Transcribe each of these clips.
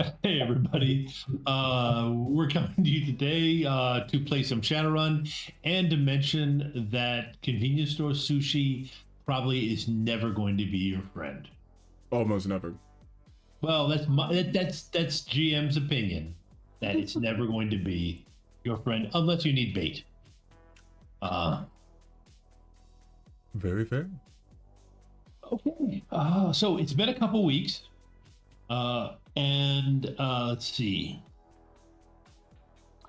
Hey everybody, we're coming to you today to play some Shadowrun and to mention that convenience store sushi probably is never going to be your friend. Almost never. Well, that's GM's opinion that it's never going to be your friend unless you need bait. Uh, Very fair. okay, so it's been a couple weeks, and let's see.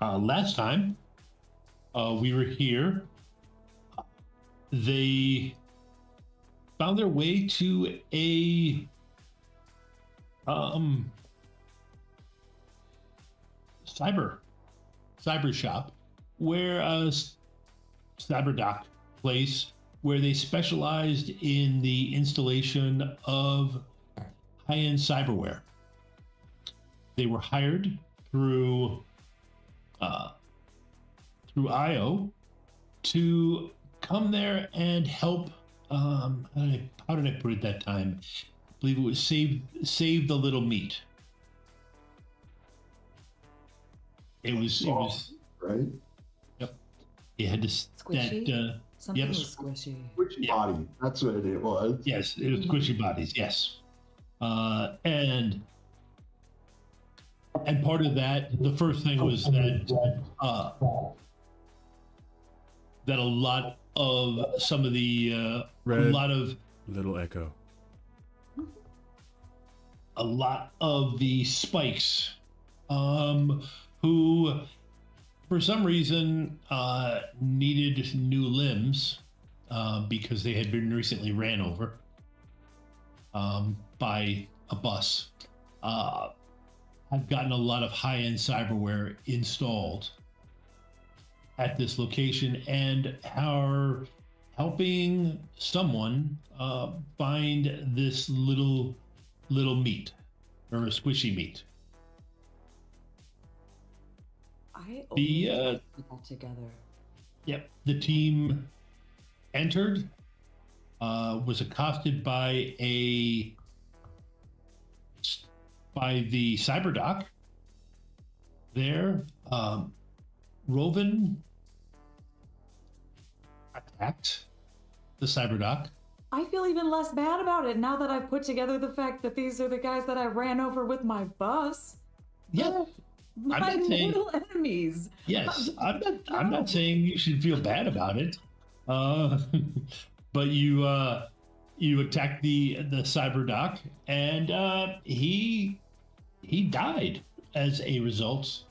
Last time we were here, they found their way to a cyber shop where cyber dock place where they specialized in the installation of high-end cyberware. They were hired through IO to come there and help. How did I put it that time? I believe it was save the little meat. It was right. Yep. You had to Squishy? that. Something Yep. was squishy. Which Yeah. body? That's what it was. Yes, it was squishy bodies. Yes, and part of that, the first thing was that that a lot of some of the a Red. lot of Little echo. the spikes, who for some reason needed new limbs because they had been recently ran over by a bus. I've gotten a lot of high-end cyberware installed at this location and are helping someone find this little meat or a squishy meat. I The always put that together. Yep, the team entered, was accosted by the cyberdoc there. Rovyn attacked the cyberdoc. I feel even less bad about it now that I've put together the fact that these are the guys that I ran over with my bus. Yeah, My not saying- little enemies. yes, I'm not saying you should feel bad about it, but you attacked the cyberdoc and he died as a result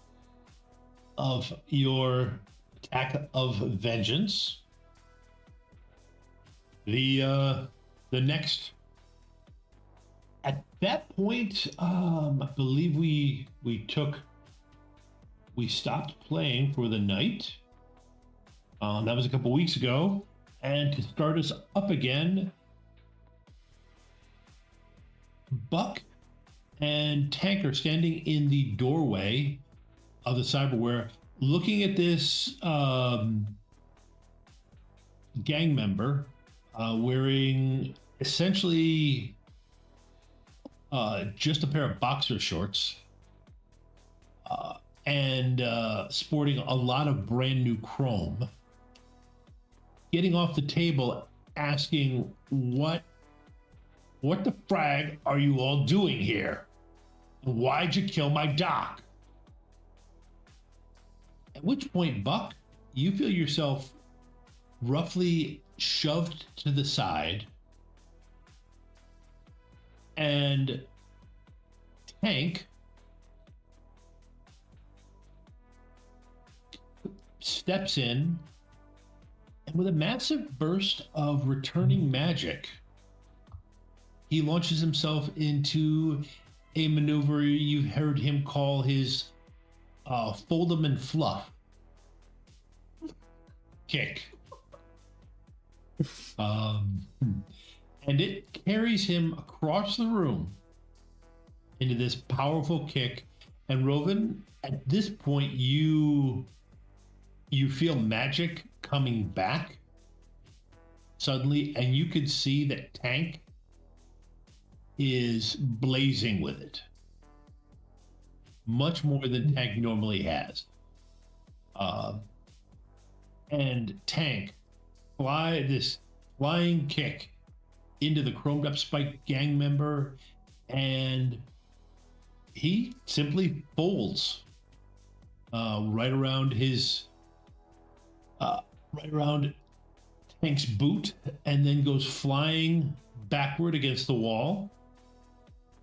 of your attack of vengeance. The next at that point, I believe we stopped playing for the night. That was a couple weeks ago, and to start us up again, Buck and Tank are standing in the doorway of the cyberware, looking at this gang member wearing essentially just a pair of boxer shorts and sporting a lot of brand new chrome, getting off the table, asking, what the frag are you all doing here? Why'd you kill my doc? At which point, Buck, you feel yourself roughly shoved to the side, and Tank steps in, and with a massive burst of returning magic, he launches himself into a maneuver you've heard him call his fold 'em and fluff kick. And it carries him across the room into this powerful kick. And Rovyn, at this point, you feel magic coming back suddenly, and you can see that Tank is blazing with it. much more than Tank normally has. And Tank this flying kick into the chromed up spike gang member, and he simply folds right around Tank's boot, and then goes flying backward against the wall,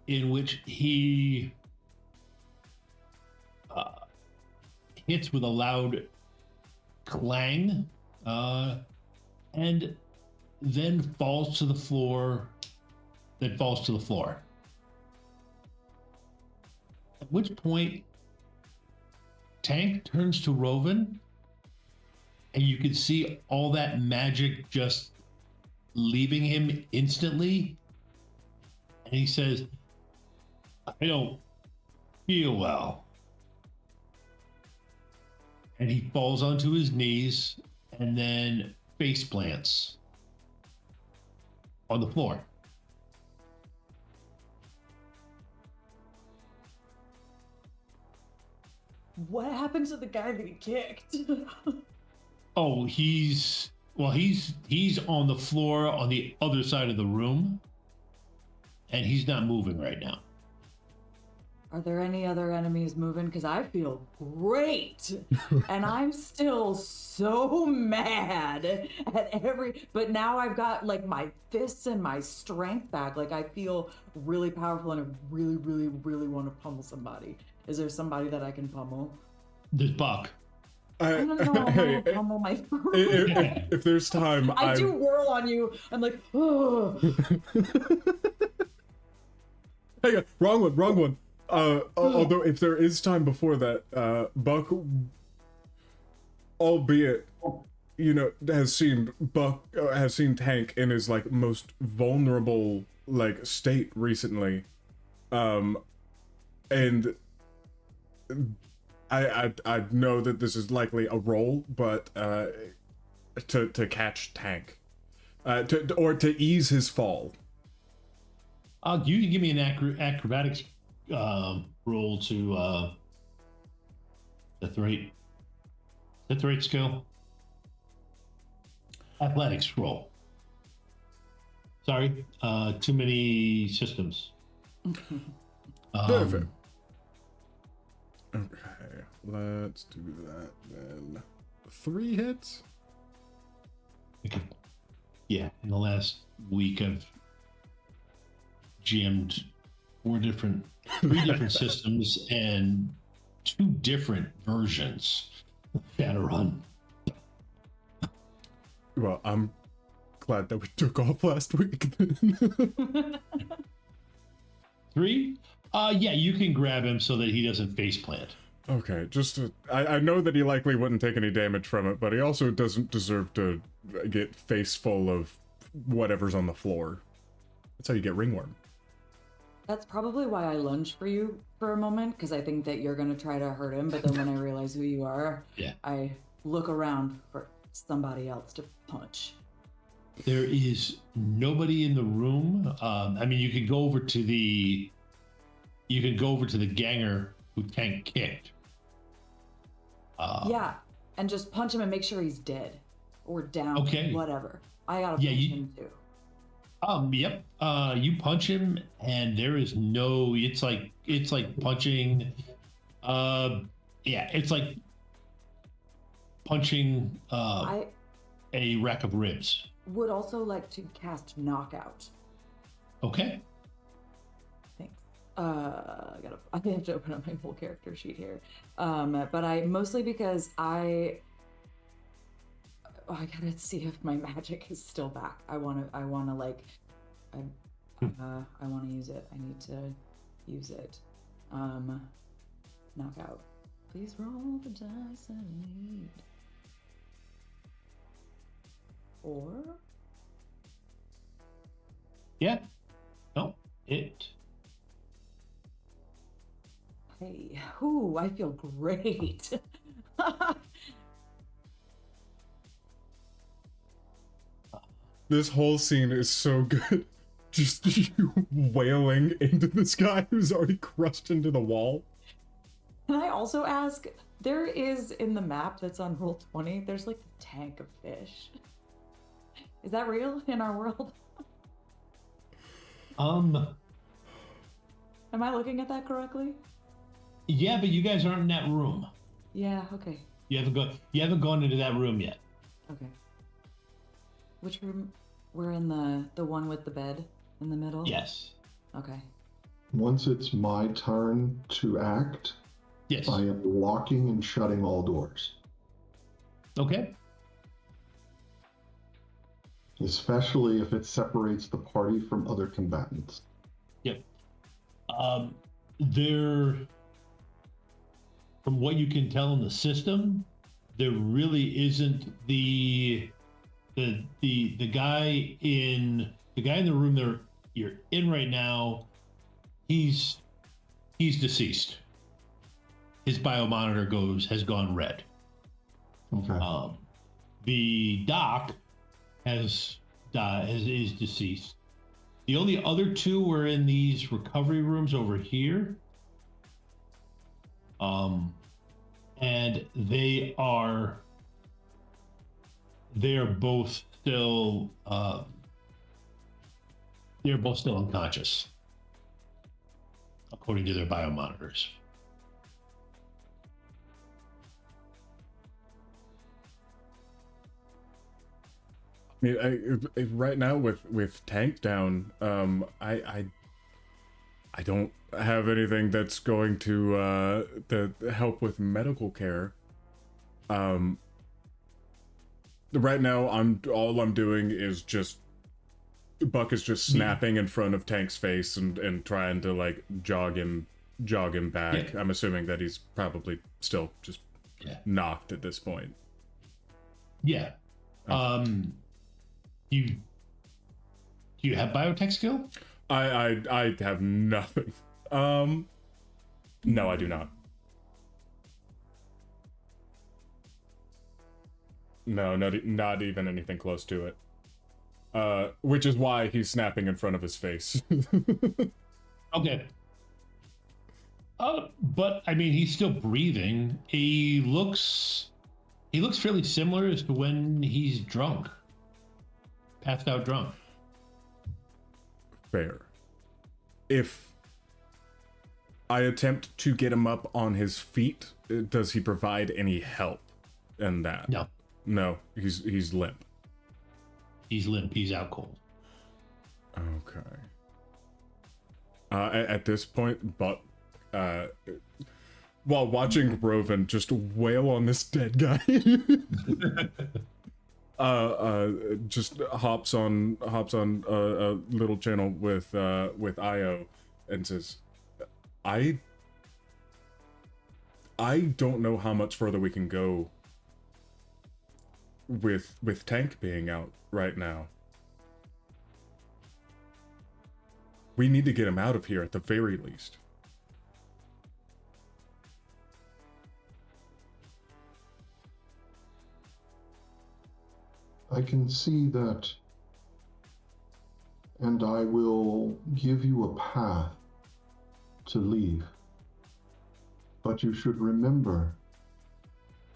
in which he hits with a loud clang, and then falls to the floor. At which point, Tank turns to Rovyn, and you can see all that magic just leaving him instantly. And he says, "I don't feel well." And he falls onto his knees and then face plants on the floor. What happened to the guy that he kicked? Oh, he's on the floor on the other side of the room, and he's not moving right now. Are there any other enemies moving? Because I feel great. And I'm still so mad at but now I've got like my fists and my strength back. Like I feel really powerful and I really, really, really want to pummel somebody. Is there somebody that I can pummel? There's Buck. I don't know. I want to pummel my if there's time, I do whirl on you. I'm like, oh. Hey, wrong one. Although if there is time before that, Buck, albeit, has seen Tank in his like most vulnerable like state recently, and I know that this is likely a roll, but to catch Tank, to ease his fall. You can give me an acrobatics roll to that's the right skill. Athletics roll. Sorry, too many systems. Perfect. Okay, let's do that then. 3 hits? Yeah, in the last week I've GM'd 3 different systems and 2 different versions of Shadowrun. Well, I'm glad that we took off last week then. 3? Yeah, you can grab him so that he doesn't faceplant. Okay, I know that he likely wouldn't take any damage from it, but he also doesn't deserve to get face full of whatever's on the floor. That's how you get ringworm. That's probably why I lunged for you for a moment, because I think that you're going to try to hurt him, but then when I realize who you are, yeah. I look around for somebody else to punch. There is nobody in the room. I mean, you could go over to the ganger who Tank kicked. Yeah, and just punch him and make sure he's dead or down. Okay. Whatever. I gotta punch him too. Yep. You punch him, and there is no. It's like punching. It's like punching a rack of ribs. Would also like to cast knockout. Okay. Thanks. I have to open up my full character sheet here. But I mostly because I gotta see if my magic is still back. I wanna use it. I need to use it. Knockout. Please roll the dice I need. 4. Yeah. No. It. Hey. Ooh, I feel great. This whole scene is so good. Just you wailing into this guy who's already crushed into the wall. Can I also ask, there is in the map that's on roll 20, there's like a tank of fish. Is that real in our world? Um, Am I looking at that correctly? yeah, but you guys aren't in that room. Yeah, okay. You haven't gone into that room yet. Okay. Which room? We're in the one with the bed in the middle? Yes. Okay. Once it's my turn to act, Yes. I am locking and shutting all doors, Okay. especially if it separates the party from other combatants. Yep. There, from what you can tell in the system, there really isn't the guy in the room there you're in right now. He's deceased. His biomonitor has gone red. Okay. The doc is deceased. The only other two were in these recovery rooms over here. And they are both still unconscious, according to their biomonitors. I mean, right now with Tank down, I don't have anything that's going to help with medical care. Right now, all I'm doing is just Buck is just snapping in front of Tank's face and trying to like jog him back. Yeah. I'm assuming that he's probably still just knocked at this point. Yeah. Okay. Do you have biotech skill? I have nothing. No, I do not. No, not even anything close to it. Which is why he's snapping in front of his face. Okay. But I mean, he's still breathing. He looks fairly similar as to when he's drunk, passed out drunk. Fair. If I attempt to get him up on his feet, does he provide any help in that? No, No, he's limp. he's limp. He's out cold. Okay. At this point, but while watching Rovyn just wail on this dead guy, just hops on a little channel with Io and says, I don't know how much further we can go with Tank being out right now. We need to get him out of here at the very least. I can see that, and I will give you a path to leave. But you should remember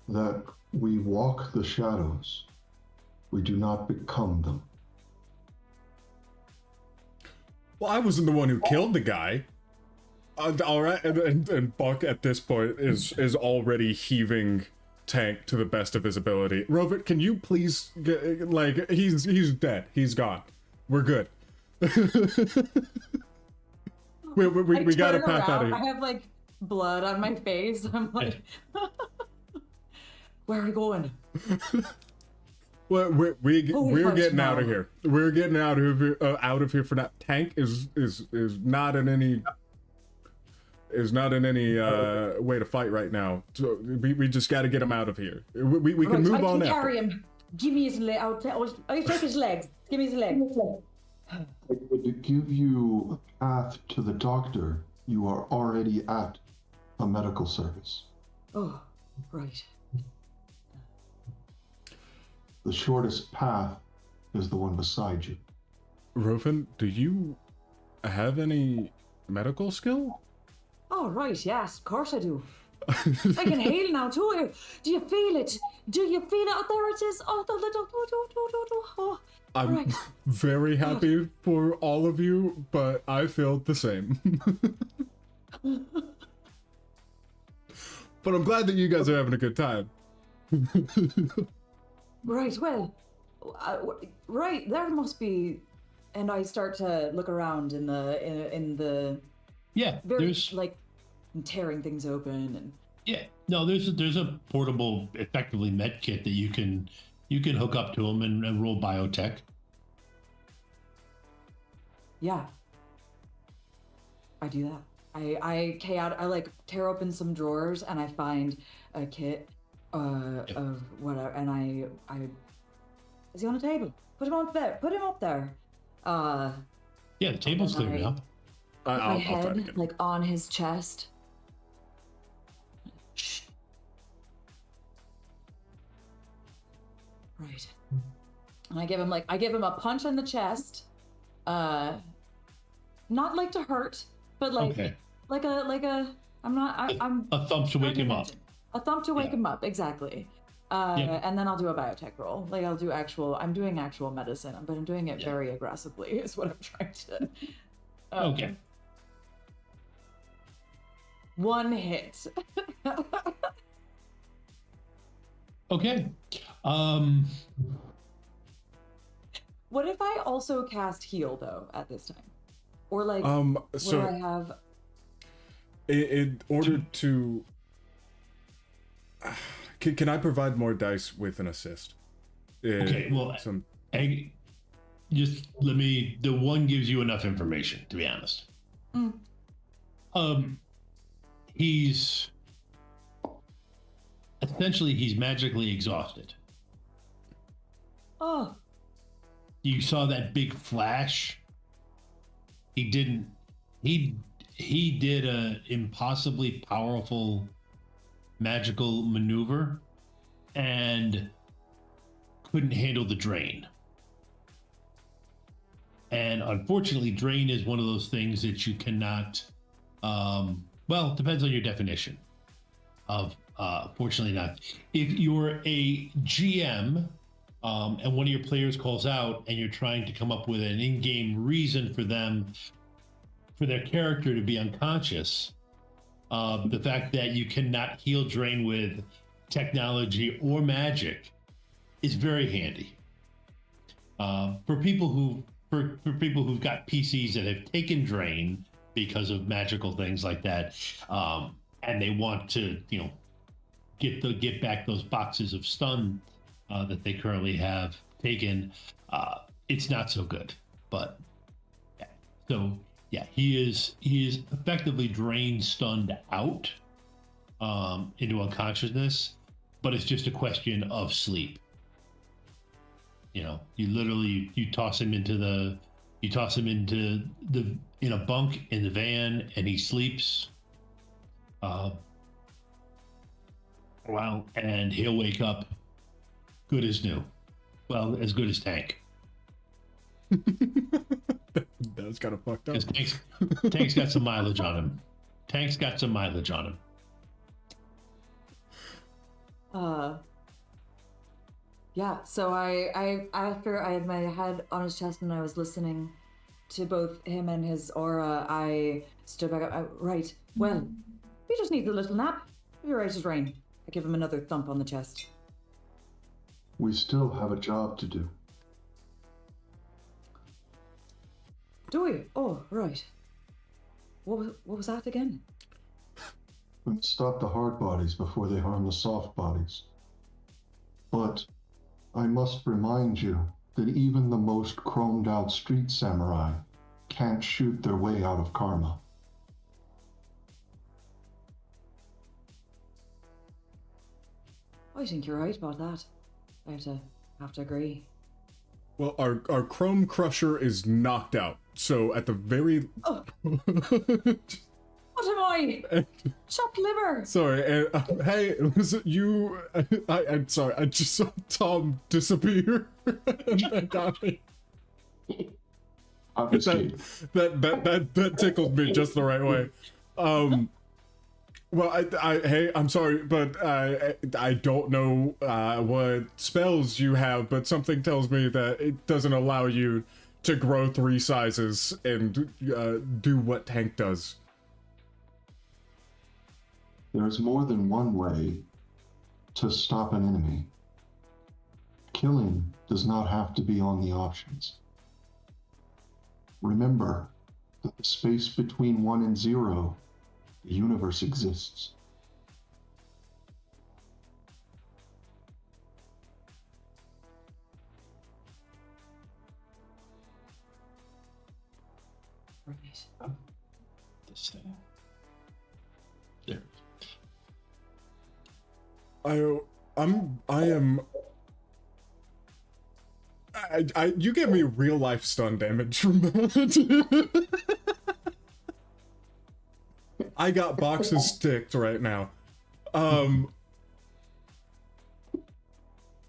that we walk the shadows. We do not become them. Well, I wasn't the one who killed the guy. All right, and Buck at this point is already heaving Tank to the best of his ability. Rovyn, can you please get, like, he's dead. He's gone. We're good. we got to path out of here. I have like blood on my face. I'm like, where are we going? Well, we're getting out of smoke. here. We're getting out of here for now. Tank is not in any way to fight right now. So we just got to get him out of here. We can move on I can after. carry him. Give me his leg. I'll take his legs. Give me his legs. To give you a path to the doctor, you are already at a medical service. Oh, right. The shortest path is the one beside you. Rovyn, do you have any medical skill? Oh, right. Yes, of course I do. I can heal now too. Do you feel it? Do you feel it? Oh, there it is. Oh, the little. Oh. I'm Right. very happy for all of you, but I feel the same. But I'm glad that you guys are having a good time. Right. Well, right. There must be. And I start to look around in the Yeah, very there's like tearing things open and. yeah. No, there's a portable, effectively med kit that you can hook up to them and roll biotech. Yeah. I do that. I like tear open some drawers and I find a kit of whatever, and I is he on a table? Put him up there. Put him up there. Yeah, the table's clear now. Put my I'll try to head get like on his chest. Shh. Right. And I give him a punch in the chest. Not like to hurt, but like Okay. like a I'm A thump to wake him up. a thump to wake Yeah. him up, exactly. And then I'll do a biotech roll. Like I'm doing actual medicine, but I'm doing it very aggressively is what I'm trying to. Okay. One hit. Okay. What if I also cast heal though at this time? Or like so would I have in order to can I provide more dice with an assist? Okay, well, some the one gives you enough information, to be honest. He's magically exhausted. Oh, You saw that big flash. He did a impossibly powerful magical maneuver and couldn't handle the drain. And unfortunately, drain is one of those things that you cannot, well, it depends on your definition of, fortunately not. If you're a GM and one of your players calls out and you're trying to come up with an in-game reason for their character to be unconscious, the fact that you cannot heal drain with technology or magic is very handy. For people who've got PCs that have taken drain because of magical things like that, and they want to, get back those boxes of stun that they currently have taken, it's not so good. But yeah. So yeah, he is effectively drained, stunned out into unconsciousness, but it's just a question of sleep. You toss him in a bunk in the van and he sleeps. And he'll wake up good as new. Well, as good as Tank. that was kind of fucked up. Because Tank's got some mileage on him. Yeah, so I after I had my head on his chest and I was listening to both him and his aura, I stood back up. Right, well, he just needs a little nap. You're right as rain. I give him another thump on the chest. We still have a job to do. Do we? Oh, right. What was that again? We must stop the hard bodies before they harm the soft bodies. But I must remind you that even the most chromed out street samurai can't shoot their way out of karma. I think you're right about that. I have to agree. Well, our Chrome Crusher is knocked out, so at the very... Oh. What am I? Chopped liver. Sorry, hey, was it you? I'm sorry, I just saw Tom disappear. That got me. Obviously, That tickled me just the right way. Well, hey, I'm sorry, but I don't know what spells you have, but something tells me that it doesn't allow you to grow 3 sizes and do what Tank does. There's more than one way to stop an enemy. Killing does not have to be on the options. Remember that the space between 1 and 0, the universe exists. Right. This thing. There. You gave me real life stun damage from that. I got boxes sticked right now.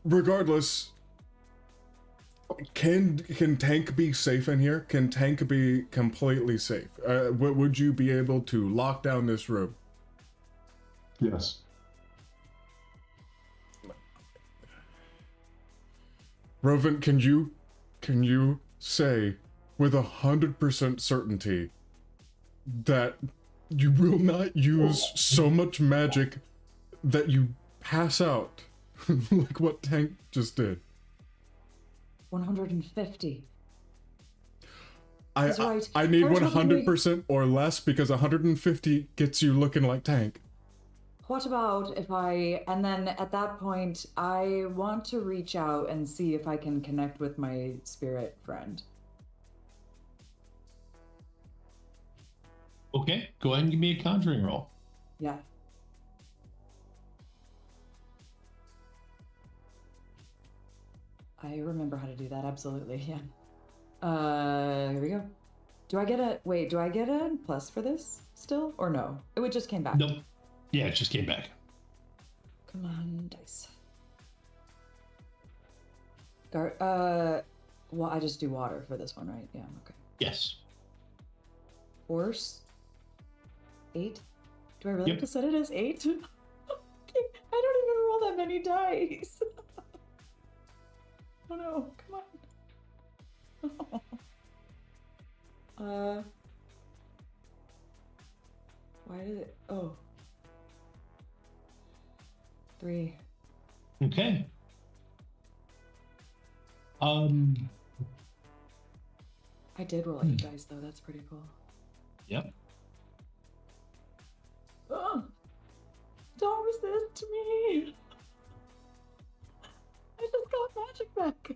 Regardless, can Tank be safe in here? Can Tank be completely safe? Would you be able to lock down this room? Yes. Rovyn, can you say with 100% certainty that you will not use so much magic that you pass out like what Tank just did? 150. I That's right. I need I was hoping 100% or less, because 150 gets you looking like Tank. What about if and then at that point, I want to reach out and see if I can connect with my spirit friend. Okay, go ahead and give me a conjuring roll. Yeah. I remember how to do that, absolutely, yeah. Here we go. Do I get a plus for this still, or no? It just came back. Nope. Yeah, it just came back. Come on, dice. Well, I just do water for this one, right? Yeah, okay. Yes. Force. 8? Do I really Yep. have to set it as 8? Okay, I don't even roll that many dice. Oh no, come on. Why did it? Oh. 3. Okay. I did roll 8 dice though, that's pretty cool. Yep. Oh, don't resist me. I just got magic back.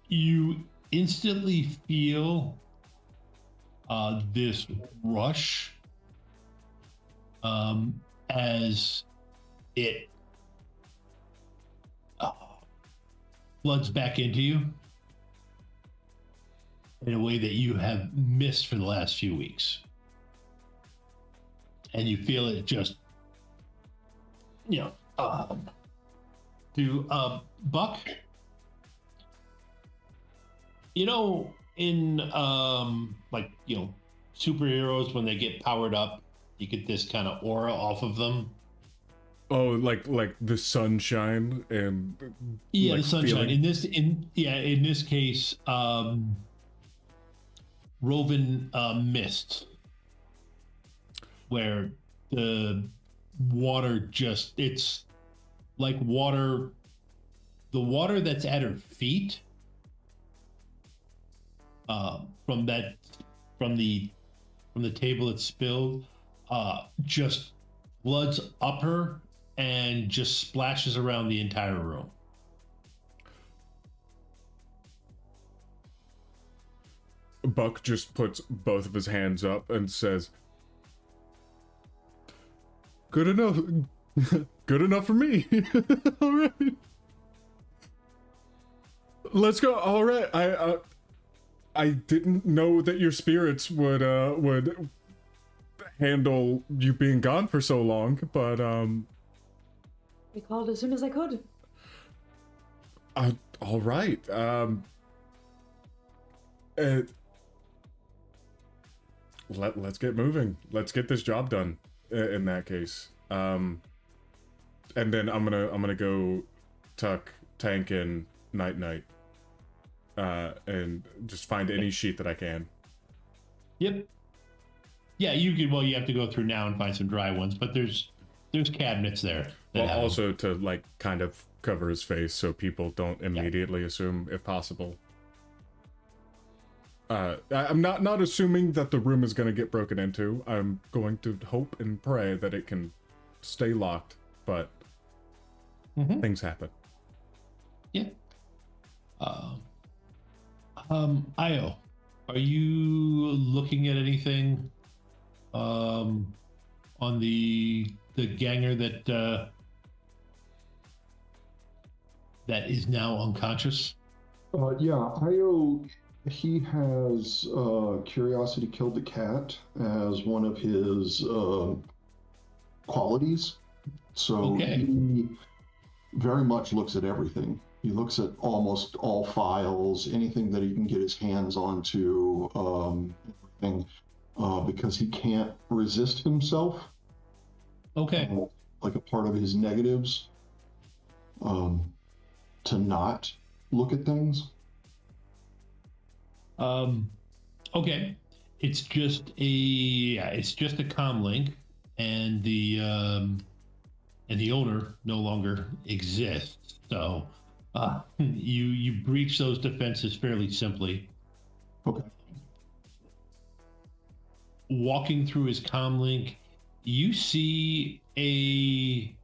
You instantly feel this rush as it floods back into you in a way that you have missed for the last few weeks. And you feel it just, Buck, in superheroes, when they get powered up, you get this kind of aura off of them. Oh, like the sunshine and Yeah, like the sunshine. feeling. In this case, Rovyn missed, where the water it's like water, the water that's at her feet, from the table it spilled, just floods up her and just splashes around the entire room. Buck just puts both of his hands up and says, "Good enough. Good enough for me." All right. Let's go. All right. I didn't know that your spirits would handle you being gone for so long, but I called as soon as I could. all right. let's get moving. Let's get this job done. In that case, and then I'm gonna go tuck Tank in night, and just find any sheet that I can. Yep. Yeah, you could. Well, you have to go through now and find some dry ones, but there's cabinets there. Well, also to like kind of cover his face so people don't immediately assume, if possible. I'm not assuming that the room is going to get broken into. I'm going to hope and pray that it can stay locked, but things happen. Yeah. Io, are you looking at anything on the ganger that is now unconscious? Yeah, Io, he has curiosity killed the cat as one of his qualities. So he very much looks at everything. He looks at almost all files, anything that he can get his hands onto, everything, because he can't resist himself. Okay. Like a part of his negatives, to not look at things. Okay. It's just a comm link, and the owner no longer exists. So you breach those defenses fairly simply. Okay. Walking through his comm link, you see a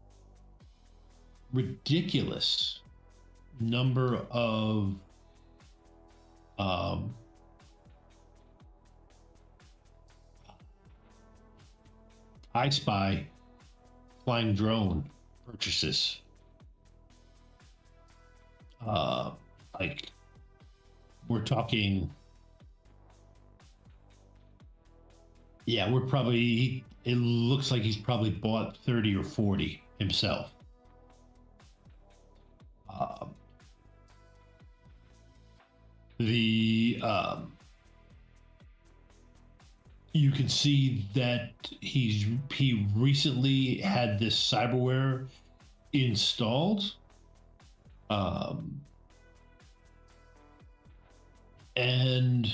ridiculous number of I Spy flying drone purchases. Like, we're talking, it looks like he's probably bought 30 or 40 himself. You can see that he recently had this cyberware installed, and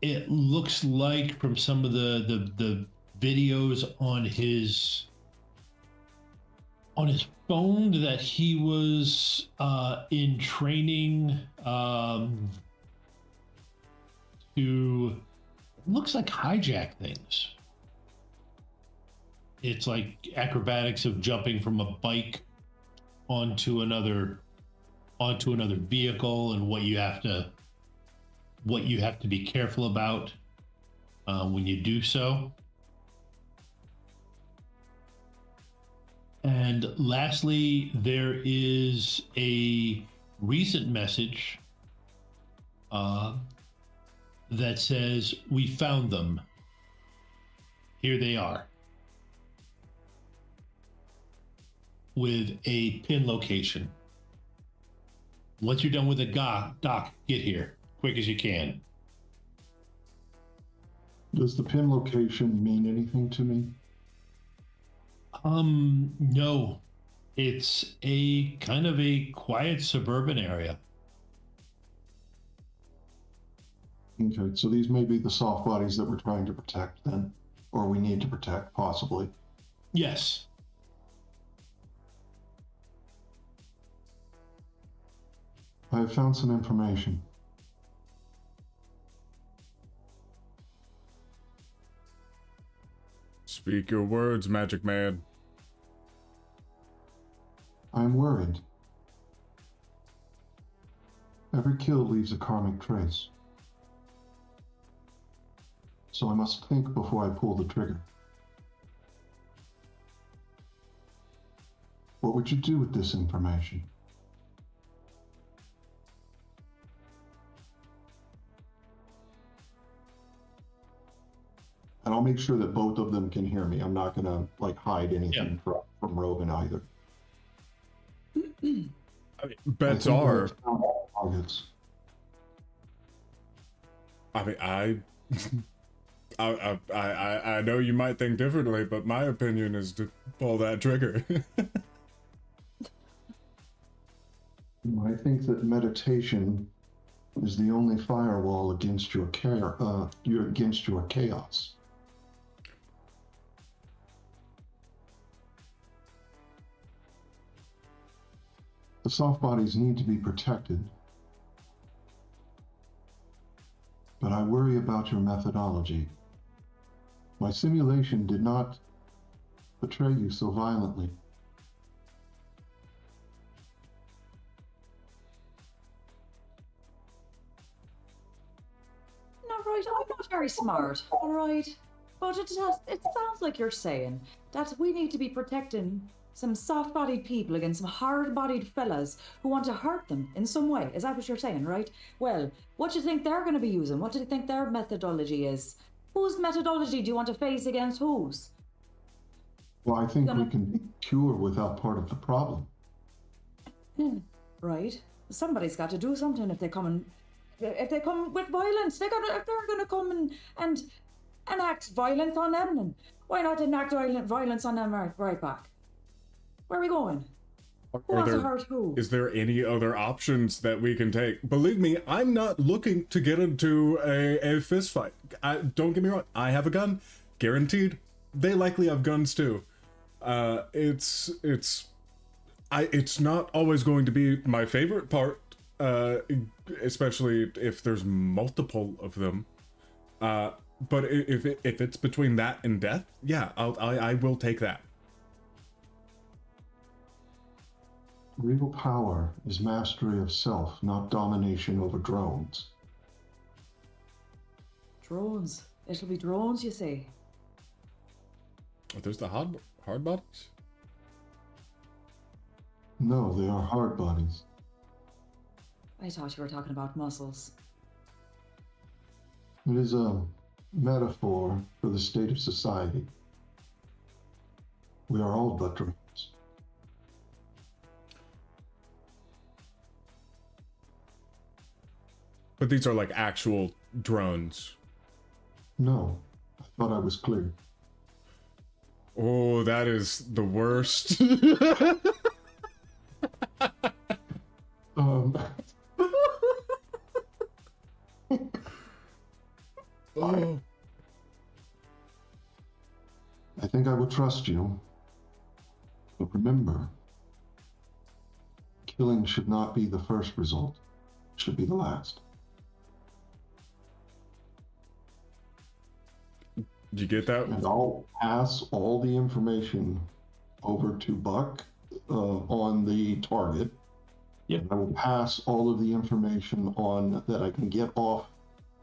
it looks like from some of the videos on his phone that he was in training to, looks like hijack things. It's like acrobatics of jumping from a bike onto another vehicle, and what you have to be careful about when you do so. And lastly, there is a recent message that says, "We found them. Here they are," with a pin location. Once you're done with the doc, get here quick as you can. Does the pin location mean anything to me? No. It's a kind of a quiet suburban area. Okay, so these may be the soft bodies that we're trying to protect then, or we need to protect, possibly. Yes. I have found some information. Speak your words, Magic Man. I'm worried. Every kill leaves a karmic trace. So I must think before I pull the trigger. What would you do with this information? And I'll make sure that both of them can hear me. I'm not gonna like hide anything from Rovyn either. Bets are. Targets. I mean, I know you might think differently, but my opinion is to pull that trigger. I think that meditation is the only firewall against your against your chaos. The soft bodies need to be protected, but I worry about your methodology. My simulation did not betray you so violently. No, right, I'm not very smart, all right? But it sounds like you're saying that we need to be protecting some soft-bodied people against some hard-bodied fellas who want to hurt them in some way. Is that what you're saying, right? Well, what do you think they're going to be using? What do you think their methodology is? Whose methodology do you want to face against whose? Well, I think we can be pure without part of the problem. Right. Somebody's got to do something if they come with violence. They're gonna come and enact violence on them. And why not enact violence on them right back? Where are we going? Who wants to hurt who? Is there any other options that we can take? Believe me, I'm not looking to get into a fist fight. Don't get me wrong, I have a gun, guaranteed. They likely have guns too. It's not always going to be my favorite part, especially if there's multiple of them. But if it's between that and death, yeah, I will take that. Real power is mastery of self, not domination over drones. Drones. It'll be drones, you say. There's the hard bodies? No, they are hard bodies. I thought you were talking about muscles. It is a metaphor for the state of society. We are all but drones. But these are like actual drones. No, I thought I was clear. Oh, that is the worst. Oh. I think I will trust you. But remember, killing should not be the first result. It should be the last. Did you get that? And I'll pass all the information over to Buck on the target. Yep. And I will pass all of the information on that I can get off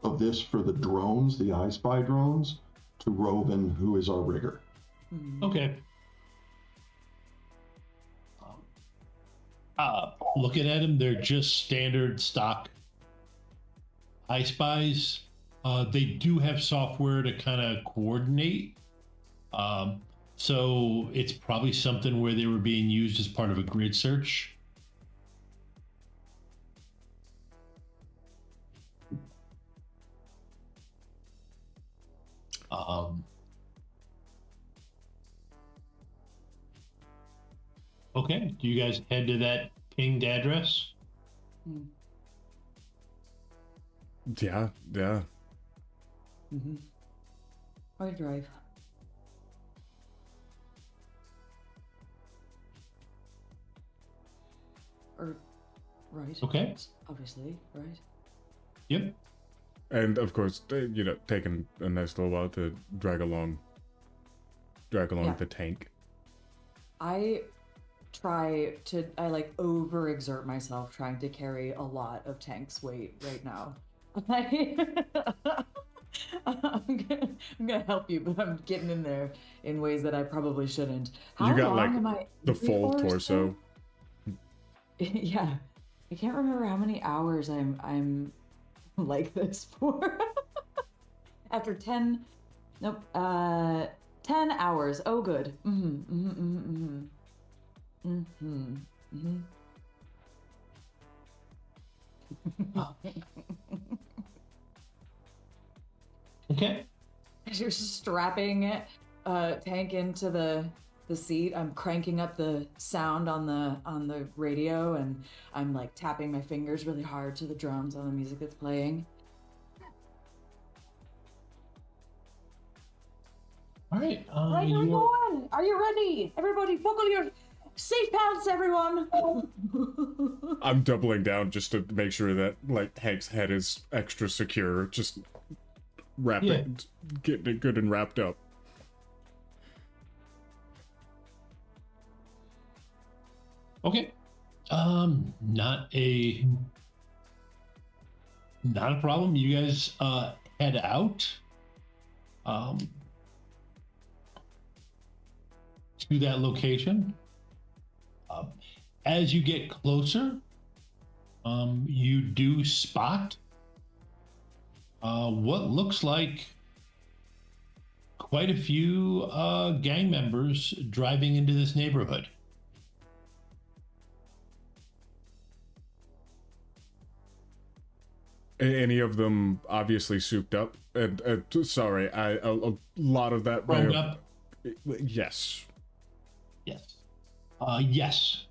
of this for the drones, the I Spy drones, to Rovyn, who is our rigger. Okay. Looking at them, they're just standard stock I Spies. They do have software to kind of coordinate. So it's probably something where they were being used as part of a grid search. Okay, do you guys head to that pinged address? Yeah. Mm-hmm. I drive. Right. Okay. Obviously, right. Yep. And of course, taking a nice little while to drag along the tank. I overexert myself trying to carry a lot of tank's weight right now. I'm gonna help you, but I'm getting in there in ways that I probably shouldn't. You got like the full torso. Yeah, I can't remember how many hours I'm like this for. After 10 hours. Oh, good. Okay. you're strapping Tank into the seat, I'm cranking up the sound on the radio, and I'm like tapping my fingers really hard to the drums on the music that's playing. All right. Right, we're going. Are you ready? Everybody, buckle your seatbelts, everyone. I'm doubling down just to make sure that like Hank's head is extra secure. Just getting it good and wrapped up. Okay. Not a problem. You guys head out to that location. As you get closer, you do spot what looks like quite a few gang members driving into this neighborhood. Any of them obviously souped up? And sorry, a lot of that. Rolled up? Yes. Yes. Yes.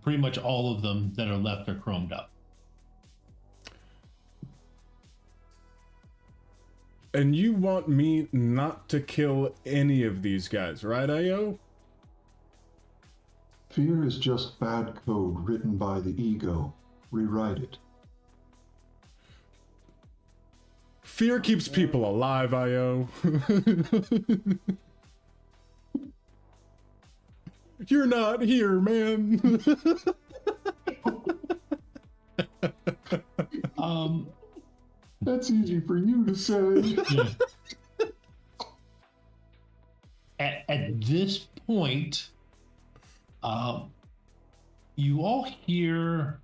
Pretty much all of them that are left are chromed up. And you want me not to kill any of these guys, right, Io? Fear is just bad code written by the ego. Rewrite it. Fear keeps people alive, Io. You're not here, man. That's easy for you to say. At this point, you all hear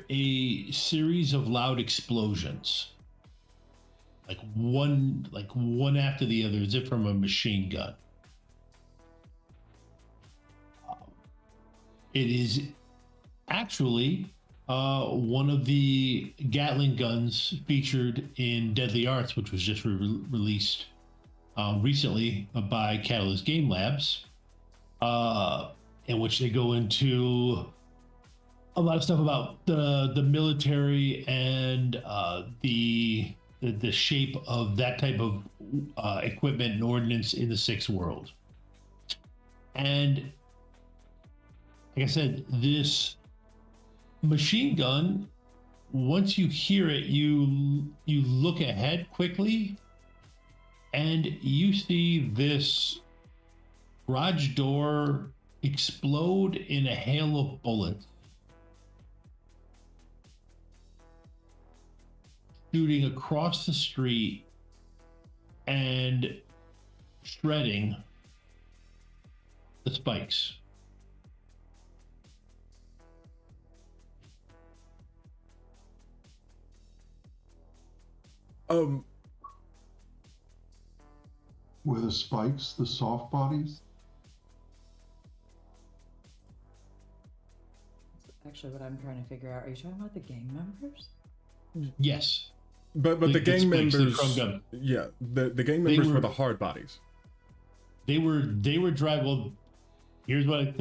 a series of loud explosions, like one after the other, as if from a machine gun. It is actually one of the Gatling guns featured in Deadly Arts, which was just released recently by Catalyst Game Labs, in which they go into a lot of stuff about the military and the shape of that type of equipment and ordnance in the Sixth World. And like I said, this machine gun, once you hear it, you look ahead quickly and you see this garage door explode in a hail of bullets, shooting across the street and shredding the spikes. Were the spikes the soft bodies? That's actually what I'm trying to figure out. Are you talking about the gang members? Yes. But the gang members, yeah, the gang members were the hard bodies. They were driving. Well, here's what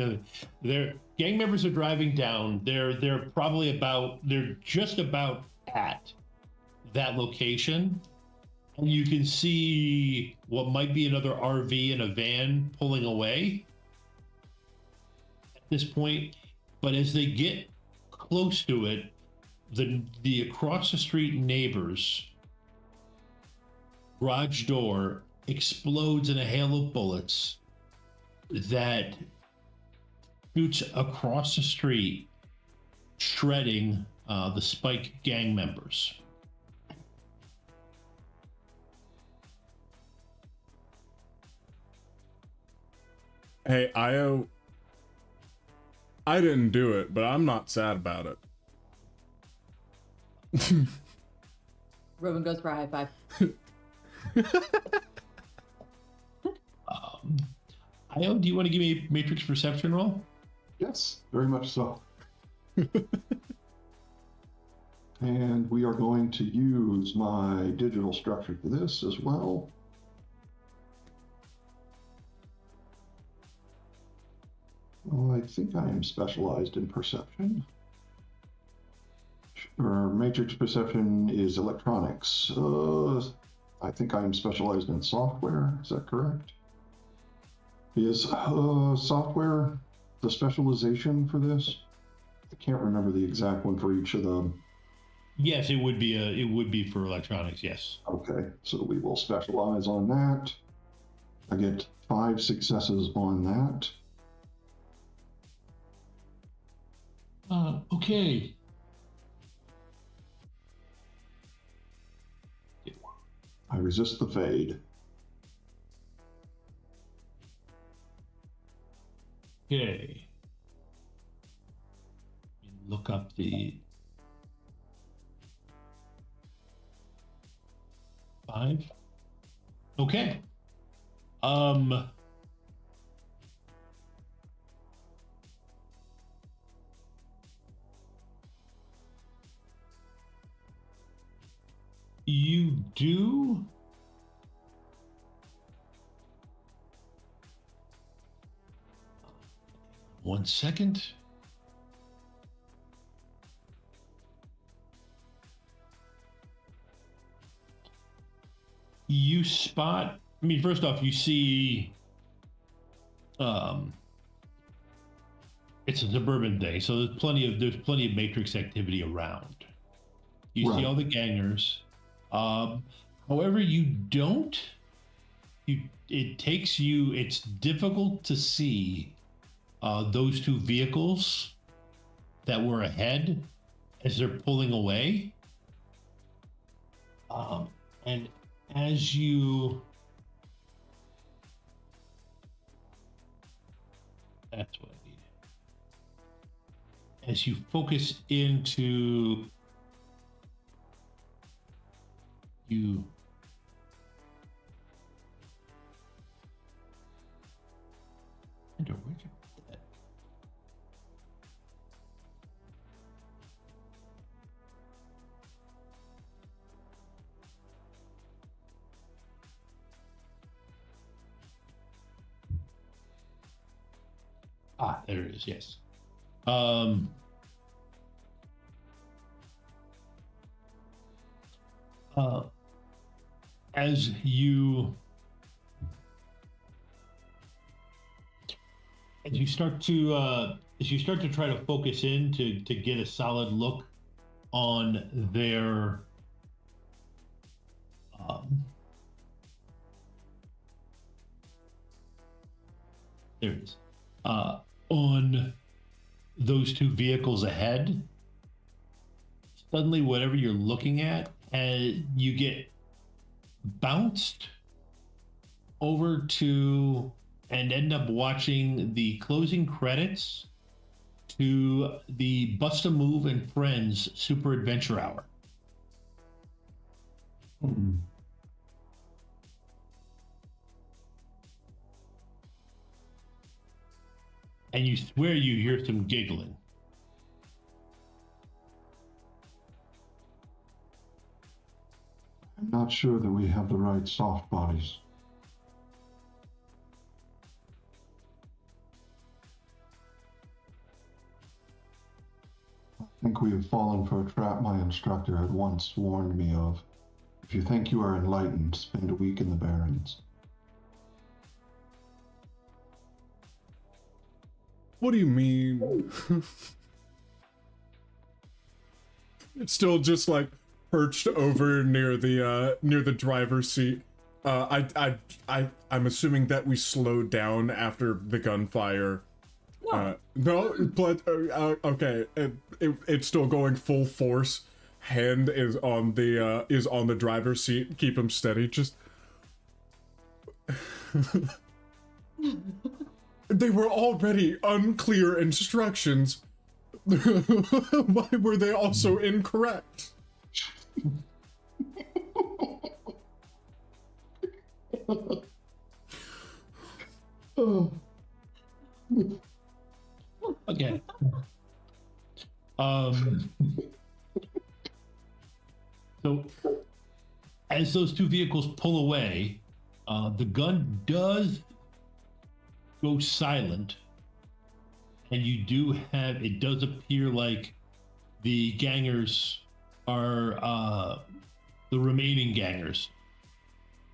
their gang members are driving down. They're just about at that location, and you can see what might be another RV and a van pulling away at this point. But as they get close to it, the across the street neighbors' garage door explodes in a hail of bullets that shoots across the street, shredding the Spike gang members. Hey, Io, I didn't do it, but I'm not sad about it. Rovyn goes for a high five. Io, do you want to give me a Matrix perception roll? Yes, very much so. And we are going to use my digital structure for this as well. Well, I think I am specialized in perception. Or matrix perception is electronics. I think I am specialized in software. Is that correct? Is software the specialization for this? I can't remember the exact one for each of them. Yes, it would be for electronics. Yes. Okay, so we will specialize on that. I get 5 successes on that. Okay. I resist the fade. Okay. Look up the 5. Okay. You do. One second. You spot, I mean, first off, you see, it's a suburban day, so there's plenty of matrix activity around. You see Right. all the gangers. However, you don't. It's difficult to see those 2 vehicles that were ahead as they're pulling away. And as you, that's what I need. As you focus into you. Where'd you put that? There it is. Yes. As you start to try to focus in to get a solid look on their there it is, on those 2 vehicles ahead, suddenly whatever you're looking at, you get bounced over to and end up watching the closing credits to the Bust a Move and Friends Super Adventure Hour. And you swear you hear some giggling. I'm not sure that we have the right soft bodies. I think we have fallen for a trap my instructor had once warned me of. If you think you are enlightened, spend a week in the Barrens. What do you mean? It's still just like perched over near the driver's seat. I'm assuming that we slowed down after the gunfire. No, but okay, it's still going full force. Hand is on the driver's seat. Keep him steady. Just they were already unclear instructions. Why were they also incorrect? Okay. So as those two vehicles pull away, the gun does go silent, and you do have, it does appear like the gangers are, the remaining gangers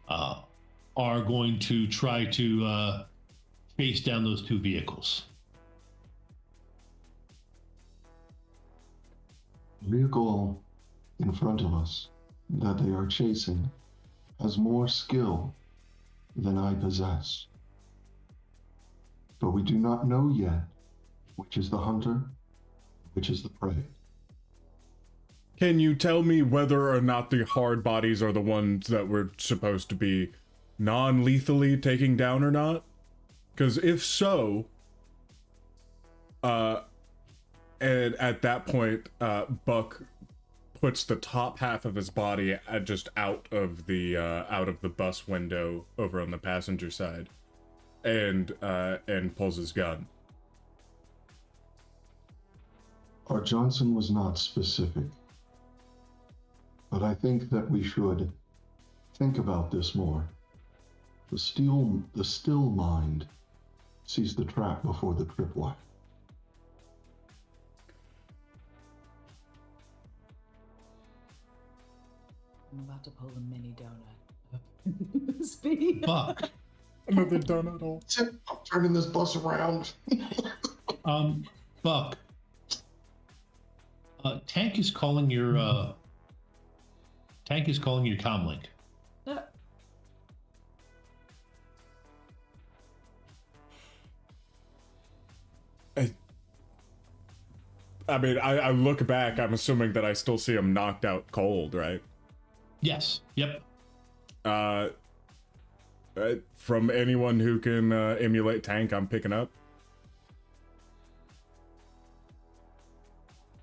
are going to try to chase down those two vehicles. Vehicle in front of us that they are chasing has more skill than I possess. But we do not know yet which is the hunter, which is the prey. Can you tell me whether or not the hard bodies are the ones that we're supposed to be non-lethally taking down or not? Because if so, and at that point, Buck puts the top half of his body just out of the bus window over on the passenger side, and pulls his gun. Our Johnson was not specific, but I think that we should think about this more. The still mind sees the trap before the tripwire. I'm about to pull a mini donut. Speed. Fuck. Another donut hole. I'm turning this bus around. Buck. Tank is calling your comlink. I mean, I look back, I'm assuming that I still see him knocked out cold, right? Yes. Yep. From anyone who can emulate Tank, I'm picking up.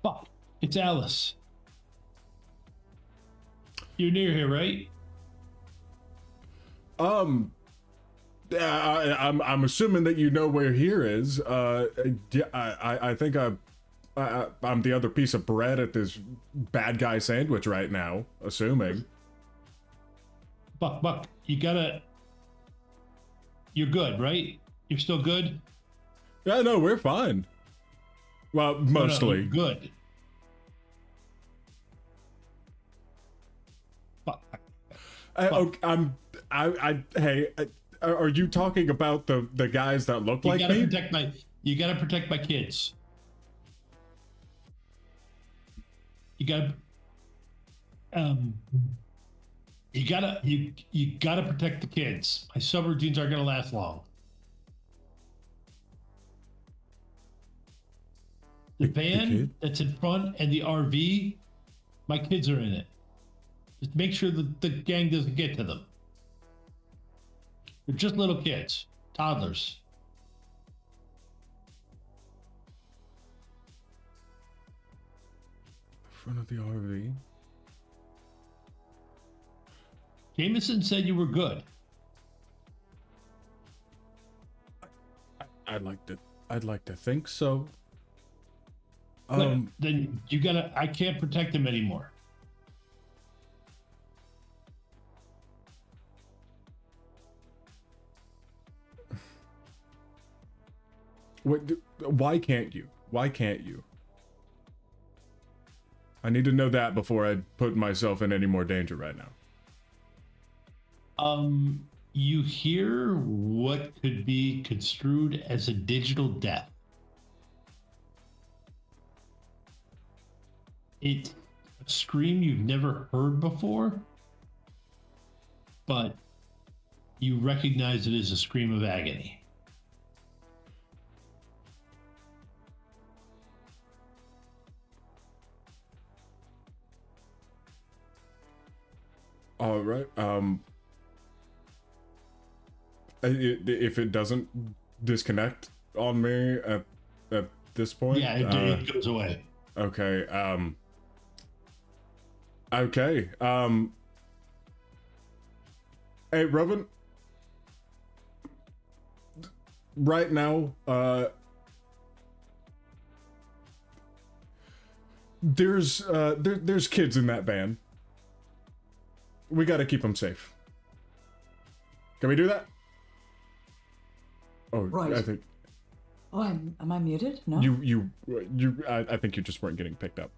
Fuck. It's Alice. You're near here, right? I'm assuming that you know where here is. I think I'm the other piece of bread at this bad guy sandwich right now, assuming. Buck, you're good, right? You're still good? Yeah, no, we're fine. Well, mostly. No, good. Fuck. Hey, are you talking about the guys that look like me? You gotta protect my kids. You gotta protect the kids. My subroutines aren't gonna last long. The van that's in front and the RV, my kids are in it. Just make sure that the gang doesn't get to them. They're just little kids, toddlers. The front of the RV. Jameson said you were good. I'd like to think so. Then you gotta. I can't protect him anymore. Why can't you? Why can't you? I need to know that before I put myself in any more danger right now. You hear what could be construed as a digital death. It's a scream you've never heard before, but you recognize it as a scream of agony. All right. If it doesn't disconnect on me at this point, yeah, it goes away. Okay. Okay. Hey, Rovyn. Right now, there's kids in that van. we gotta keep them safe. Can we do that? Oh, Right. I think Oh, am I muted? No. I think you just weren't getting picked up.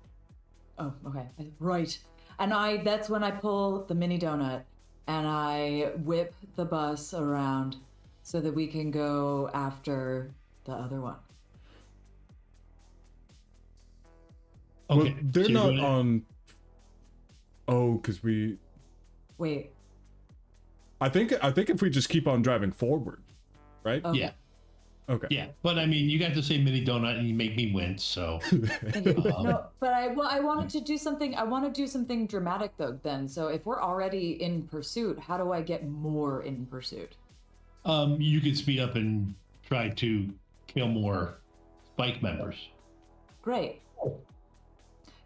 Oh, okay. Right. And that's when I pull the mini donut and I whip the bus around so that we can go after the other one. Okay, Well, they're so you're not gonna- on. Oh, because we. Wait. I think if we just keep on driving forward, right? Okay. Yeah, Okay. yeah. But I mean, you got the same mini donut, and you make me wince. So No, but I wanted to do something. I want to do something dramatic though. Then, so if we're already in pursuit, how do I get more in pursuit? you could speed up and try to kill more spike members. Great.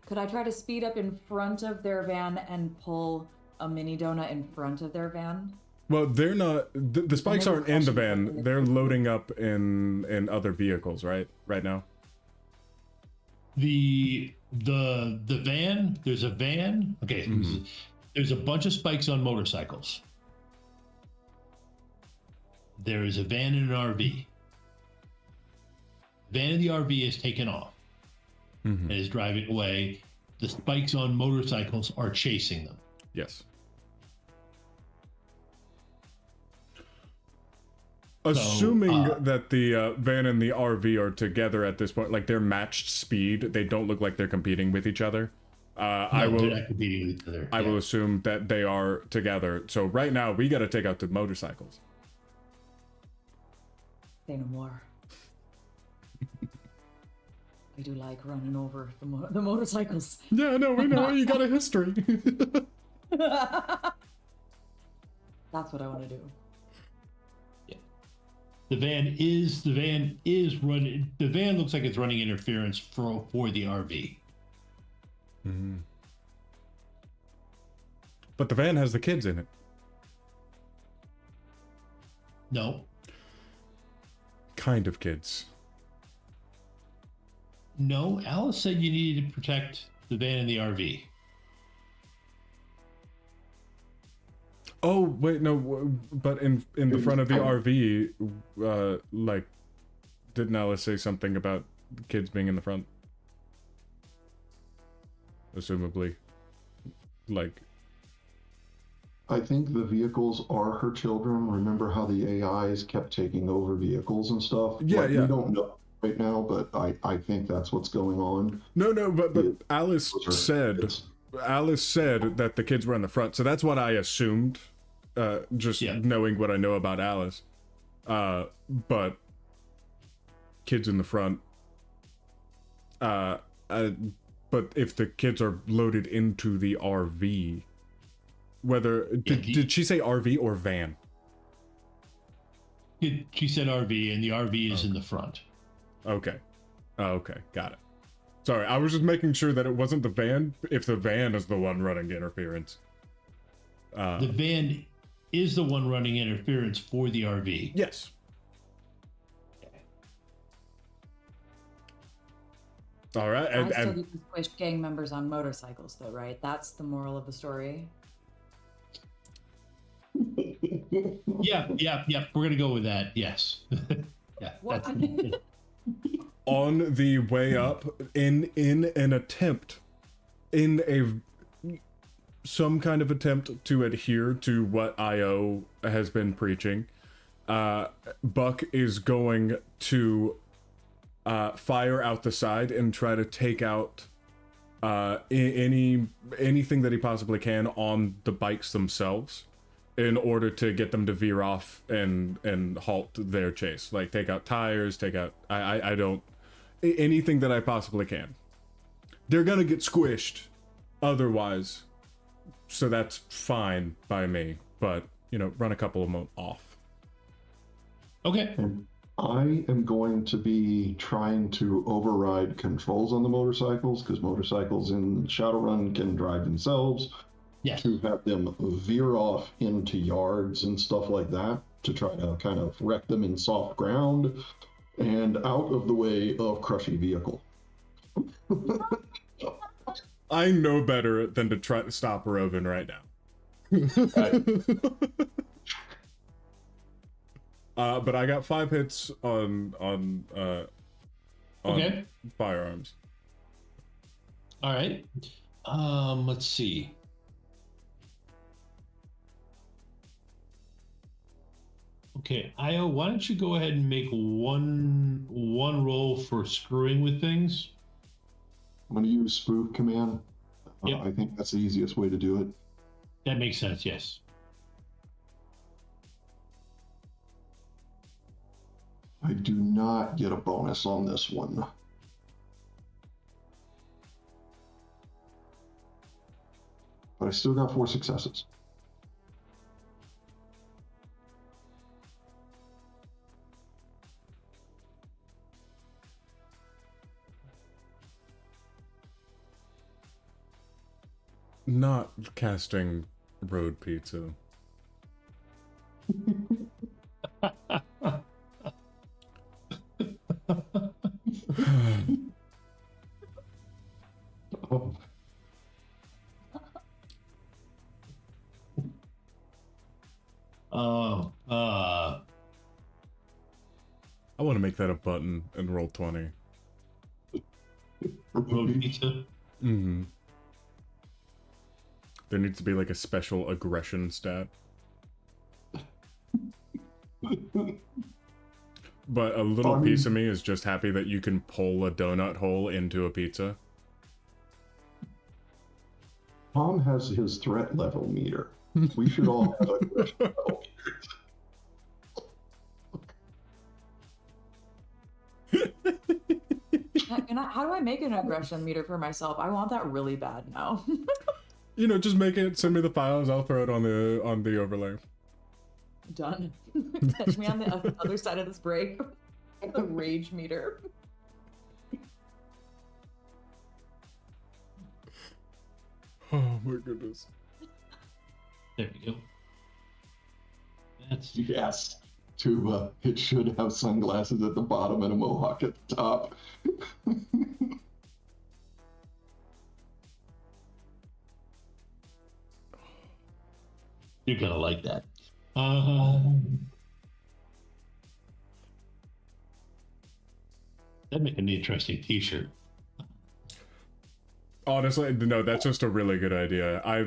Could I try to speed up in front of their van and pull a mini donut in front of their van? Well, they're not. The spikes they were aren't in the crashing van. into They're the- loading up in other vehicles, right? Right now. The van. There's a van. Okay, there's a bunch of spikes on motorcycles. There is a van and an RV. Van in the RV is taken off and is driving away. The spikes on motorcycles are chasing them. Yes. Assuming that the van and the RV are together at this point, like they're matched speed, they don't look like they're competing with each other. I No, will. they're not competing with each other. I will assume that they are together. So right now we got to take out the motorcycles. Say no more. I do like running over the motorcycles. Yeah, no, we know you got a history. That's what I want to do. The van is running. The van looks like it's running interference for the RV. But the van has the kids in it. No, Kind of kids. no. Alice said you needed to protect the van and the RV. Oh wait, no, but in the front of the RV, like, didn't Alice say something about the kids being in the front? Assumably, like. I think the vehicles are her children. Remember how the AIs kept taking over vehicles and stuff? Yeah, yeah. We don't know right now, but I think that's what's going on. No, but Alice Those are said kids. that the kids were in the front, so that's what I assumed. Just knowing what I know about Alice. But kids in the front. But if the kids are loaded into the RV, did she say RV or van? She said RV, and the RV is in the front. Okay. Okay, got it. Sorry, I was just making sure that it wasn't the van, if the van is the one running interference. The van is the one running interference for the RV. Yes. All right, I still and get to squish gang members on motorcycles, though, right? That's the moral of the story. Yeah. We're gonna go with that. Yes. Yeah. What? That's, on the way up, in an attempt, some kind of attempt to adhere to what IO has been preaching, Buck is going to fire out the side and try to take out anything that he possibly can on the bikes themselves, in order to get them to veer off and halt their chase. Like take out tires, take out I don't anything that I possibly can. They're gonna get squished otherwise, so that's fine by me. But run a couple of them off. okay. And I am going to be trying to override controls on the motorcycles, because motorcycles in Shadowrun can drive themselves, Yes. to have them veer off into yards and stuff like that, to try to kind of wreck them in soft ground and out of the way of crushing vehicle. I know better than to try to stop Rovyn right now. But I got 5 hits on Okay. firearms. All right. Let's see. Okay, Io, why don't you go ahead and make one roll for screwing with things? I'm going to use spoof command. Yep. I think that's the easiest way to do it. That makes sense, yes. I do not get a bonus on this one. But I still got 4 successes. Not casting road pizza. Oh, I want to make that a button and roll 20. road pizza. Mm-hmm. There needs to be like a special aggression stat. But a little piece of me is just happy that you can pull a donut hole into a pizza. Tom has his threat level meter. We should all have a threat level How do I make an aggression meter for myself? I want that really bad now. You know, just make it. Send me the files. I'll throw it on the overlay. Done. Catch me on the other side of this break. The rage meter. Oh my goodness. There we go. That's Yes. Tuba, it should have sunglasses at the bottom and a mohawk at the top. you're gonna like that. That'd make an interesting T-shirt. Honestly, no, that's just a really good idea. I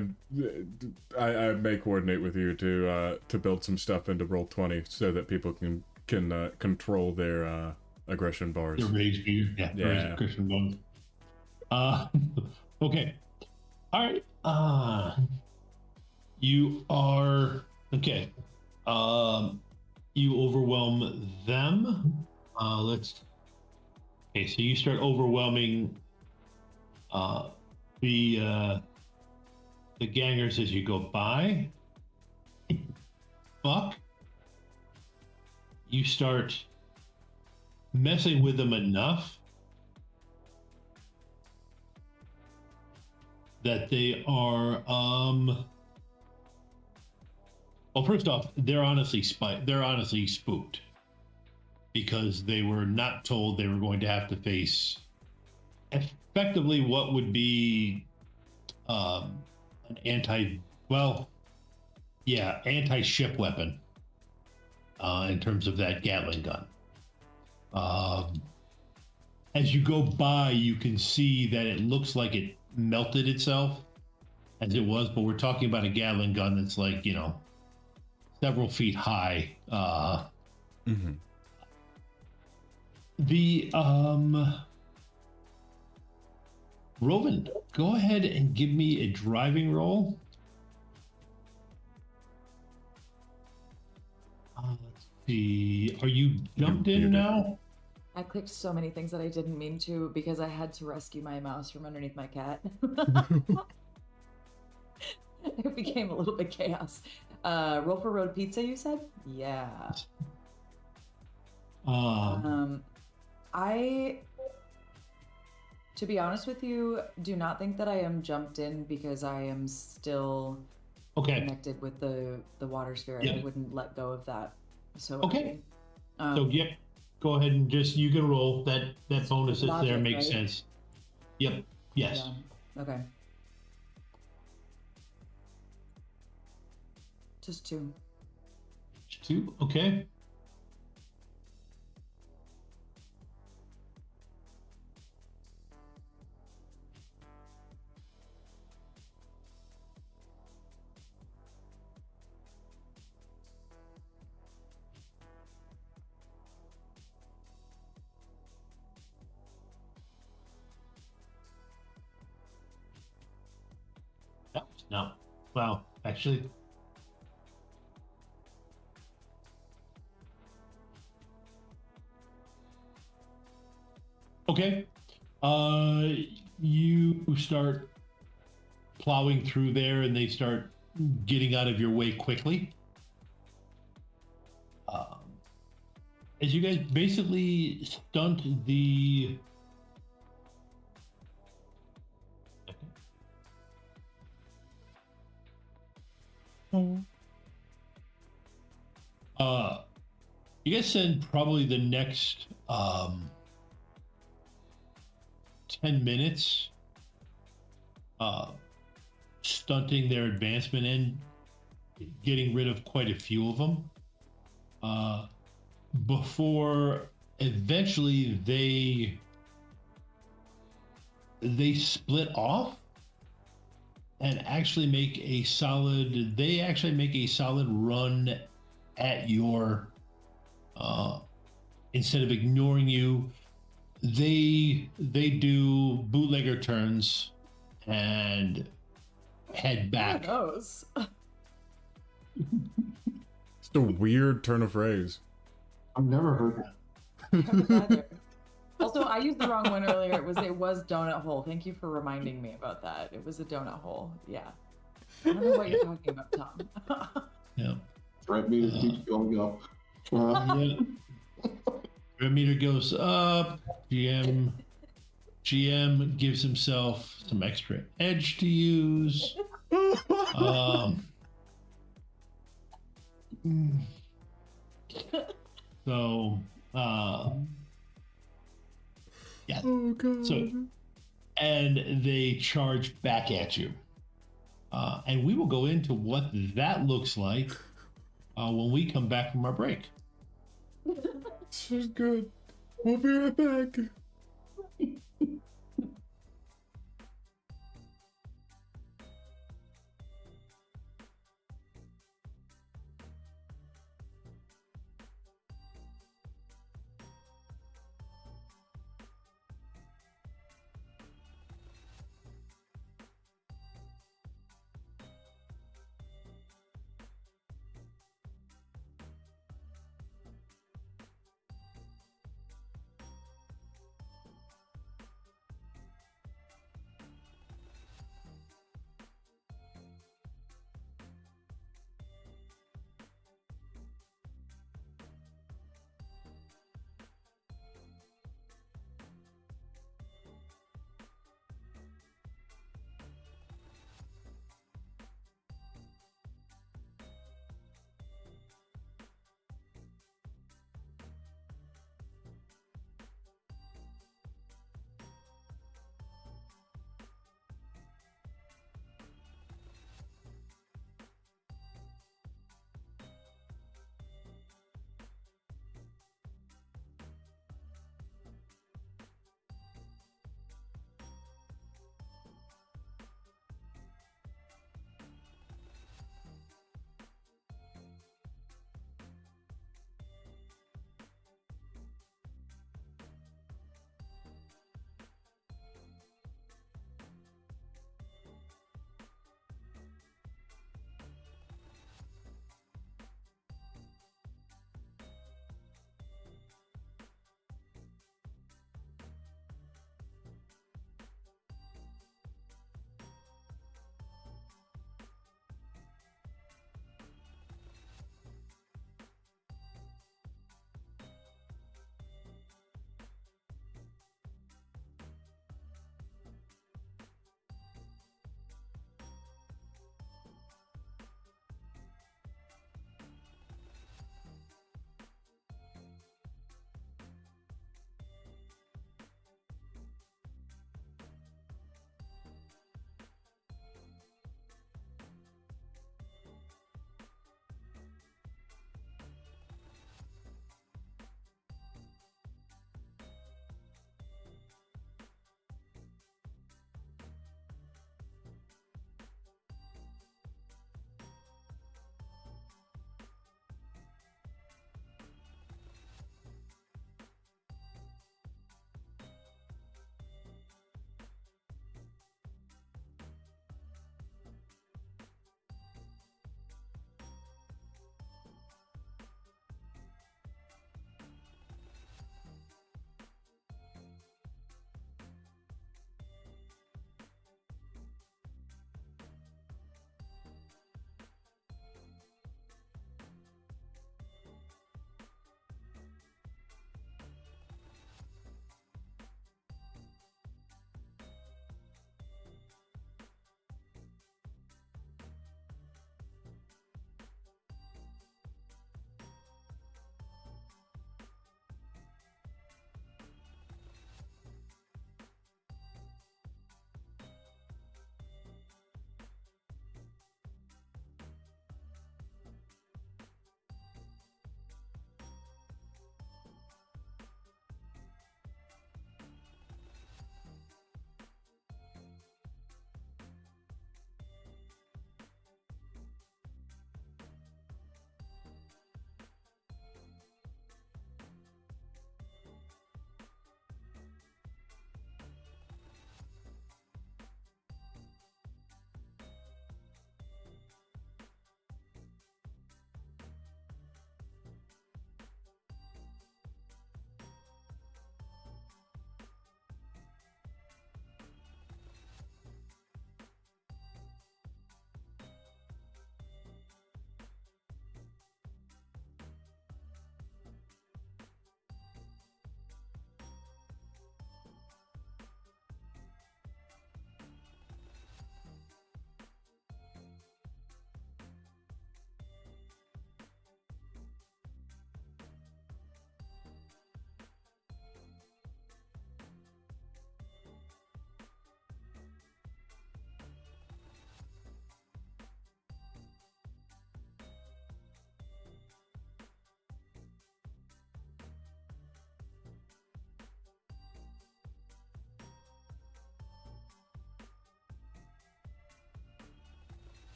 may coordinate with you to build some stuff into Roll20 so that people can control their aggression bars. The rage meter, yeah. Rage Christian one. Okay. All right. You are okay. You overwhelm them. Okay, so you start overwhelming the gangers as you go by. Buck, you start messing with them enough that they are well, first off, they're honestly spooked because they were not told they were going to have to face effectively what would be an anti-ship weapon in terms of that Gatling gun. As you go by, you can see that it looks like it melted itself as it was, but we're talking about a Gatling gun that's like, several feet high. Mm-hmm. The Rovyn, go ahead and give me a driving roll. Let's see. Are you jumped in now? I clicked so many things that I didn't mean to because I had to rescue my mouse from underneath my cat. It became a little bit chaos. Roll for road pizza, you said? Yeah. I, to be honest with you, do not think that I am jumped in because I am still connected with the water spirit. Yeah. I wouldn't let go of that. So okay. So go ahead and you can roll that bonus is logic, there makes right? sense. Yep. Yes. Yeah. Okay. Just 2. 2. Okay. No. Well, actually. Okay. You start plowing through there, and they start getting out of your way quickly. As you guys basically stunt the. You guys send probably the next 10 minutes stunting their advancement and getting rid of quite a few of them before eventually they split off and actually make a solid run at your instead of ignoring you. They do bootlegger turns and head back. Those. It's a weird turn of phrase. I've never heard Either. Also, I used the wrong one earlier. It was donut hole. Thank you for reminding me about that. It was a donut hole. Yeah. I don't know what you're talking about, Tom. Yeah. threat meter keeps going up. Yeah. Red meter goes up. GM gives himself some extra edge to use. So, yeah. Oh god. So, and they charge back at you. And we will go into what that looks like when we come back from our break. This is good. We'll be right back.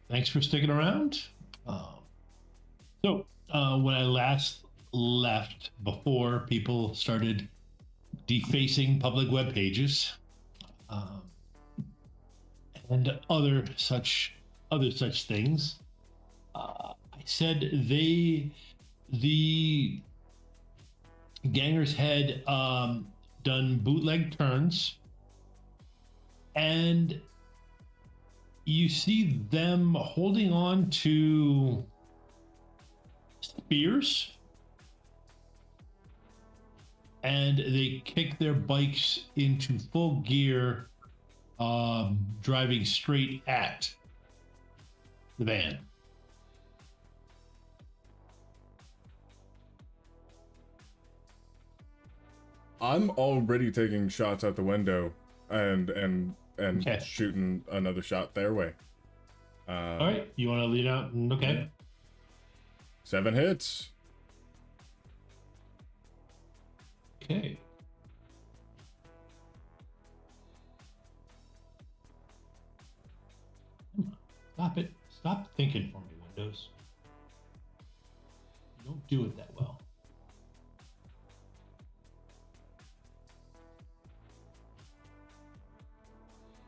thanks for sticking around. When I last left, before people started defacing public web pages, and other such things, I said the gangers had done bootleg turns, and you see them holding on to spears, and they kick their bikes into full gear, driving straight at the van. I'm already taking shots out the window and Okay. shooting another shot their way. All right, you want to lead out? Okay. 7 hits. Okay. Come on, stop it. Stop thinking for me, Windows. You don't do it that well.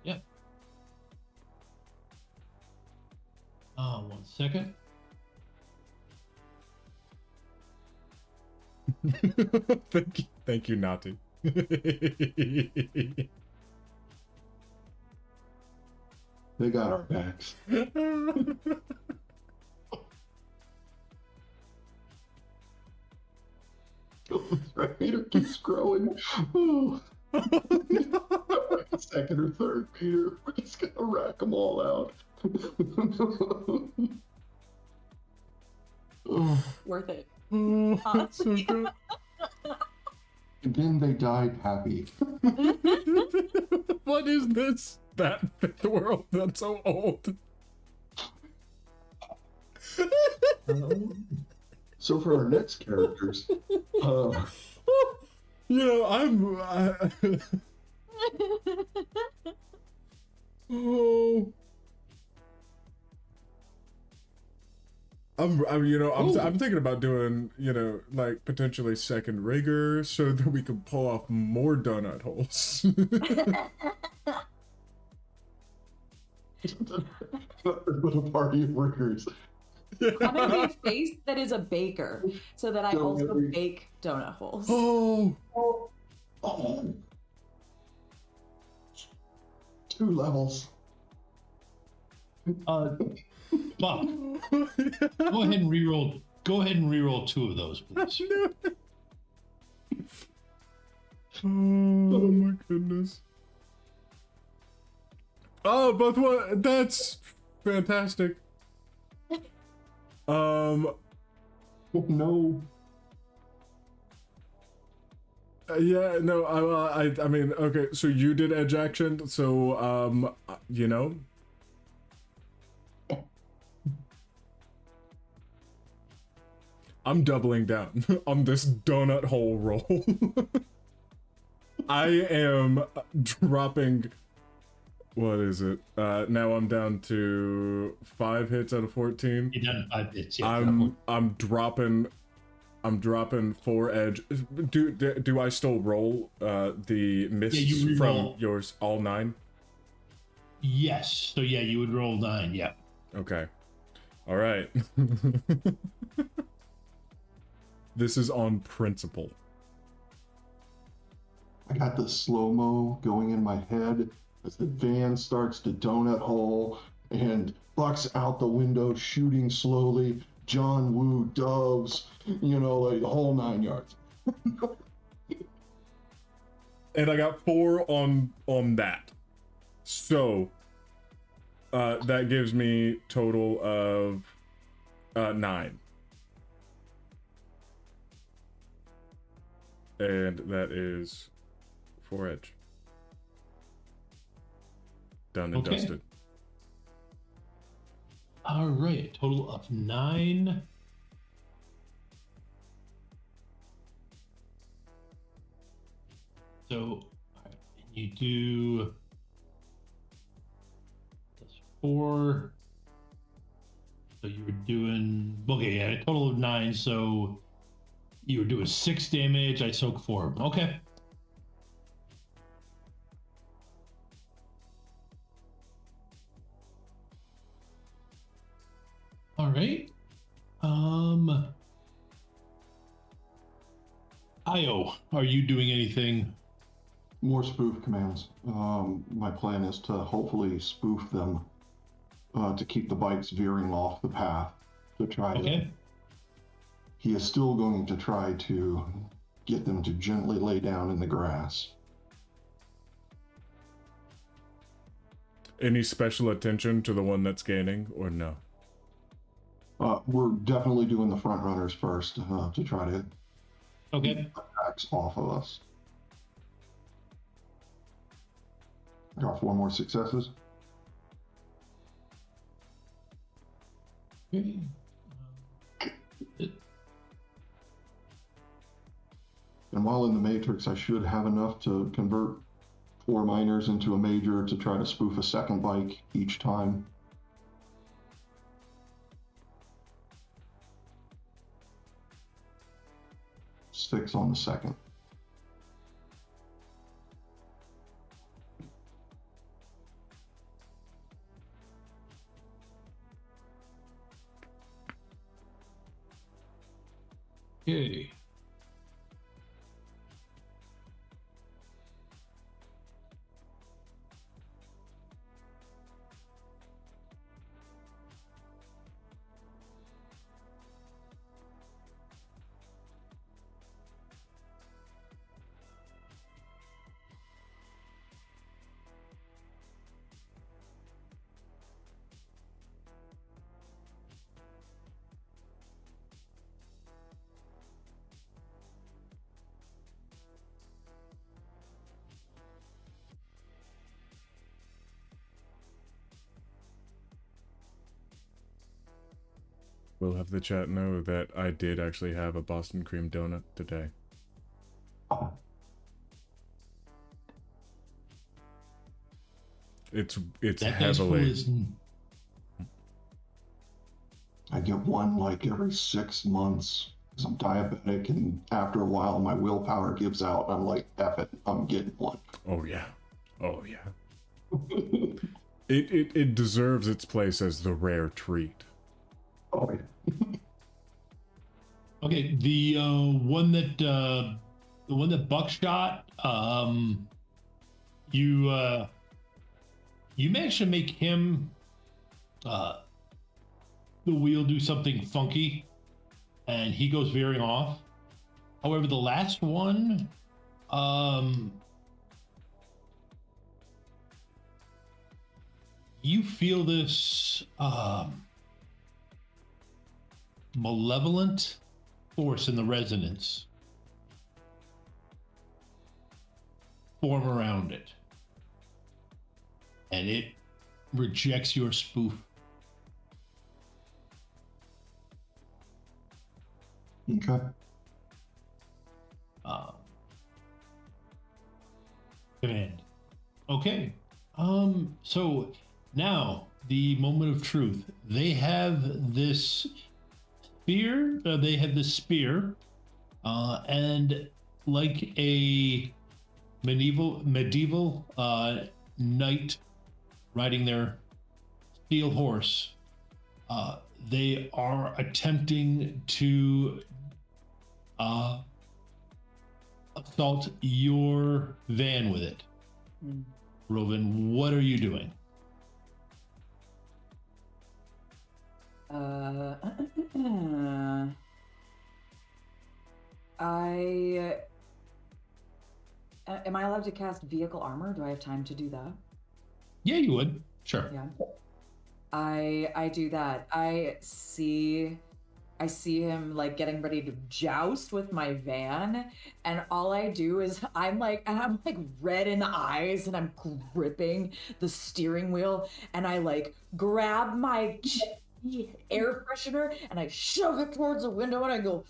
Yep. 1 second. Thank you, Nati. They got our backs. Peter keeps growing. Oh. Second or third, Peter. We're just gonna rack them all out. Oh. Worth it. Oh, that's so good. And then they died happy. What is this? That fifth world that's so old. So for our next characters, you know, oh. I'm thinking about doing, like potentially second rigor so that we can pull off more donut holes. but a party of workers. I'm gonna be a face that is a baker, so that I also bake donut holes. Oh. 2 levels. Buck, go ahead and reroll. Go ahead and reroll 2 of those, please. Oh my goodness. Oh, both one. That's fantastic. No. Yeah, no, I mean, okay, so you did edge action, so, I'm doubling down on this donut hole roll. I am dropping, what is it? Now I'm down to 5 hits out of 14. You're down to 5 hits. Yeah, I'm dropping 4 edge. Do I still roll the miss from yours all 9? Yes. So yeah, you would roll 9. Yeah. Okay. All right. This is on principle. I got the slow-mo going in my head as the van starts to donut hole and Buck's out the window shooting slowly. John Woo doves, like the whole 9 yards. And I got 4 on that. So that gives me total of 9. And that is 4 edge. Done and dusted. All right, total of 9. So, all right, and you do that's 4. doing okay. Yeah, a total of 9. So you were doing 6 damage. I soak 4. Okay. All right. Io, are you doing anything? More spoof commands. My plan is to hopefully spoof them to keep the bikes veering off the path to try to. Okay. He is still going to try to get them to gently lay down in the grass. Any special attention to the one that's gaining, or no? We're definitely doing the front runners first to try to Okay. keep the attacks off of us. I got 4 more successes. Okay. And while in the Matrix, I should have enough to convert 4 minors into a major to try to spoof a second bike each time. Six on the second. Okay. We'll have the chat know that I did actually have a Boston cream donut today. It's That heavily. is I get one like every 6 months because I'm diabetic, and after a while my willpower gives out. I'm like, F it, I'm getting one. Oh yeah, oh yeah. It deserves its place as the rare treat. Oh yeah. okay. The one that Buckshot, you managed to make him the wheel do something funky, and he goes veering off. However, the last one, you feel this malevolent force in the resonance form around it, and it rejects your spoof. Okay. Command. Okay. So now the moment of truth. They have this spear. They have this spear, and like a medieval knight riding their steel horse, they are attempting to assault your van with it. Rovyn, what are you doing? Am I allowed to cast vehicle armor? Do I have time to do that? Yeah, you would. Sure. Yeah. I do that. I see him like getting ready to joust with my van, and all I do is I'm like red in the eyes, and I'm gripping the steering wheel, and I like grab my air freshener and I shove it towards the window, and I go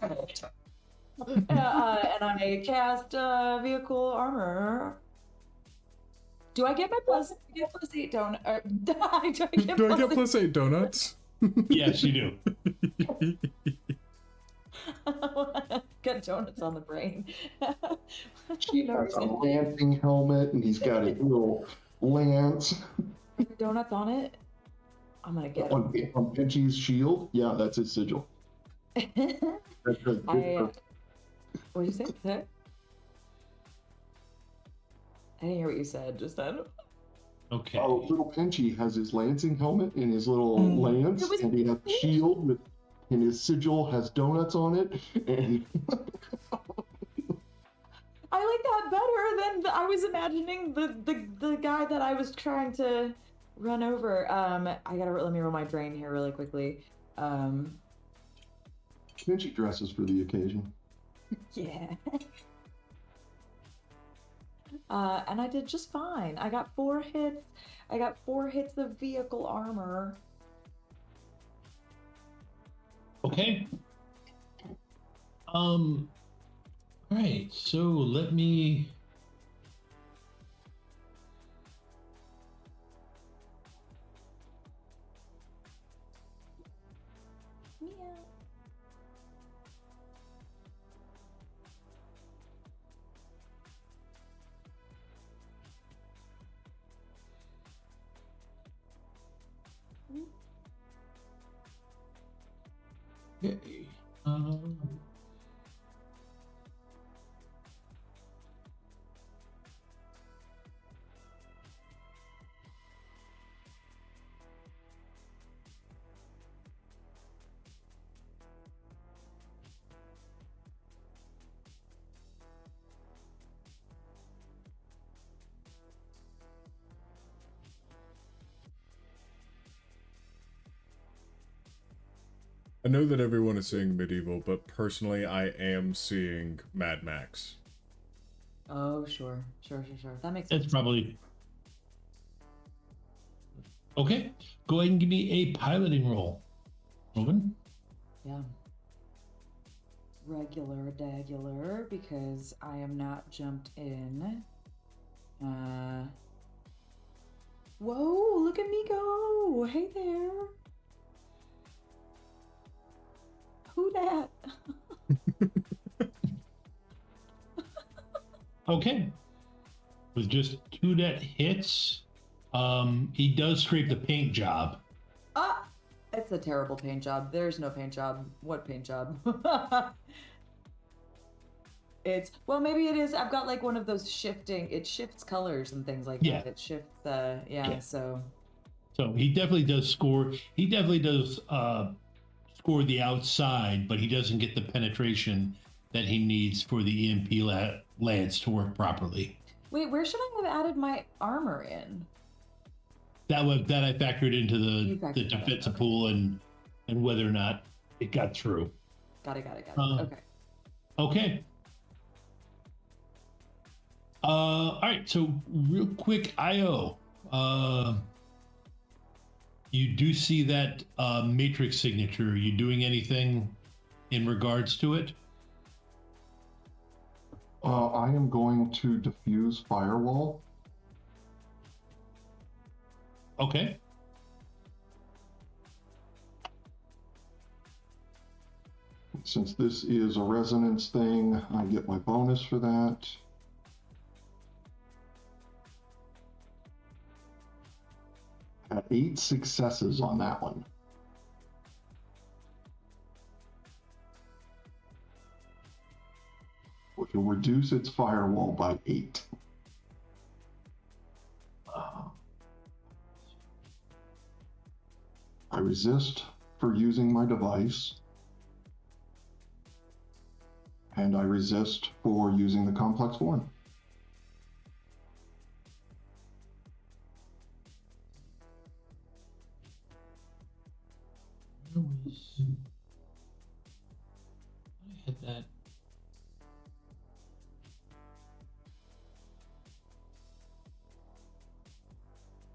and I cast vehicle armor. Do I get my plus 8 donut? Do I get Do I get plus 8 donuts? Yes, you do. Got donuts on the brain. He has a lancing helmet, and he's got his little lance. Donuts on it? I'm gonna get On him. Pinchy's shield, yeah, that's his sigil. What'd you say? Huh? I didn't hear what you said just then. Okay. Oh, little Pinchy has his lancing helmet and his little lance, and he has a shield with, and his sigil has donuts on it. And I like that better than I was imagining the guy that I was trying to run over. Let me roll my drain here really quickly. Pinchy dresses for the occasion. Yeah. And I did just fine. I got 4 hits. I got 4 hits of vehicle armor. Okay. All right. So let me. Yeah. Okay. I know that everyone is seeing medieval, but personally, I am seeing Mad Max. Oh, sure. That makes sense. That's probably. Okay. Go ahead and give me a piloting roll. Rovyn? Yeah. Regular, dagular, because I am not jumped in. Whoa, look at me go! Hey there! Who dat? Okay. With just 2 net hits, he does scrape the paint job. Ah! It's a terrible paint job. There's no paint job. What paint job? Well, maybe it is. I've got like one of those it shifts colors and things like Yeah. that. It shifts, yeah. So he definitely does score. He definitely does score the outside, but he doesn't get the penetration that he needs for the EMP lance to work properly. wait, where should I have added my armor in? That I factored into the defense okay. pool and whether or not it got through. Got it. Okay. Okay. All right. So real quick, IO. You do see that matrix signature. Are you doing anything in regards to it? I am going to diffuse firewall. Okay. Since this is a resonance thing, I get my bonus for that. Had 8 successes on that one. Which will reduce its firewall by 8. I resist for using my device. And I resist for using the complex form. Where was I had that?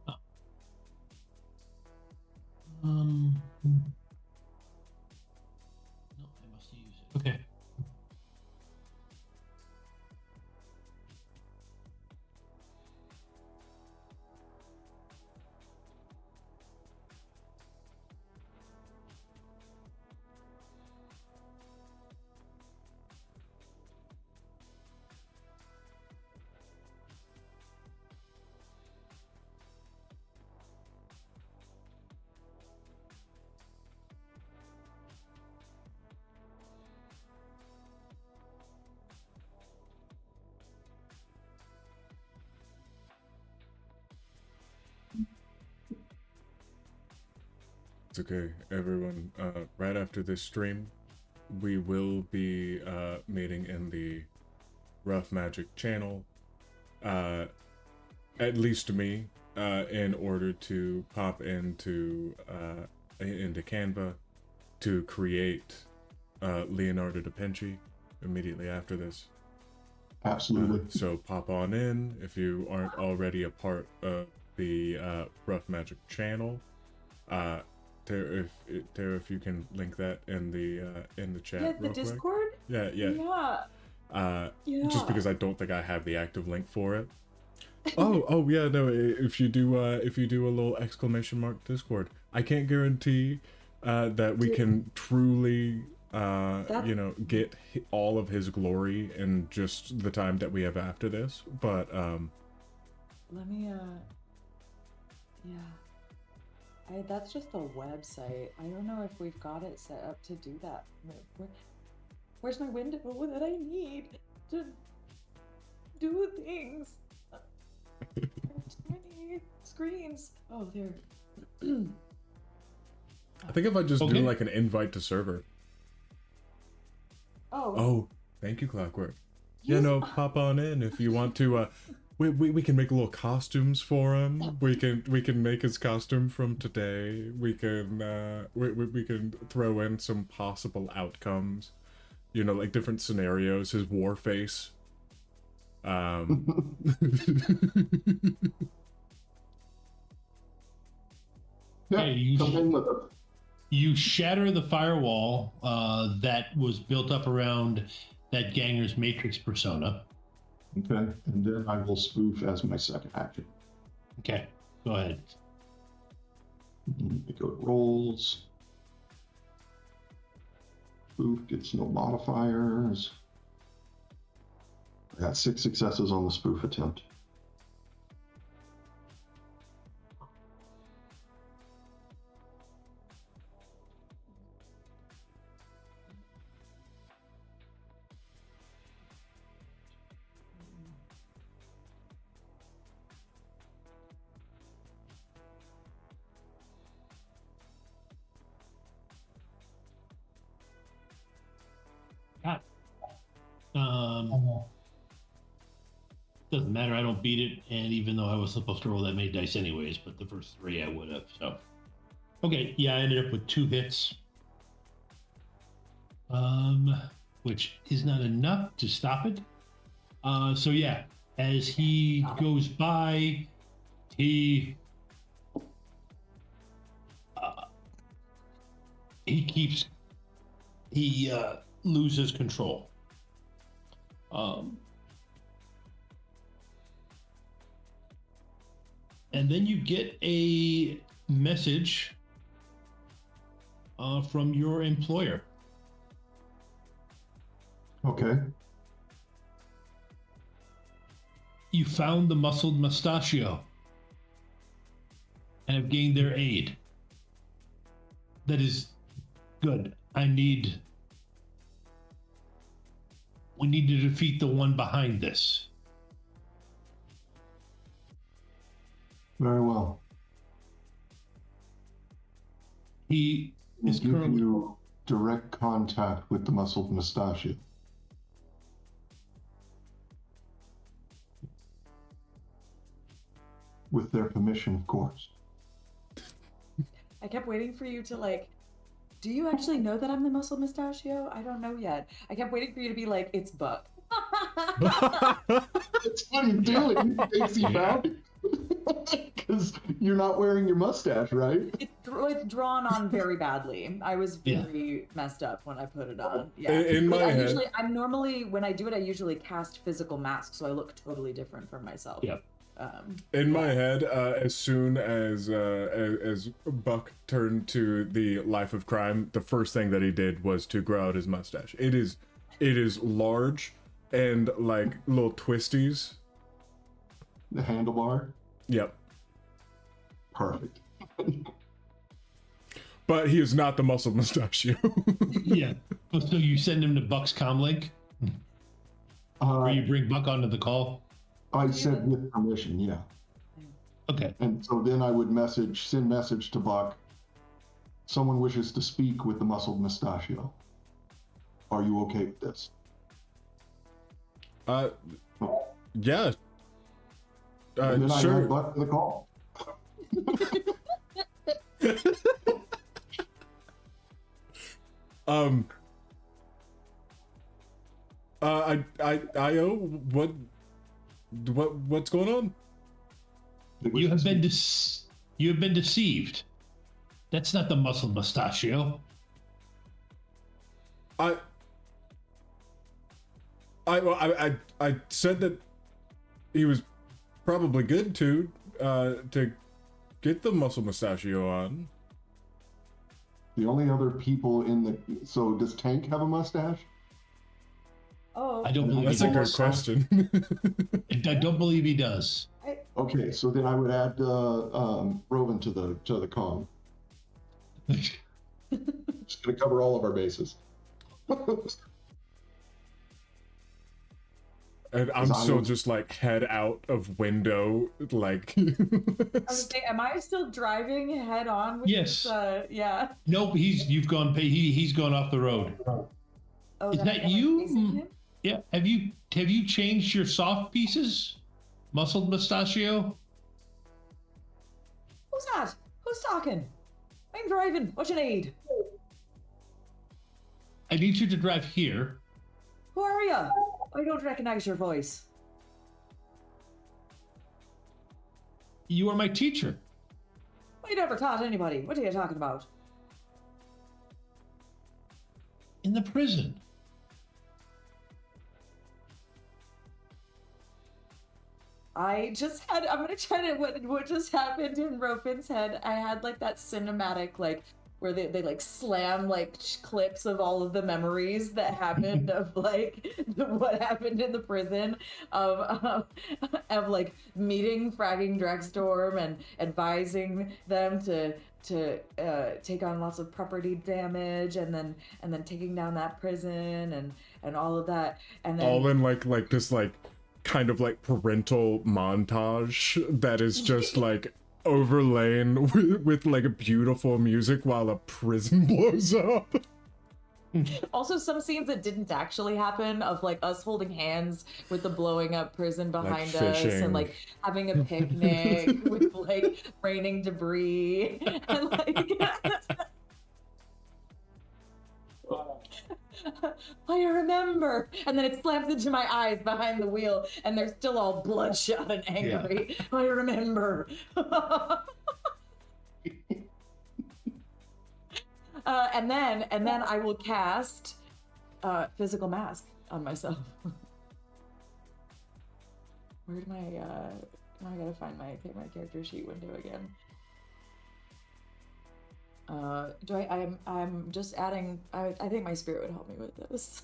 Oh. No, I must use it. Okay. That's okay, everyone. Right after this stream, we will be meeting in the Rough Magic channel. At least me, in order to pop into Canva to create Leonardo da Vinci immediately after this. Absolutely. So pop on in if you aren't already a part of the Rough Magic channel. Tara, if you can link that in the chat. Yeah, the real quick. Discord? Yeah. Yeah. Just because I don't think I have the active link for it. Oh yeah, no. If you do a little exclamation mark Discord, I can't guarantee that we can truly get all of his glory in just the time that we have after this. But Let me that's just a website. I don't know if we've got it set up to do that. Where's my window that I need to do things? Too many screens. Oh, there. I think if I just do Okay. like an invite to server. Oh, thank you, Clockwork. Yes. Pop on in if you want to. We can make little costumes for him. We can make his costume from today. We can we can throw in some possible outcomes. Like different scenarios. His war face. Yeah, Hey, come in with it. You shatter the firewall that was built up around that ganger's matrix persona. Okay, and then I will spoof as my second action. Okay, go ahead. Let me go to rolls. Spoof gets no modifiers. I got 6 successes on the spoof attempt. Doesn't matter, I don't beat it, and even though I was supposed to roll that many dice anyways, but the first 3 I would have, so. Okay, yeah, I ended up with 2 hits. Which is not enough to stop it. So yeah, as he goes by, he loses control. And then you get a message from your employer. Okay. You found the muscled mustachio and have gained their aid. That is good. We need to defeat the one behind this. Very well. He We'll is give currently... you direct contact with the muscled mustachio. With their permission, of course. I kept waiting for you to do you actually know that I'm the muscle mustachio? I don't know yet. I kept waiting for you to be like, it's Buck. That's how you do it, you Stacy Bounty. Because you're not wearing your mustache, right? It's drawn on very badly. I was very messed up when I put it on. Yeah. In my head, I'm normally, when I do it, I usually cast physical masks, so I look totally different from myself. Yep. In my head, as soon as Buck turned to the life of crime, the first thing that he did was to grow out his mustache. It is large and like little twisties. The handlebar? Yep. Perfect. But he is not the muscle mustachio. Yeah. So you send him to Buck's comlink? Or you bring Buck onto the call? I said with permission, yeah. Okay. And so then I would send message to Buck someone wishes to speak with the muscled mustachio. Are you okay with this? Yeah. And then Sure. I butt the call. Io, what's going on? You have been you have been deceived. That's not the muscle mustachio. I said that he was probably good to get the muscle mustachio on. The only other people in the... So does Tank have a mustache? Oh, I don't believe That's he a good does. question. I don't believe he does. Okay, so then I would add Rovyn to the con. Just gonna cover all of our bases. And I'm still just like head out of window, like. I was saying, am I still driving head on with Yes. this? Yeah. Nope, he's gone off the road. Oh, Is that am I you? facing him? Yeah. Have you changed your soft pieces? Muscled mustachio? Who's that? Who's talking? I'm driving. What you need? I need you to drive here. Who are you? I don't recognize your voice. You are my teacher. I never taught anybody. What are you talking about? In the prison. I'm gonna try to, what just happened in Rovyn's head, I had like that cinematic, like, where they like slam like clips of all of the memories that happened of like what happened in the prison of like meeting fragging Dregstorm and advising them to take on lots of property damage and then taking down that prison and all of that, and then All in like this like kind of like parental montage that is just like overlain with like beautiful music while a prison blows up. also some scenes that didn't actually happen of like us holding hands with the blowing up prison behind us fishing. and like having a picnic with like raining debris and like I remember, and then it slams into my eyes behind the wheel and they're still all bloodshot and angry. I remember. And then I will cast physical mask on myself. Where did my now I gotta find my character sheet window again. I'm just adding, I think my spirit would help me with this.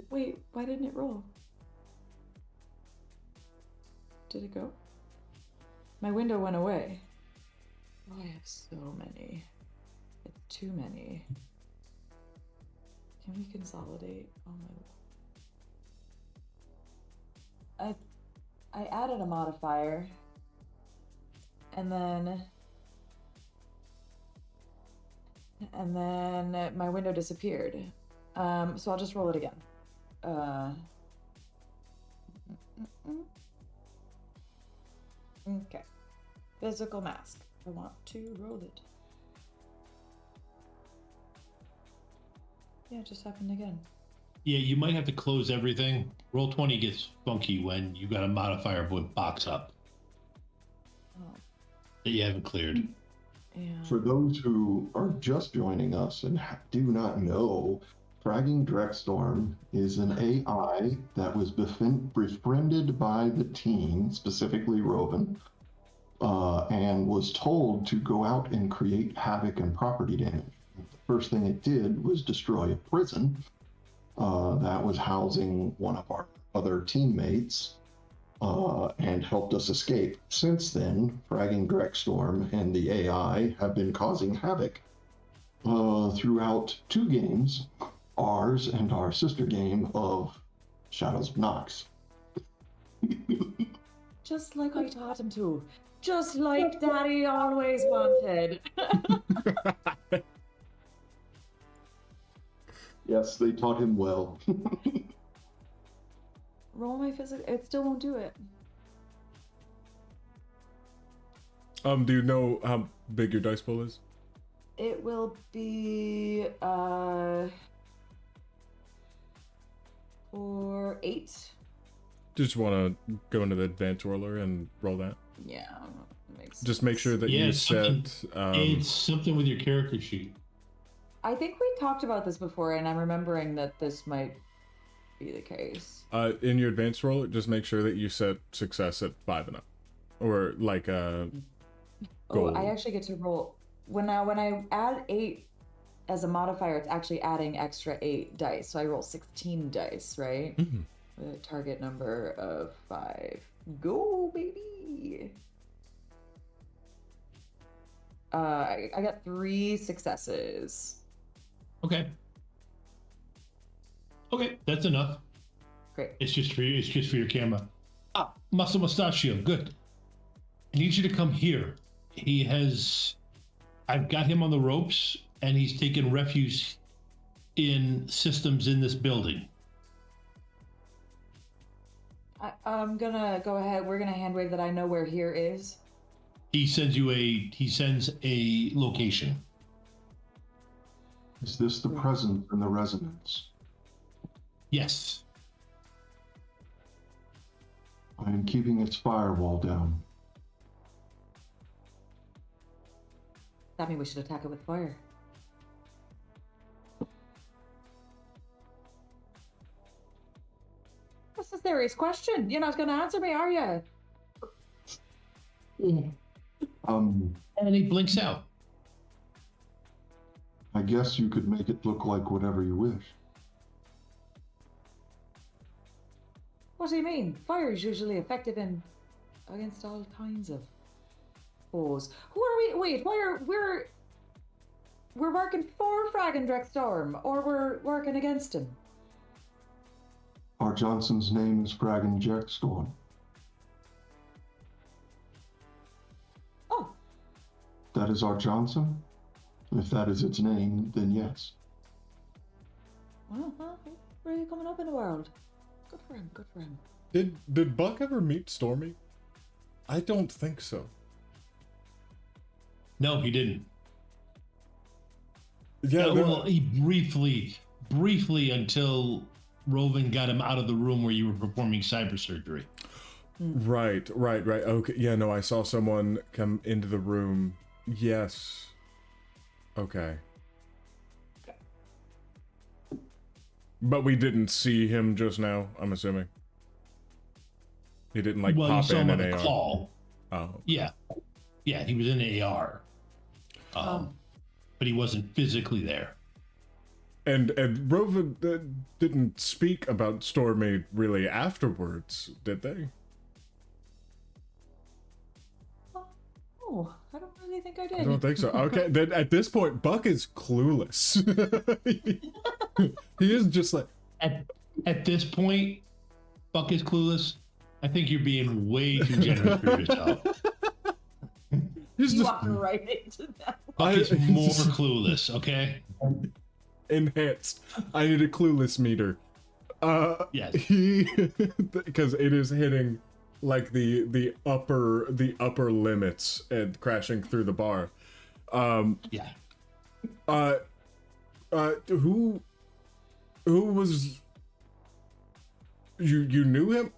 Wait, why didn't it roll? Did it go? My window went away. Oh, I have so many. It's too many. Can we consolidate? Oh my. I added a modifier. And then my window disappeared. So I'll just roll it again. Okay. Physical mask. I want to roll it. Yeah, it just happened again. Yeah, you might have to close everything. Roll20 gets funky when you got a modifier with box up that you haven't cleared. Yeah. For those who are just joining us and do not know, Fragging Dregstorm is an AI that was befriended by the team, specifically Rovyn, and was told to go out and create havoc and property damage. The first thing it did was destroy a prison that was housing one of our other teammates and helped us escape. Since then, Fragging Dregstorm and the AI have been causing havoc throughout 2 games, ours and our sister game of Shadows of Nox. Just like I taught him to. Just like Daddy always wanted. Yes, they taught him well. Roll my physics. It still won't do it. Do you know how big your dice pool is? It will be for 8. Just want to go into the advanced roller and roll that. Yeah. Makes Just make sure that you set. It's something with your character sheet. I think we talked about this before, and I'm remembering that this might be the case. In your advanced roller, just make sure that you set success at 5 and up, or like a goal. Oh, I actually get to roll when I add 8 as a modifier. It's actually adding extra 8 dice, so I roll 16 dice, right? Mm-hmm. With a target number of 5. Go, baby! I got 3 successes. Okay. Okay, that's enough. Great. It's just for you. It's just for your camera. Ah, muscle mustachio. Good. I need you to come here. I've got him on the ropes, and he's taken refuge in systems in this building. I'm gonna go ahead. We're gonna hand wave that I know where here is. He sends a location. Is this the present in the resonance? Yes. I am keeping its firewall down. That means we should attack it with fire. That's a serious question. You're not gonna answer me, are you? And he blinks out. I guess you could make it look like whatever you wish. What do you mean? Fire is usually effective against all kinds of foes. Who are we? Wait, we're working for Fraggin Storm, or we're working against him? Our Johnson's name is Fraggin Jettstorm. Oh. That is our Johnson? If that is its name, then yes. Well, really coming up in the world. Good for him, good for him. Did Buck ever meet Stormy? I don't think so. No, he didn't. Yeah, well, he briefly until Rovyn got him out of the room where you were performing cyber surgery. Right. Okay, yeah, no, I saw someone come into the room. Yes. Okay. But we didn't see him just now, I'm assuming. He didn't Well, pop you saw in him an on the AR. call. Oh. Yeah, he was in the AR. But he wasn't physically there. And Rovyn didn't speak about Stormy really afterwards, did they? Oh, I don't really think I did. I don't think so. Okay, then at this point, Buck is clueless. He is just like... At this point, Buck is clueless. I think you're being way too generous for yourself. He's You just... walked right into that. Buck is more clueless, okay? Enhanced. I need a clueless meter. Yes. Because it is hitting like the upper limits and crashing through the bar. Yeah. Who was you knew him?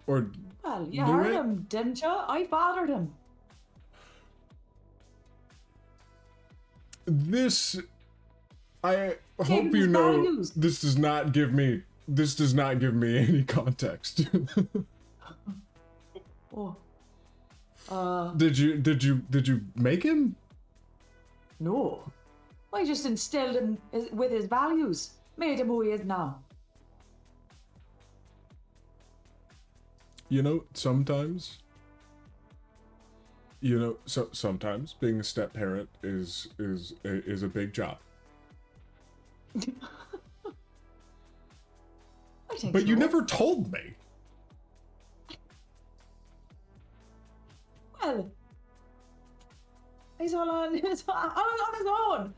Or Well, you knew heard it? him, didn't you? I bothered him. This, I Gave hope him you his know, values. this does not give me any context. Oh. Did you make him? No. I just instilled him with his values. Made him who he is now. You know, sometimes being a step parent is a big job. I think But you so. never told me. Well, he's all on his own.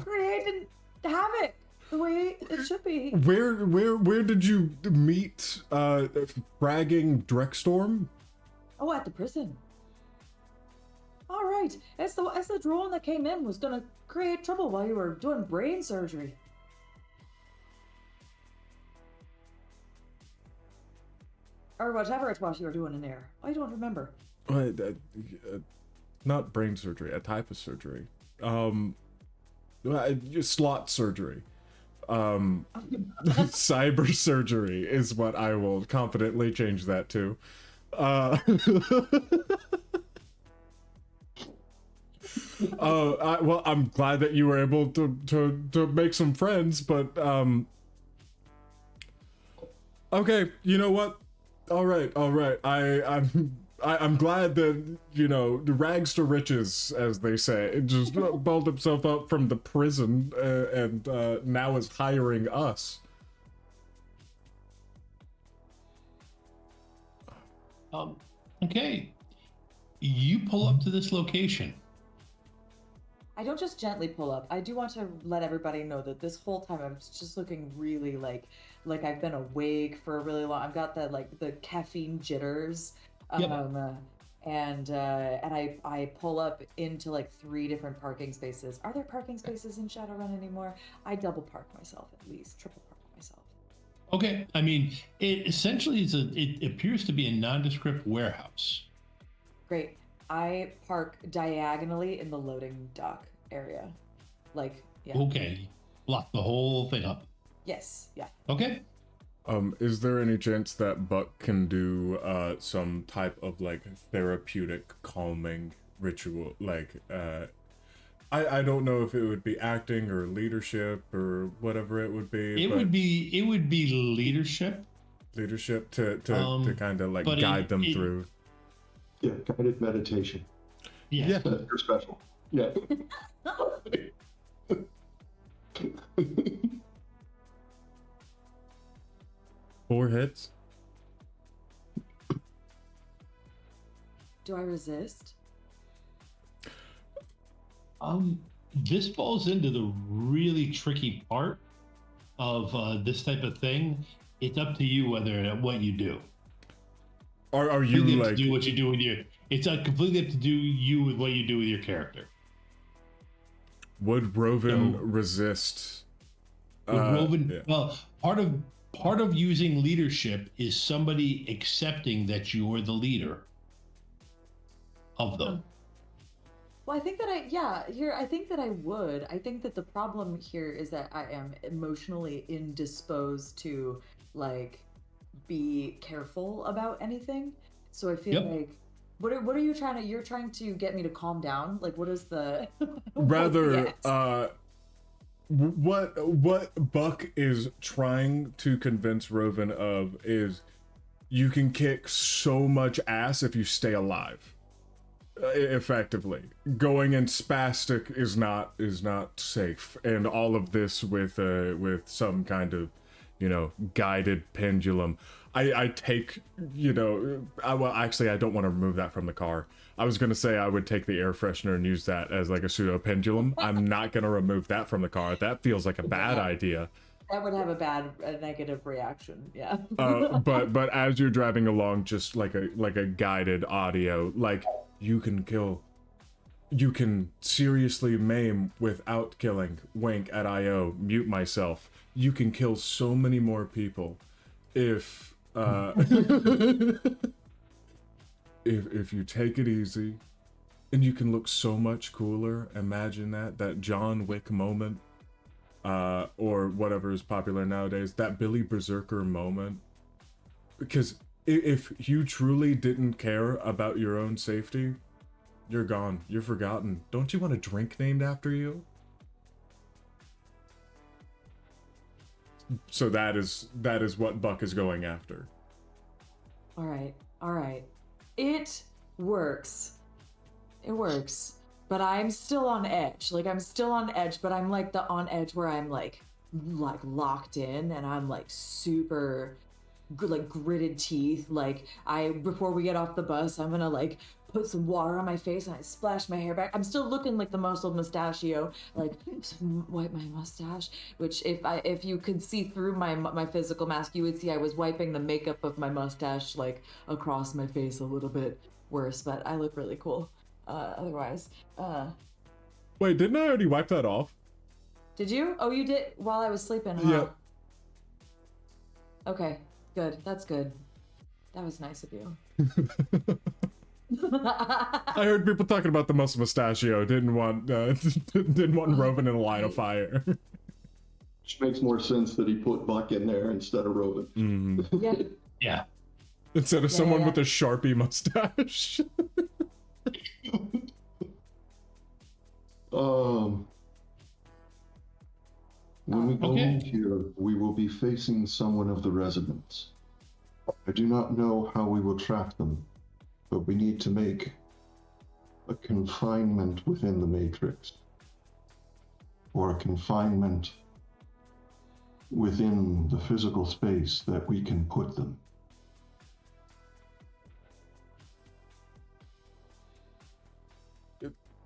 Creating havoc the way it should be. Where did you meet fragging Drextorm? Oh, at the prison. All right, it's the drone that came in was gonna create trouble while you were doing brain surgery. Or whatever it was you were doing in there. I don't remember. Not brain surgery, a type of surgery. Slot surgery. Cyber surgery is what I will confidently change that to. Well, I'm glad that you were able to make some friends, but okay, you know what? All right. I'm glad that, you know, the rags to riches, as they say, just balled himself up from the prison and now is hiring us. Okay. You pull up to this location. I don't just gently pull up. I do want to let everybody know that this whole time I'm just looking really like I've been awake for a really long. I've got the caffeine jitters. Yep. And I pull up into like 3 different parking spaces. Are there parking spaces in Shadowrun anymore? I double park myself at least, triple park myself. Okay. I mean, it essentially it appears to be a nondescript warehouse. Great. I park diagonally in the loading dock area. Like, yeah. Okay. Block the whole thing up. Yes, yeah. Okay. Is there any chance that Buck can do some type of like therapeutic calming ritual? Like, I don't know if it would be acting or leadership or whatever it would be. It would be leadership. Leadership to kind of like guide them through. Yeah, guided meditation. Yeah. That's your special. Yeah. 4 hits. Do I resist? This falls into the really tricky part of this type of thing. It's up to you what you do. Are you completely like up to do what you do with your? It's completely up to do you with what you do with your character. Would Rovyn resist? Rovyn, yeah. well, part of using leadership is somebody accepting that you're the leader of them. Well, I think that I think that I would. I think that the problem here is that I am emotionally indisposed to like be careful about anything. So I feel like what are you trying to you're trying to get me to calm down? Like what is the rather what Buck is trying to convince Rovyn of is you can kick so much ass if you stay alive. Effectively, going in spastic is not safe, and all of this with some kind of guided pendulum. I take well, actually I don't want to remove that from the car. I was gonna say I would take the air freshener and use that as like a pseudo pendulum. I'm not gonna remove that from the car. That feels like a bad idea. That would have a negative reaction, yeah. But as you're driving along, just like a guided audio, like you can seriously maim without killing. Wink at IO, mute myself. You can kill so many more people if if you take it easy, and you can look so much cooler. Imagine that John Wick moment. Or whatever is popular nowadays, that Billy Berserker moment. Because if you truly didn't care about your own safety, you're gone. You're forgotten. Don't you want a drink named after you? So that is what Buck is going after. All right. It works. But I'm still on edge. Like I'm still on edge, but I'm like on edge where I'm like locked in, and I'm like super like gritted teeth. Like before we get off the bus, I'm gonna like put some water on my face and I splash my hair back. I'm still looking like the muscled mustachio, like wipe my mustache. Which if you could see through my physical mask, you would see I was wiping the makeup of my mustache like across my face a little bit worse. But I look really cool. Otherwise, Wait, didn't I already wipe that off? did you? Oh, you did while I was sleeping, huh? Yeah. Okay, good. That's good. That was nice of you. I heard people talking about the muscle mustachio. Didn't want Rovyn in a line of fire. Which makes more sense that he put Buck in there instead of Rovyn. Yeah. Yeah. Instead of someone yeah. with a Sharpie mustache. When we go Okay. here, we will be facing someone of the residents. I do not know how we will track them, but we need to make a confinement within the Matrix, or a confinement within the physical space that we can put them.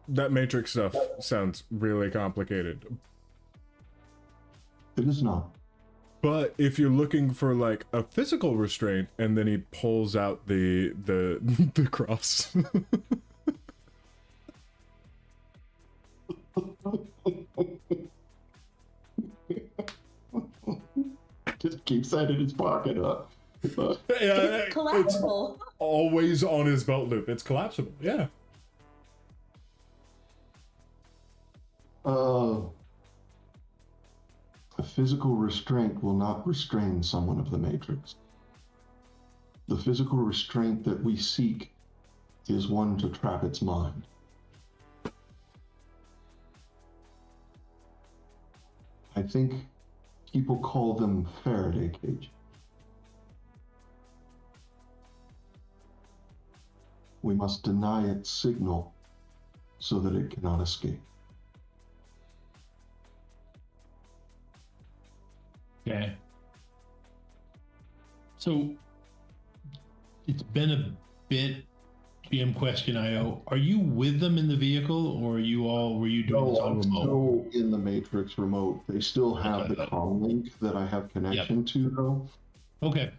That Matrix stuff sounds really complicated. It is not. But if you're looking for like a physical restraint, and then he pulls out the the cross. Just keeps that in his pocket, huh? Yeah, Collapsible. it's always on his belt loop. It's collapsible. Yeah. A physical restraint will not restrain someone of the Matrix. The physical restraint that we seek is one to trap its mind. I think people call them Faraday cage. We must deny its signal so that it cannot escape. Okay. So it's been a bit. GM question IO. Are you with them in the vehicle, or were you doing this on I'm remote? still in the Matrix remote. They still have Okay. the comm link that I have connection to, though. Okay.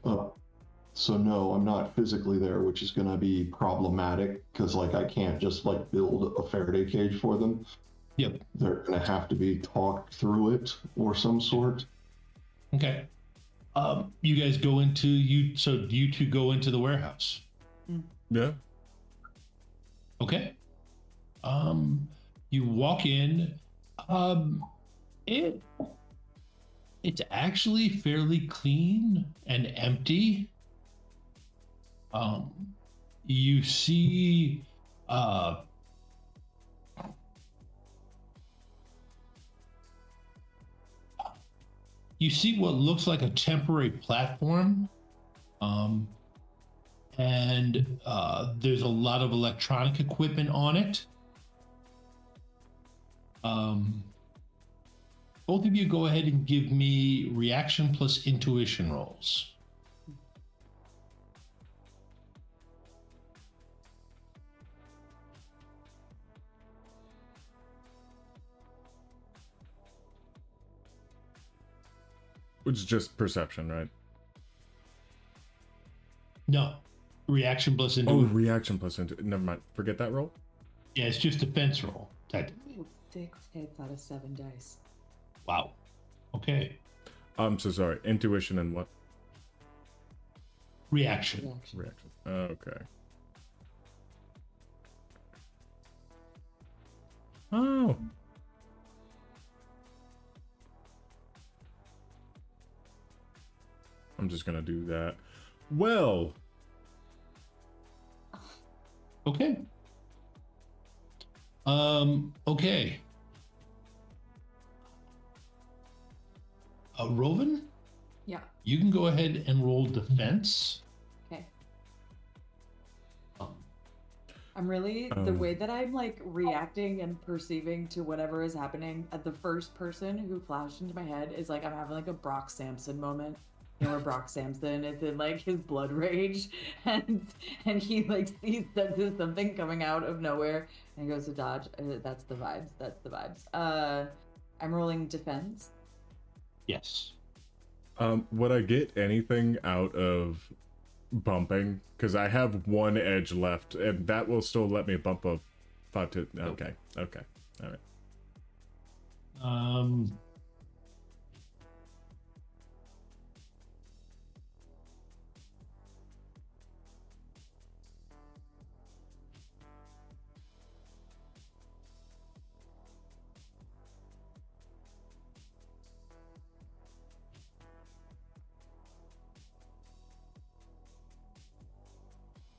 So no, I'm not physically there, which is going to be problematic because, like, I can't just like build a Faraday cage for them. Yep. They're going to have to be talked through it or some sort. Okay. You guys go into so you two go into the warehouse. Yeah. Okay. You walk in. It's actually fairly clean and empty. You see what looks like a temporary platform. And there's a lot of electronic equipment on it. Both of you go ahead and give me reaction plus intuition rolls. Which is just perception, right? No, reaction plus Oh, intuition. reaction plus never mind. Forget that roll. Yeah, it's just defense roll, technically. 6 hits out of 7 dice. Wow. Okay. I'm so sorry. Intuition and what? Reaction. Reaction. Reaction. Okay. Oh. I'm just gonna do that. Well. Okay. Okay. Rovyn, Yeah. you can go ahead and roll defense. Okay. Um, I'm really the way that I'm like reacting and perceiving to whatever is happening. At the first person who flashed into my head is like I'm having like a Brock Sampson moment. you know, where Brock Samson is in like his blood rage, and he like sees that there's something coming out of nowhere, and he goes to dodge. That's the vibes. That's the vibes. I'm rolling defense. Yes. Would I get anything out of bumping? Because I have one edge left, and that will still let me bump a 5 to. Okay. Okay. All right.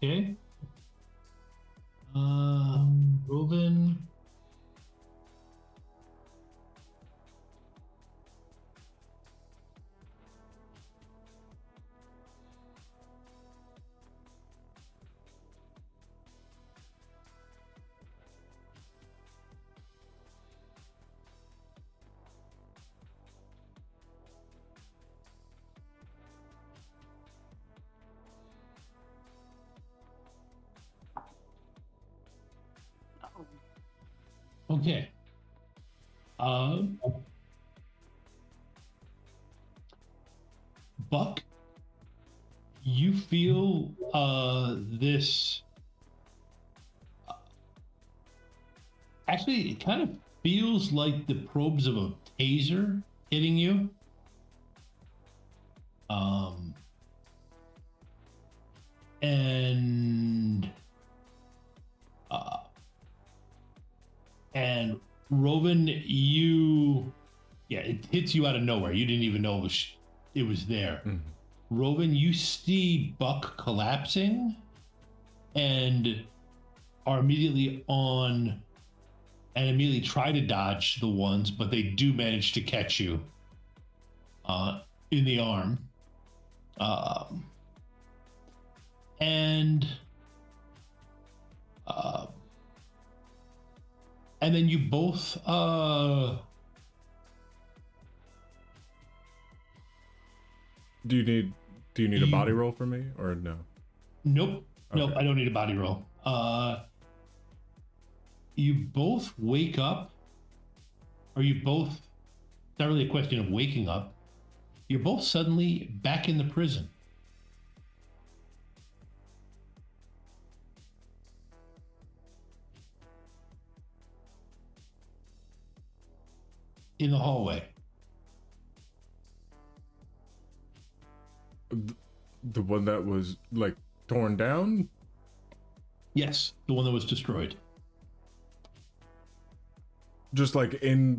Okay. Rovyn. Okay. Buck, you feel this. Actually, it kind of feels like the probes of a taser hitting you. And Rovyn, it hits you out of nowhere. You didn't even know it was there. Mm-hmm. Rovyn, you see Buck collapsing and are immediately on and immediately try to dodge the ones, but they do manage to catch you in the arm. And then you both do you need a body roll for me or no? Nope. Okay. Nope, I don't need a body roll. You both wake up, or you both, it's not really a question of waking up, you're both suddenly back in the prison. In the hallway. The one that was like torn down? Yes, the one that was destroyed. Just like is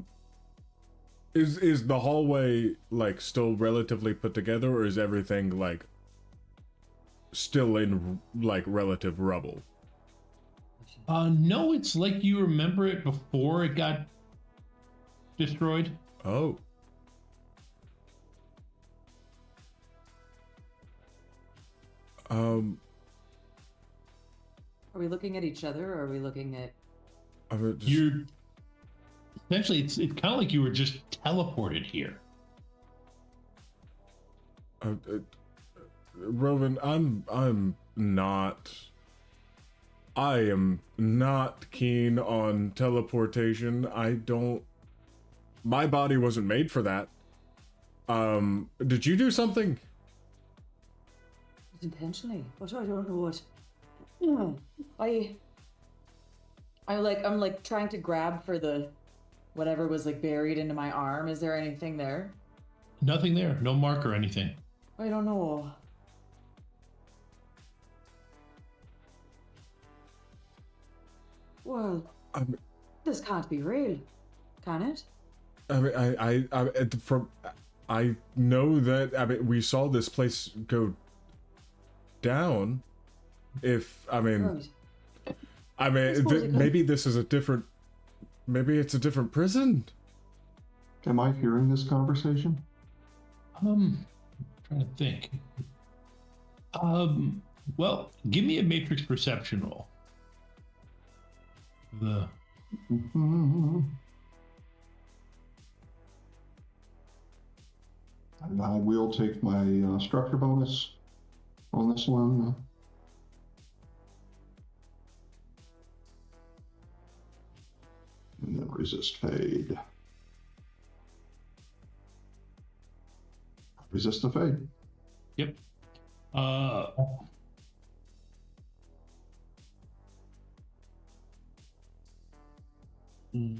the hallway like still relatively put together, or is everything like still in like relative rubble? No, it's like you remember it before it got destroyed. Oh. Are we looking at each other, or are we looking at? You're essentially it's kind of like you were just teleported here. Rovyn, I am not keen on teleportation. My body wasn't made for that. Did you do something? Intentionally, but I don't know what. I'm like trying to grab for the whatever was like buried into my arm. Is there anything there? Nothing there. No mark or anything. I don't know. Well, this can't be real, can it? I mean, I know that. I mean, we saw this place go down. Right. Maybe this is maybe it's a different prison. Am I hearing this conversation? I'm trying to think. Well, give me a matrix perception roll. I'm I will take my structure bonus on this one. And then resist fade. Resist the fade. Yep.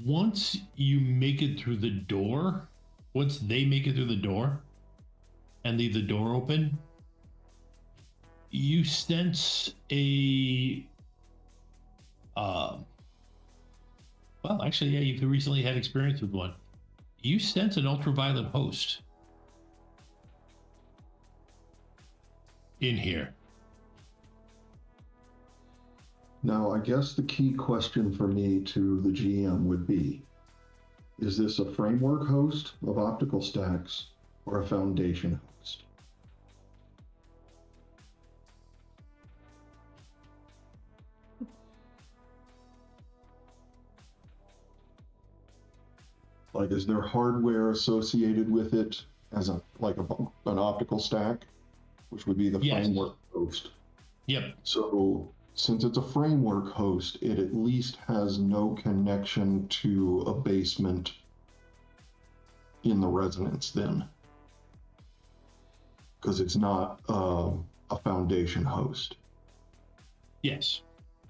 Once you make it through the door, once they make it through the door and leave the door open, you sense a well, actually, yeah, you've recently had experience with one. You sense an ultraviolet host in here. Now, I guess the key question for me to the GM would be, is this a framework host of optical stacks or a foundation host? Like, is there hardware associated with it as an optical stack, which would be the Yes. framework host? Yep. So, since it's a framework host, it at least has no connection to a basement in the resonance then. Because it's not a foundation host. Yes.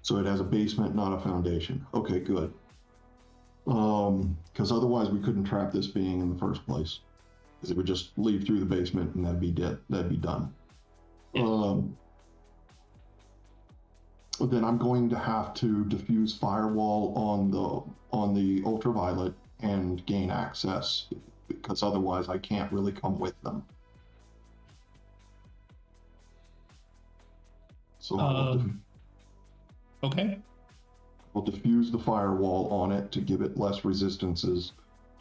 So it has a basement, not a foundation. Okay, good. Because otherwise we couldn't trap this being in the first place. Because it would just leave through the basement and that'd be dead. That'd be done. Yeah. Then I'm going to have to diffuse firewall on the ultraviolet and gain access, because otherwise I can't really come with them. So Okay. we'll diffuse the firewall on it to give it less resistances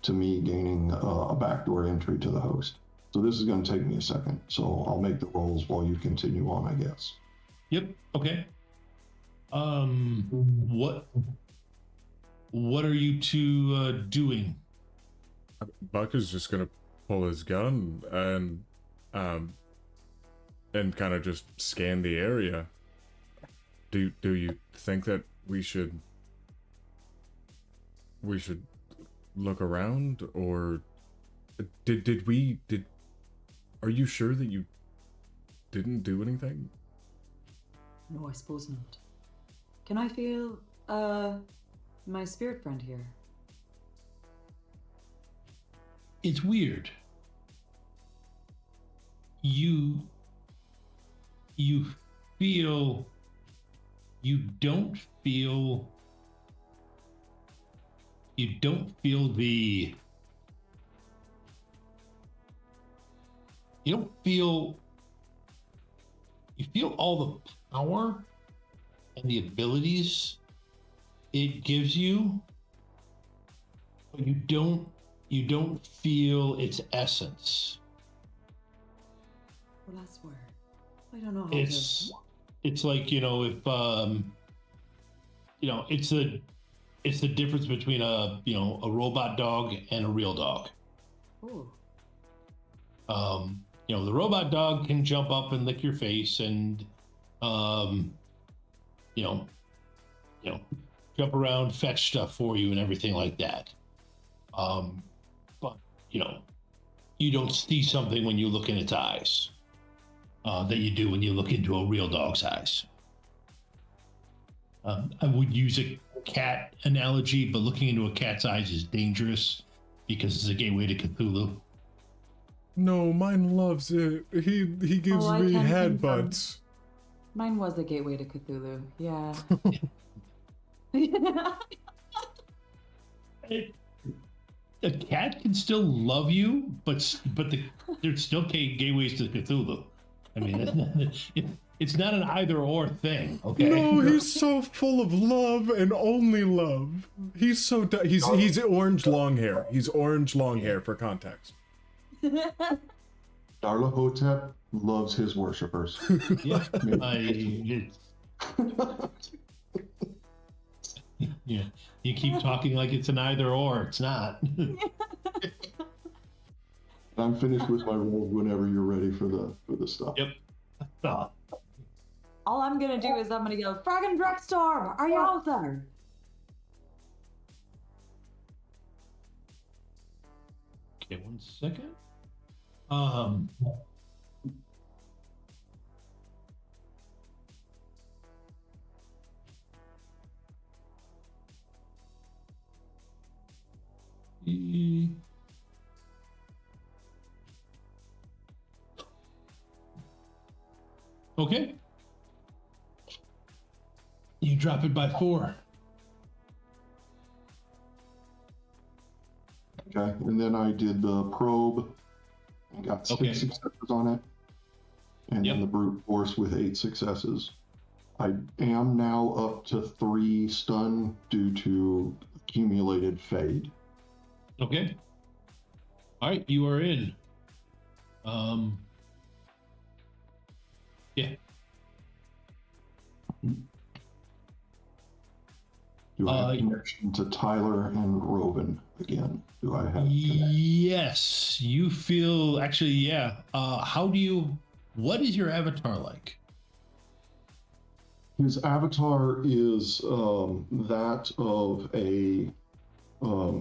to me gaining a backdoor entry to the host. So this is going to take me a second. So I'll make the rolls while you continue on, I guess. Yep. Okay. What are you two doing? Buck is just gonna pull his gun and kind of just scan the area. Do you think that we should look around, or are you sure that you didn't do anything? No, I suppose not. Can I feel my spirit friend here? It's weird. You feel, you don't feel the, you feel all the power and the abilities it gives you, but you don't feel its essence. Well, that's weird. I don't know how It's like, if it's the difference between a robot dog and a real dog. Oh. The robot dog can jump up and lick your face and jump around, fetch stuff for you and everything like that. But you don't see something when you look in its eyes that you do when you look into a real dog's eyes. I would use a cat analogy, but looking into a cat's eyes is dangerous because it's a gateway to Cthulhu. No, mine loves it. He gives me headbutts. Mine was the gateway to Cthulhu. Yeah. A cat can still love you, but there's still gateways to Cthulhu. I mean, it's not an either or thing. Okay. No, he's so full of love and only love. He's orange long hair. He's orange long hair for context. Darla Hotep loves his worshippers. Yeah, yeah. You keep talking like it's an either or. It's not. I'm finished with my roll whenever you're ready for the stuff. Yep. All I'm gonna do is I'm gonna go, Fraggin' Drexstorm, are you out there? Okay, 1 second. E- Okay. You drop it by 4. Okay, and then I did the probe and got 6 Okay. successes on it. And Yep. then the brute force with 8 successes. I am now up to 3 stun due to accumulated fade. Okay. All right, you are in. Yeah. Do I have connection to Tyler and Rovyn again? Do I have connection? Yes, you feel actually, yeah. What is your avatar like? His avatar is that of a.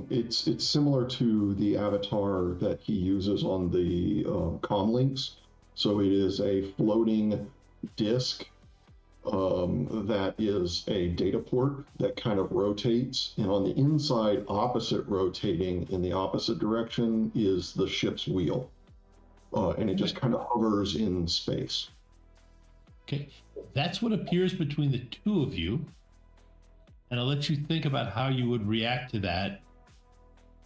It's similar to the avatar that he uses on the comlinks. So it is a floating disc that is a data port that kind of rotates, and on the inside, opposite rotating in the opposite direction, is the ship's wheel, and it just kind of hovers in space. Okay, that's what appears between the two of you. And I'll let you think about how you would react to that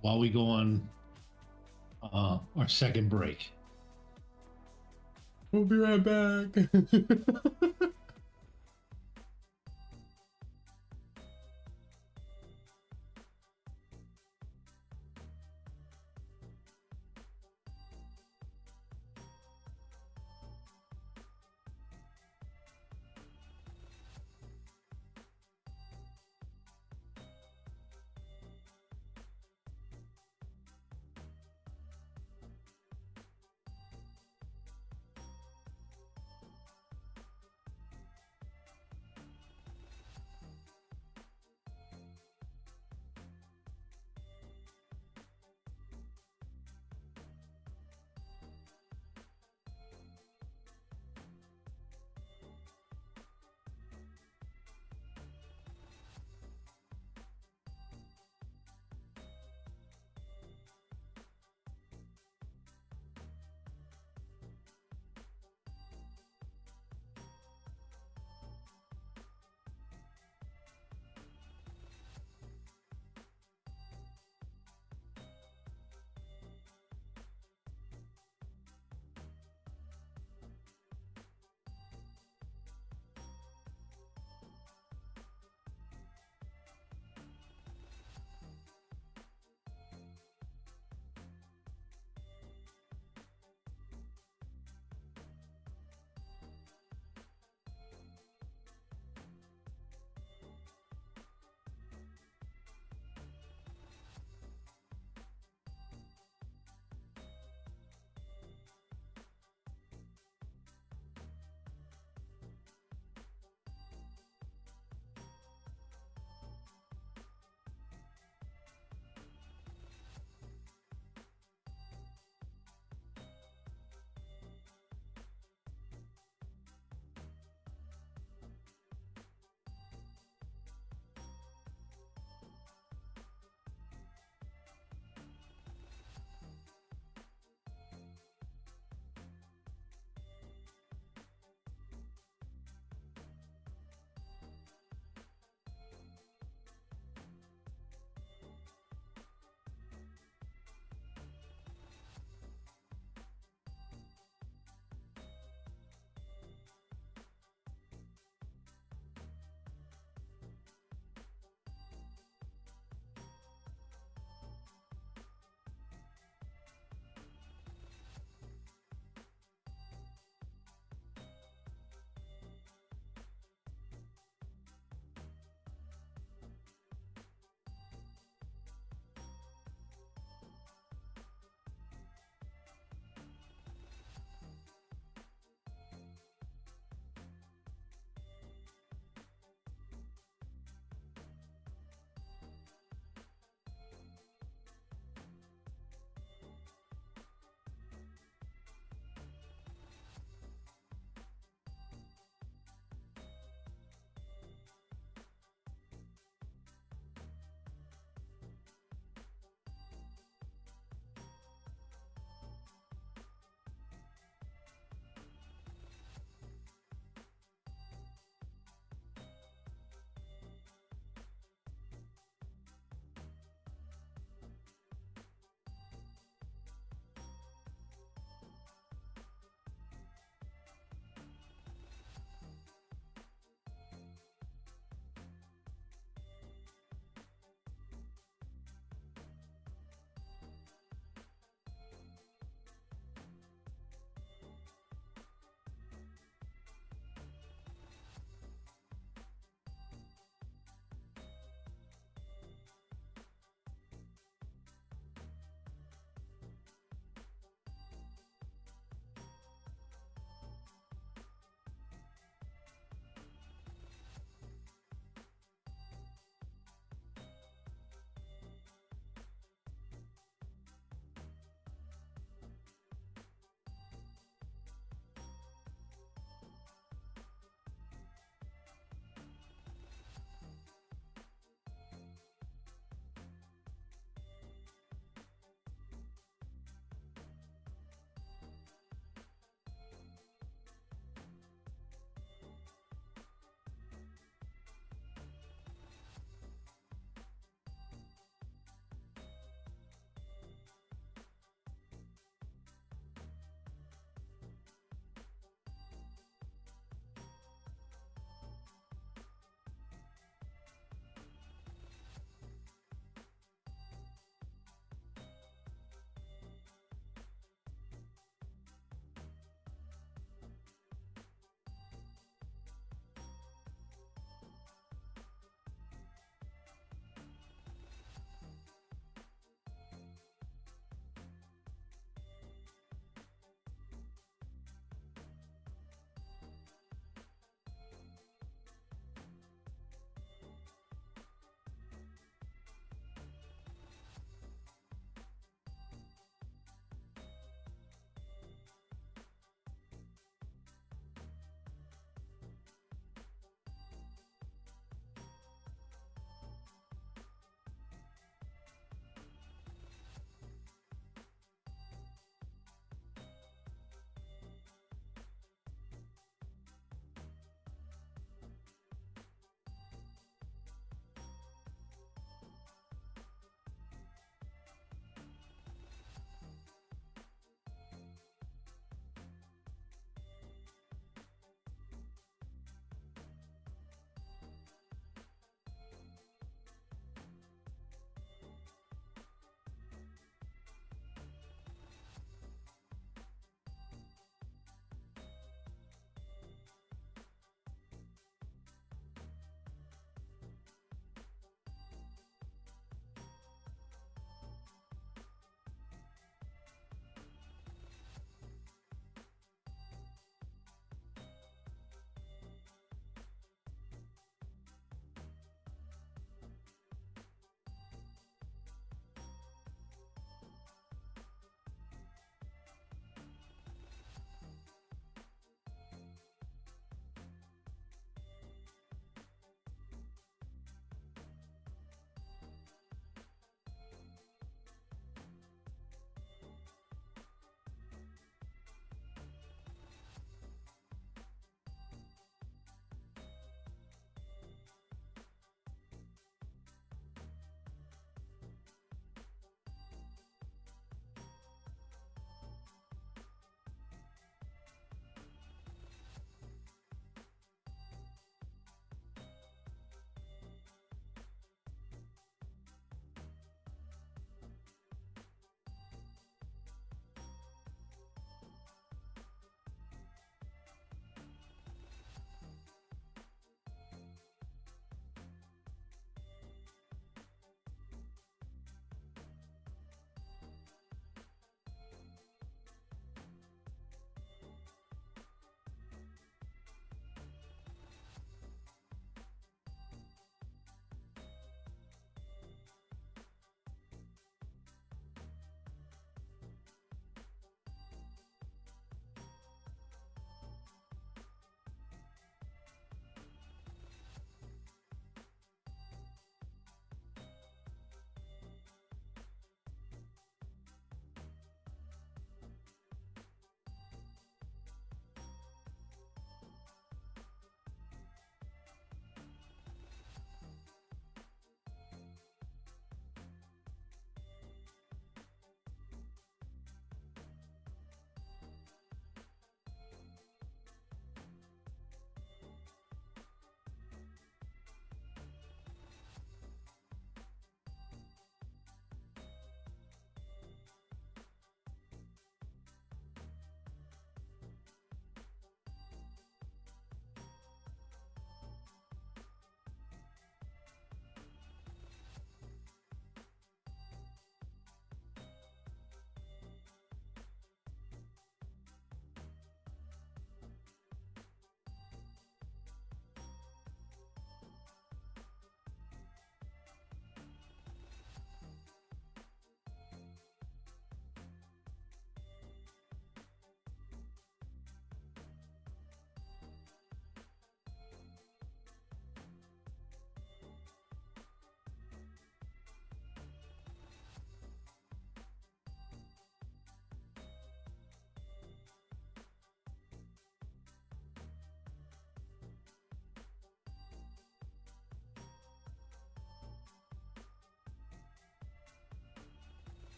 while we go on our second break. We'll be right back.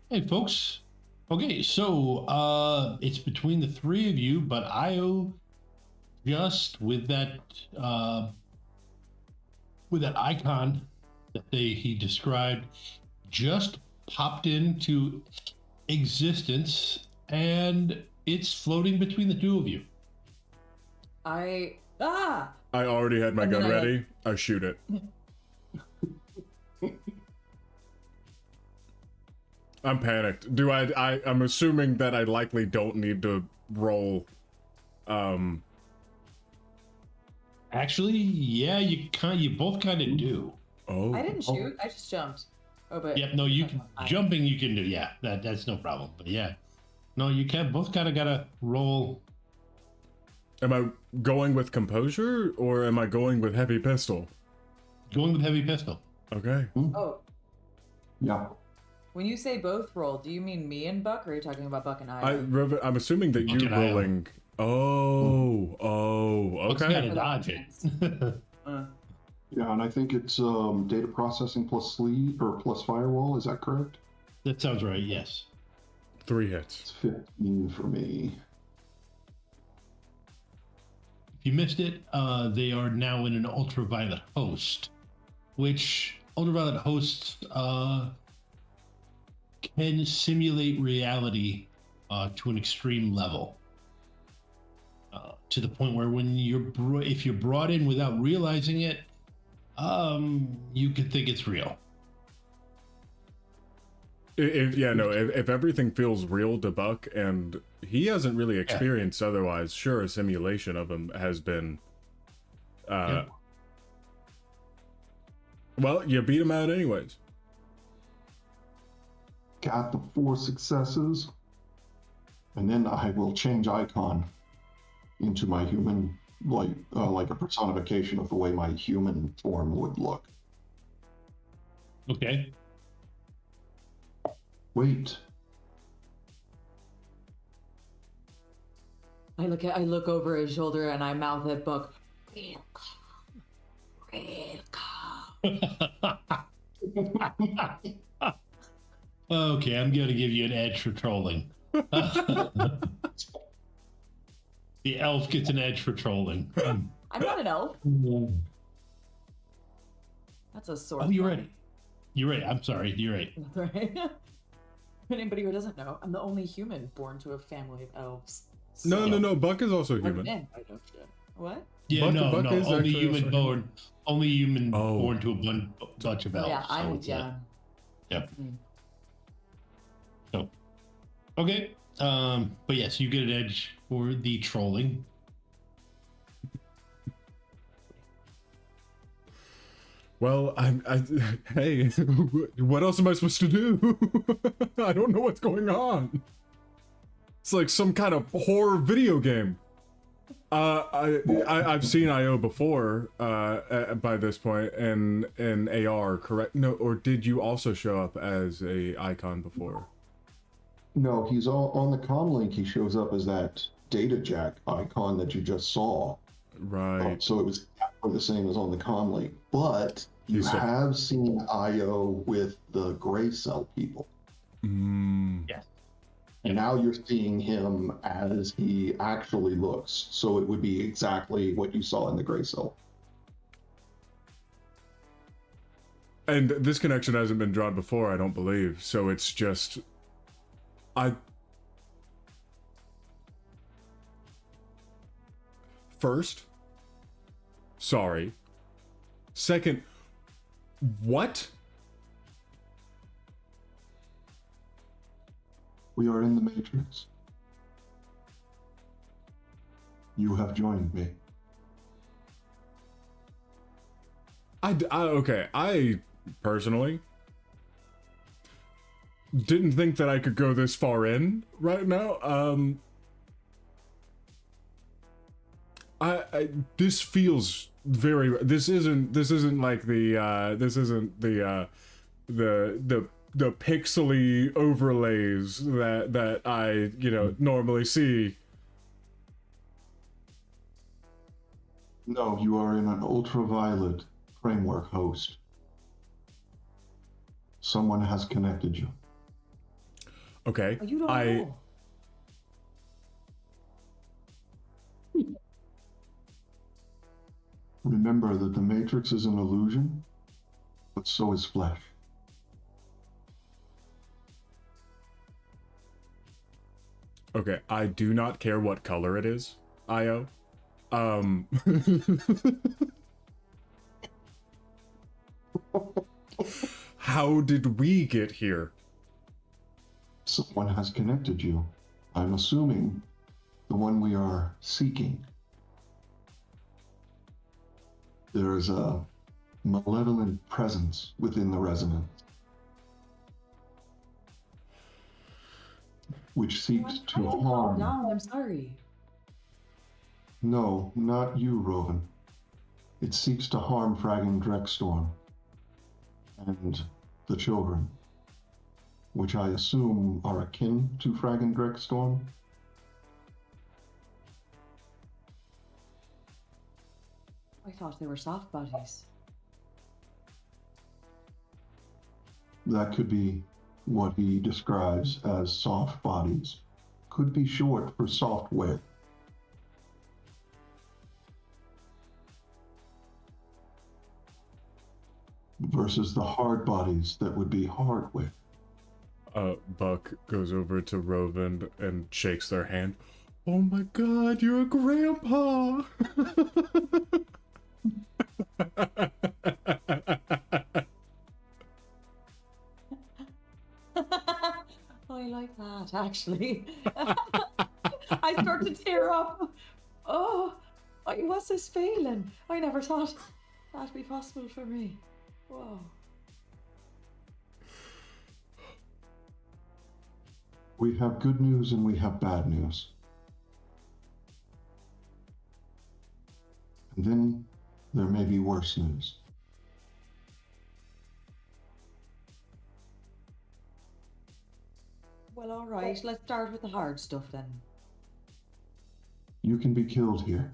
Hey, folks. Okay, so it's between the three of you, but Io just with that icon that he described just popped into existence, and it's floating between the two of you. I already had my And then gun I, ready. I shoot it. I'm panicked. I'm assuming that I likely don't need to roll. Actually, yeah, you both kind of do. Oh. I didn't shoot. I just jumped. Oh, but Yep. No, you can I- jumping. You can do. Yeah, that's no problem. But yeah, no, you can both kind of gotta roll. Am I going with composure or am I going with heavy pistol? Going with heavy pistol. Okay. Oh, Yeah. when you say both roll, do you mean me and Buck, or are you talking about Buck and I? I'm assuming that you're Okay, I am. rolling. Oh, Both okay. gotta dodge it. Yeah, and I think it's data processing plus sleep or plus firewall. Is that correct? That sounds right. Yes. 3 hits. It's 15 for me. If you missed it, they are now in an ultraviolet host, which ultraviolet hosts can simulate reality to an extreme level. To the point where when if you're brought in without realizing it, you could think it's real. If everything feels real to Buck and he hasn't really experienced otherwise, sure, a simulation of him has been. Well, you beat him out anyways. Got the 4 successes, and then I will change icon into my human, like a personification of the way my human form would look. Okay. Wait, I look over his shoulder and I mouth at Buck. Real calm. Okay, I'm going to give you an edge for trolling. The elf gets an edge for trolling. I'm not an elf. That's a sword. Oh, you're right. You're right. I'm sorry. You're right. Right. Anybody who doesn't know, I'm the only human born to a family of elves. No. Buck is also human. What? Yeah, Buck no. is Only actually human also born. Only human Oh. born to a bunch of elves. Yeah, I'm. so, Yeah. Yep. Mm. So, okay. But yes, you get an edge for the trolling. Well, hey, what else am I supposed to do? I don't know what's going on. It's like some kind of horror video game. I've seen IO before, by this point, in AR, correct? No, or did you also show up as a icon before? no, he's all on the comm link. He shows up as that data jack icon that you just saw. Right. So it was exactly the same as on the comm link, but you have seen IO with the gray cell people. Yes. And now you're seeing him as he actually looks. So it would be exactly what you saw in the gray cell. And this connection hasn't been drawn before, I don't believe. So it's just... First, sorry. Second, what? We are in the Matrix. You have joined me. Okay, I personally didn't think that I could go this far in right now. This feels very. This isn't like the the pixely overlays that I normally see. No, you are in an ultraviolet framework host. Someone has connected you. Okay. Oh, you don't know. Remember that the Matrix is an illusion, but so is flesh. Okay, I do not care what color it is, Io. How did we get here? Someone has connected you. I'm assuming the one we are seeking. There is a malevolent presence within the resonance, which seeks to Calm harm. down, I'm sorry. No, not you, Rovyn. It seeks to harm Fragging Dreckstorm and the children, which I assume are akin to Fragging Dreckstorm. I thought they were soft bodies. That could be what he describes as soft bodies. Could be short for software. Versus the hard bodies that would be hardware. Buck goes over to Rovyn and shakes their hand. Oh my god, you're a grandpa! I like that, actually. I start to tear up. Oh, what's this feeling? I never thought that'd be possible for me. Whoa. We have good news and we have bad news. And then there may be worse news. Well, all right. Let's start with the hard stuff then. You can be killed here.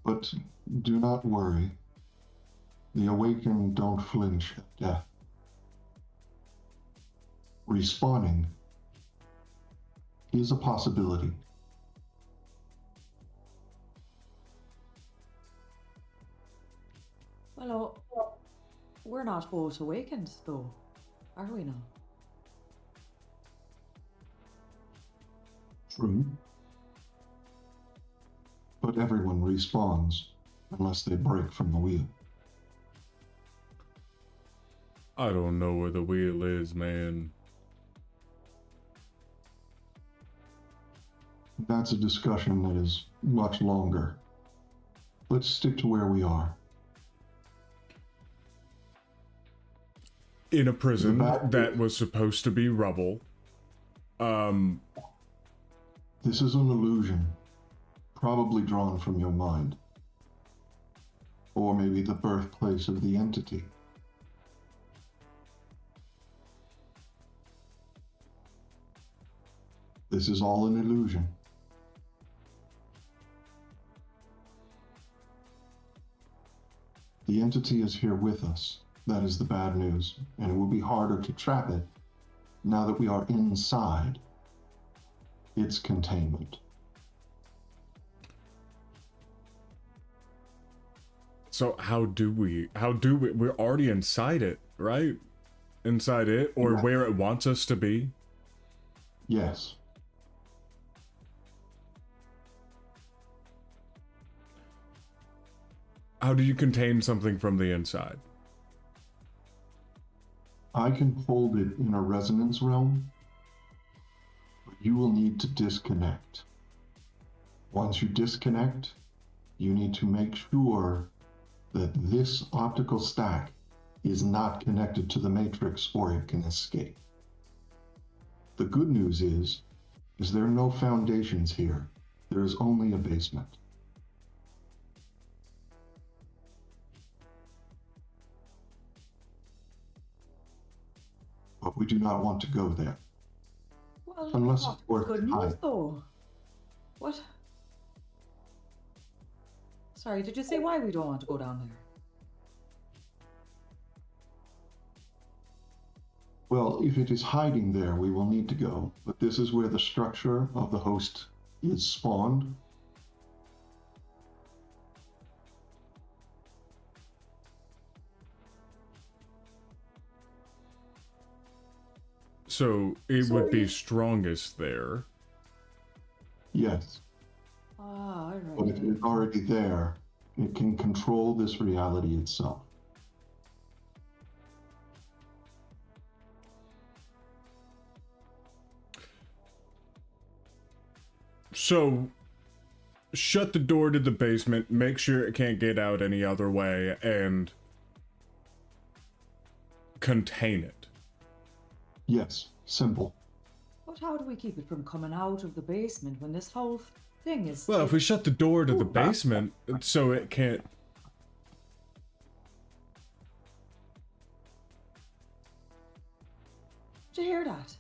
But do not worry. The awakened don't flinch at death. Respawning is a possibility. Well, we're not both awakened, though, are we now? True. But everyone respawns unless they break from the wheel. I don't know where the wheel is, man. That's a discussion that is much longer. Let's stick to where we are. In a prison that was supposed to be rubble. This is an illusion, probably drawn from your mind. Or maybe the birthplace of the entity. This is all an illusion. The entity is here with us. That is the bad news, and it will be harder to trap it now that we are inside its containment. So how do we, we're already inside it, right? Inside it, or Yeah. where it wants us to be? Yes. How do you contain something from the inside? I can hold it in a resonance realm, but you will need to disconnect. Once you disconnect, you need to make sure that this optical stack is not connected to the matrix or it can escape. The good news is there are no foundations here. There is only a basement. But we do not want to go there. Well, Unless what it's worth good the news, time. though. What? Sorry, did you say why we don't want to go down there? Well, if it is hiding there, we will need to go. But this is where the structure of the host is spawned. So it would be strongest there. Yes. Ah, But if it's already there, it can control this reality itself. So, shut the door to the basement, make sure it can't get out any other way, and contain it. Yes, simple. But how do we keep it from coming out of the basement when this whole thing is... Well, if we shut the door to the basement, so it can't... Did you hear that?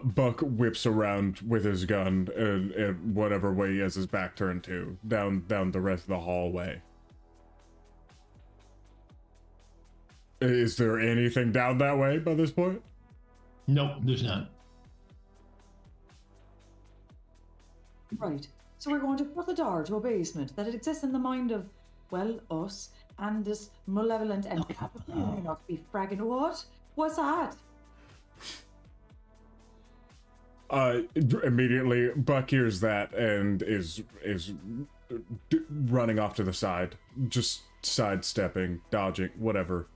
Buck whips around with his gun in whatever way he has his back turned to, down the rest of the hallway. Is there anything down that way by this point? Nope, there's not. Right. So we're going to put the door to a basement that it exists in the mind of, well, us and this malevolent entity. Not be fragging what? What's that? Immediately Buck hears that and is running off to the side, just sidestepping, dodging, whatever.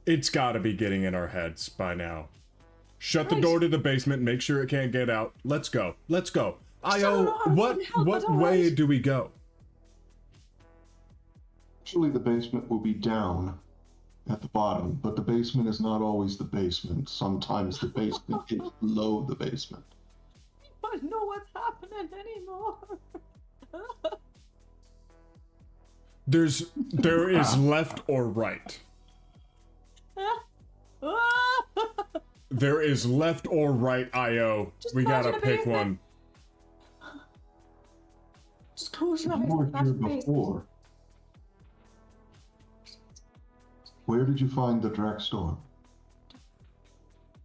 It's gotta be getting in our heads by now. Shut the door to the basement, make sure it can't get out. Let's go. Let's go. What way do we go? Actually, the basement will be down at the bottom, but the basement is not always the basement. Sometimes the basement is below the basement. I don't know what's happening anymore. There is left or right. There is left or right, IO. Just We go gotta to the pick basement. one. Just close your eyes. You were That's here the basement. before. Where did you find the Dragstorm?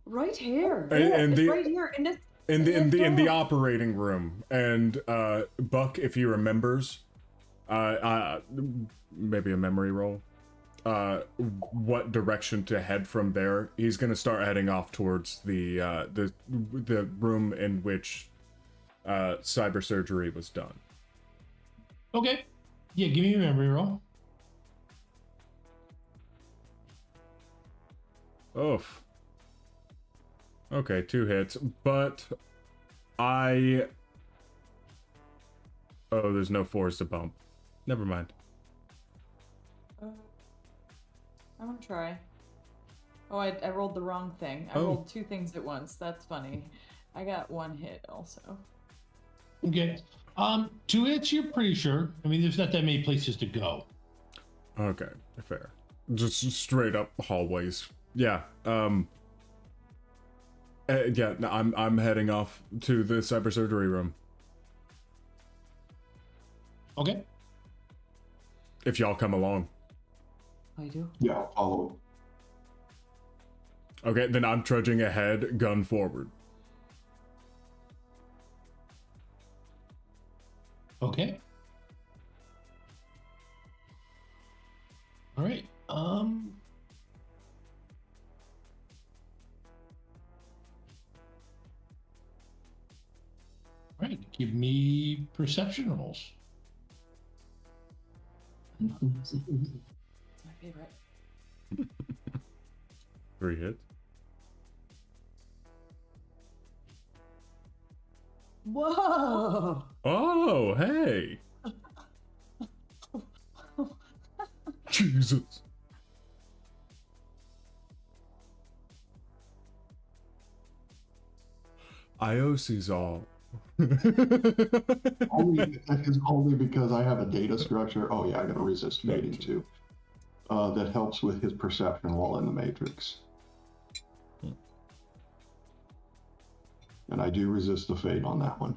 Right here. And- Yeah, and it's the- right here in this. In the door. operating room. And Buck, if he remembers, maybe a memory roll, what direction to head from there. He's gonna start heading off towards the room in which cyber surgery was done. Okay. Yeah, give me a memory roll. Oof. Okay, 2 hits, but oh, there's no 4s to bump. Never mind. I'm gonna try. Oh, I rolled the wrong thing. I Oh. rolled 2 things at once. That's funny. I got 1 hit also. Okay. 2 hits, you're pretty sure. I mean, there's not that many places to go. Okay, fair. Just straight up hallways. Yeah. Yeah. No, I'm heading off to the cyber surgery room. Okay. If y'all come along. I do. Yeah, I'll follow. Okay, then I'm trudging ahead, gun forward. Okay. All right. Right. Give me perception rolls. It's my favorite. 3 hits. Whoa! Oh, hey. Jesus. IO sees all. That is only because I have a data structure. Oh yeah, I got a resist rating too. That helps with his perception while in the Matrix. And I do resist the fate on that one.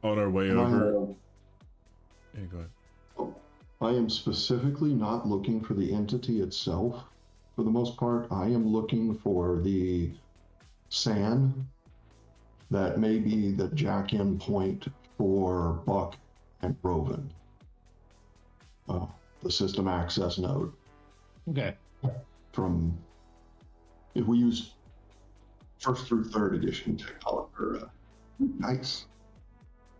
On our way over. Yeah, go ahead. I am specifically not looking for the entity itself. For the most part, I am looking for the sand that may be the jack-in point for Buck and Rovyn. The system access node. Okay. From, if we use first through third edition technology, nice.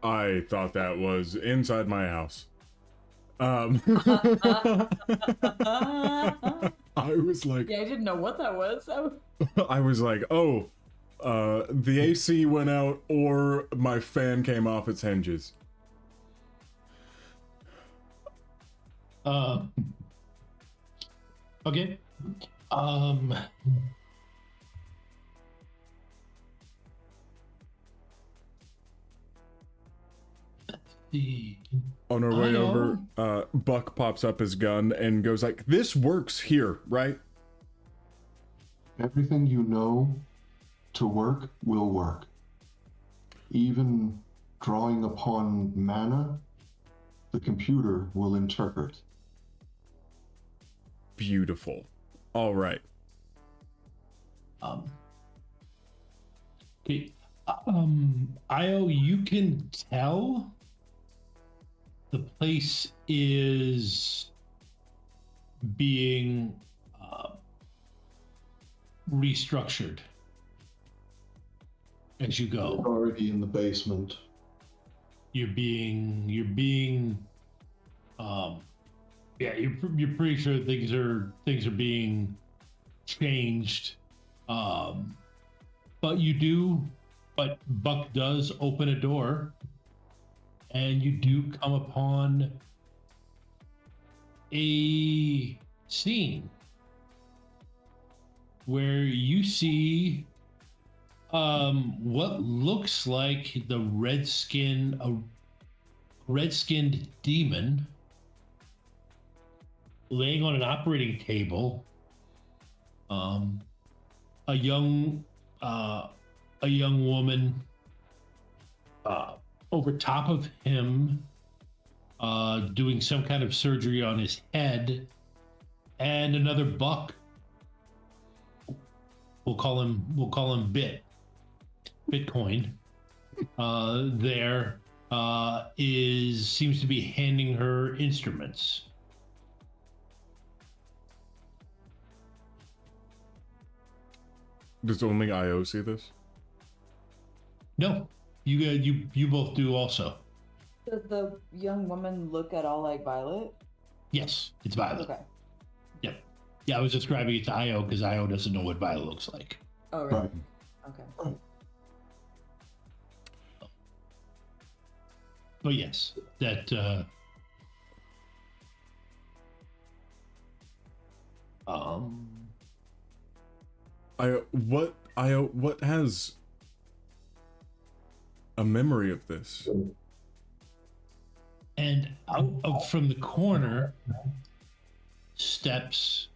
I thought that was inside my house. I was like, Yeah, I didn't know what that was. I was like, oh, the AC went out or my fan came off its hinges. Okay. On our way over, Buck pops up his gun and goes like, this works here, right? Everything you know to work will work. Even drawing upon mana, the computer will interpret. Beautiful. All right. Okay. Io, you can tell the place is being restructured as you go. Already in the basement. You're being yeah, you're pretty sure things are being changed. But Buck does open a door and you do come upon a scene where you see what looks like the red-skinned demon laying on an operating table. A young woman over top of him, doing some kind of surgery on his head, and another Buck. We'll call him Bitcoin. Seems to be handing her instruments. Does only IO see this? No, you both do also. Does the young woman look at all like Violet? Yes, it's Violet. Okay. Yep. Yeah, I was describing it to Io because Io doesn't know what Violet looks like. Oh, really? Right. Okay. But yes, that what has a memory of this? and out from the corner steps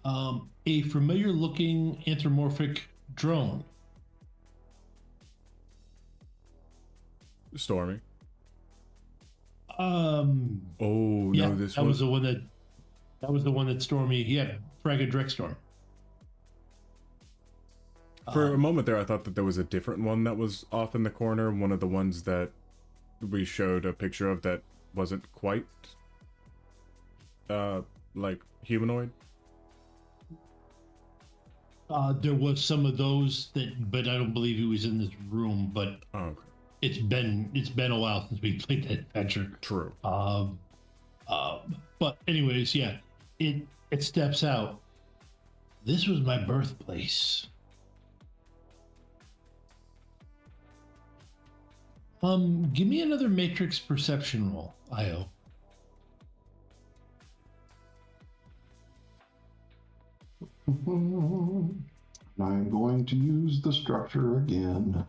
a familiar looking anthropomorphic drone. Stormy. Oh no, this that was the one that Stormy, yeah, Fragga Drextorm. For a moment there, I thought that there was a different one that was off in the corner. One of the ones that we showed a picture of that wasn't quite, like humanoid. There was some of those but I don't believe he was in this room. But okay. It's been a while since we played that adventure. True. But anyways, yeah, it steps out This was my birthplace. Give me another Matrix perception roll, Io. I'm going to use the structure again.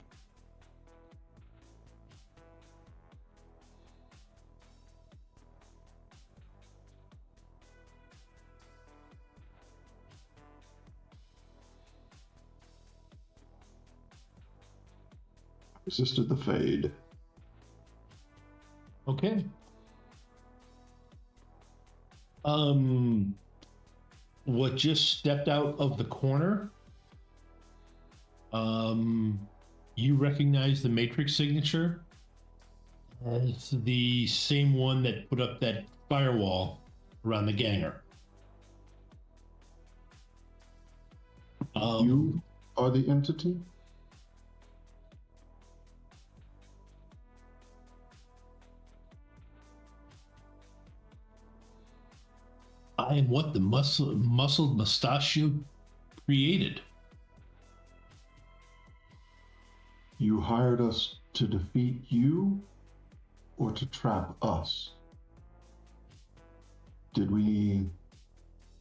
Resisted the fade. Okay. What just stepped out of the corner? You recognize the Matrix signature as the same one that put up that firewall around the ganger. You are the entity? I am what the muscled mustachio created. You hired us to defeat you or to trap us? Did we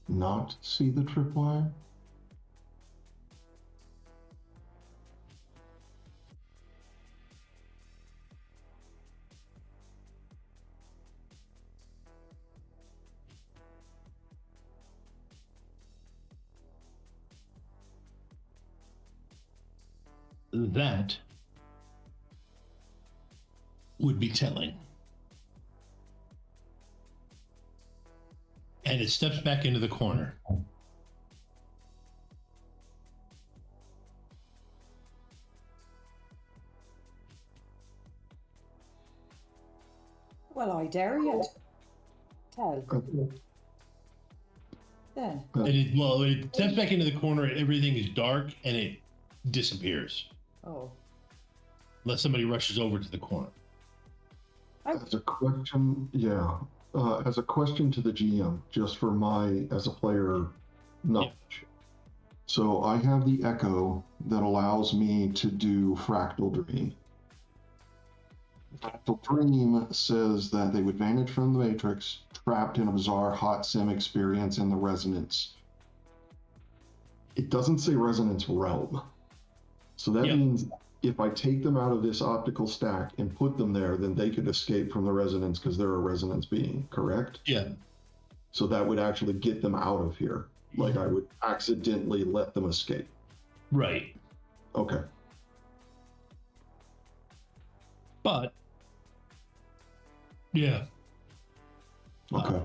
not see the tripwire? That would be telling. And it steps back into the corner. Well, I dare you. Tell. Then. And it steps back into the corner, and everything is dark, and it disappears. Oh. Unless somebody rushes over to the corner. As a question, as a question to the GM, just for my, as a player, knowledge. Yeah. So I have the echo that allows me to do Fractal Dream. Fractal Dream says that they would vanish from the Matrix, trapped in a bizarre hot sim experience in the resonance. It doesn't say resonance realm. So that means if I take them out of this optical stack and put them there, then they could escape from the resonance because they're a resonance being, correct? Yeah. So that would actually get them out of here. Like I would accidentally let them escape. Right. Okay. But, yeah. Okay.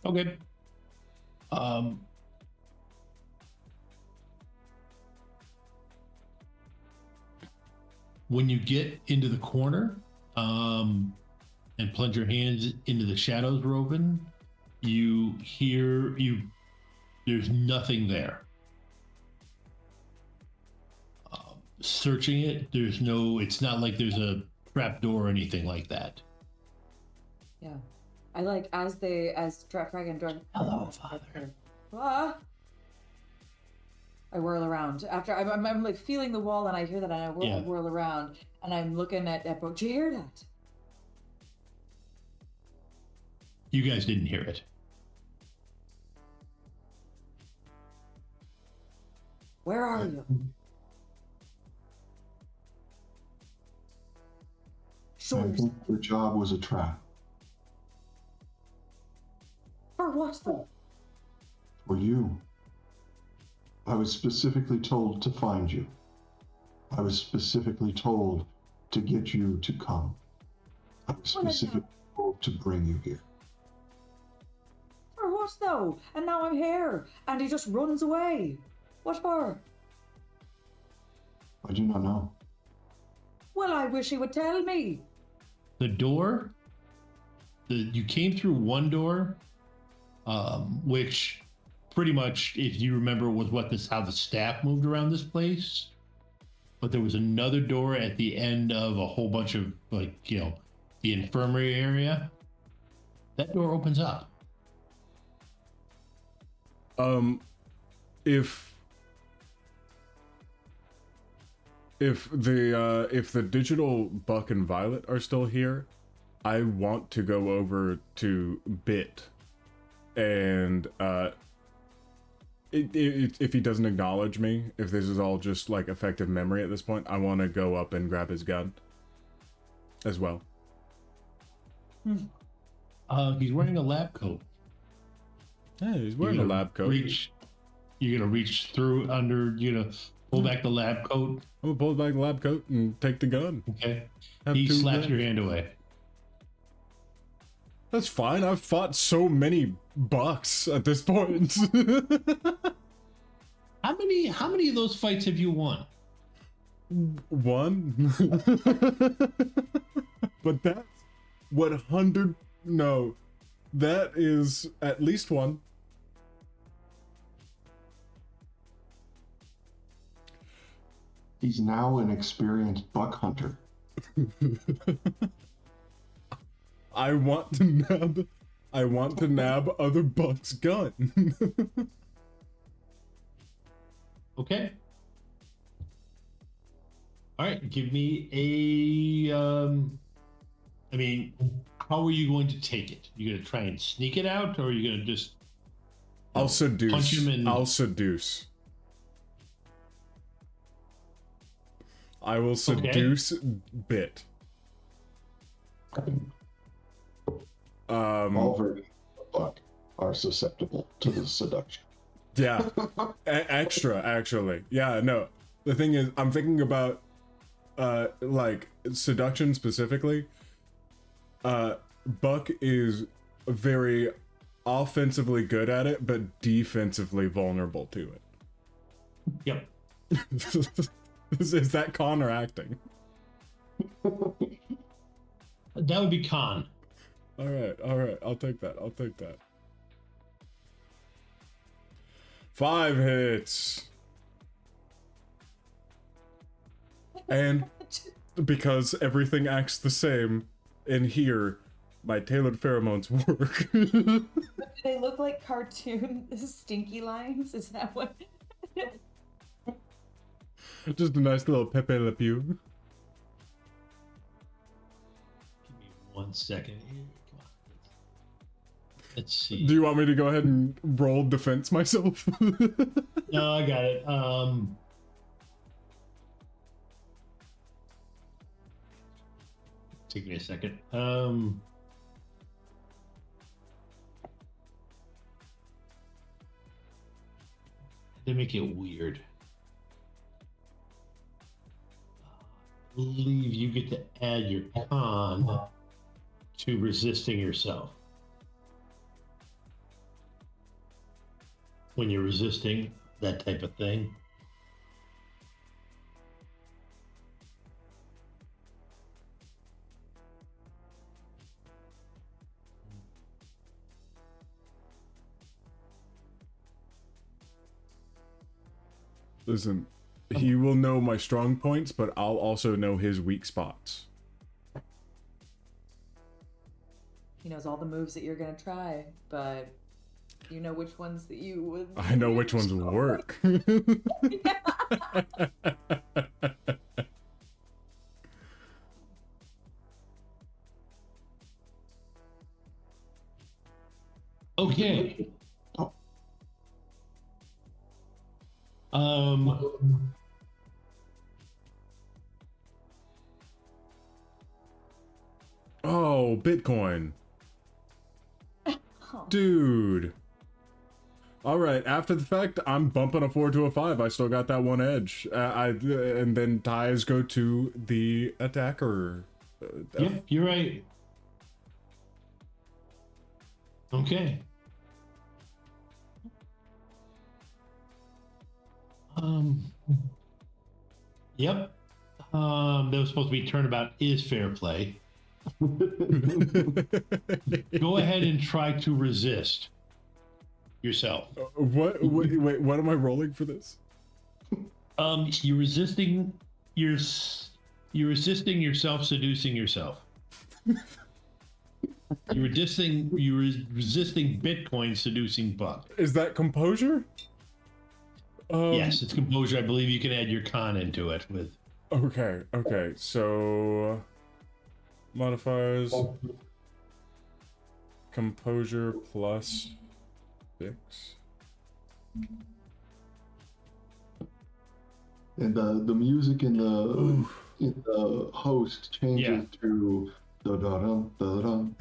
Okay. When you get into the corner, and plunge your hands into the shadows, Rovyn, you hear there's nothing there. Searching it, it's not like there's a trap door or anything like that. Yeah. I like as Dragon. Hello, Father. Ah! I whirl around after I'm like feeling the wall, and I hear that, and I whirl around, and I'm looking at Brooke. Did you hear that? You guys didn't hear it. Where are you? I think your job was a trap. For what though? For you. I was specifically told to find you. I was specifically told to get you to come. I was specifically told to bring you here. For what though? And now I'm here, and he just runs away. What for? I do not know. Well, I wish he would tell me. The door, you came through one door, which pretty much, if you remember, was how the staff moved around this place. But there was another door at the end of a whole bunch of, like, the infirmary area. That door opens up. If the digital Buck and Violet are still here, I want to go over to Bit, and if he doesn't acknowledge me, if this is all just like effective memory at this point, I want to go up and grab his gun as well. He's wearing a lab coat. Yeah, he's wearing a lab coat. You're gonna reach through under, pull back the lab coat. I'm gonna pull back the lab coat and take the gun. Okay. He slaps your hand away. That's fine. I've fought so many Bucks at this point. How many of those fights have you won? One. But that's 100. No, that is at least one. He's now an experienced buck hunter. I want to nab other Buck's gun. Okay. All right, give me a how are you going to take it? You gonna try and sneak it out, or are you gonna just I'll seduce. punch him and I'll seduce. I will seduce Bit. All versions of buck are susceptible to the seduction. Yeah, extra actually. Yeah, no. The thing is, I'm thinking about like seduction specifically. Buck is very offensively good at it, but defensively vulnerable to it. Yep. Is that con or acting? That would be con. All right. I'll take that. 5 hits. And because everything acts the same in here, my tailored pheromones work. Do they look like cartoon stinky lines? Is that what? Just a nice little Pepe Le Pew. Give me 1 second here. Come on. Let's see. Do you want me to go ahead and roll defense myself? No, I got it. Take me a second. They make it weird. I believe you get to add your con to resisting yourself. When you're resisting that type of thing. Listen, he will know my strong points, but I'll also know his weak spots. He knows all the moves that you're gonna try, but you know which ones that you would. I know which ones will work. Okay. Oh, Bitcoin. Dude. Alright, after the fact, I'm bumping a 4 to a 5. I still got that one edge. And then ties go to the attacker. Yep, you're right. Okay. Yep. That was supposed to be turnabout is fair play. Go ahead and try to resist. yourself. What? Wait, what am I rolling for this? You're resisting you're resisting yourself seducing yourself. You're resisting Bitcoin seducing Buck. Is that composure? Yes, it's composure. I believe you can add your con into it with. Okay, so modifiers, composure plus 6. And the music in the host changes to da da dun da dun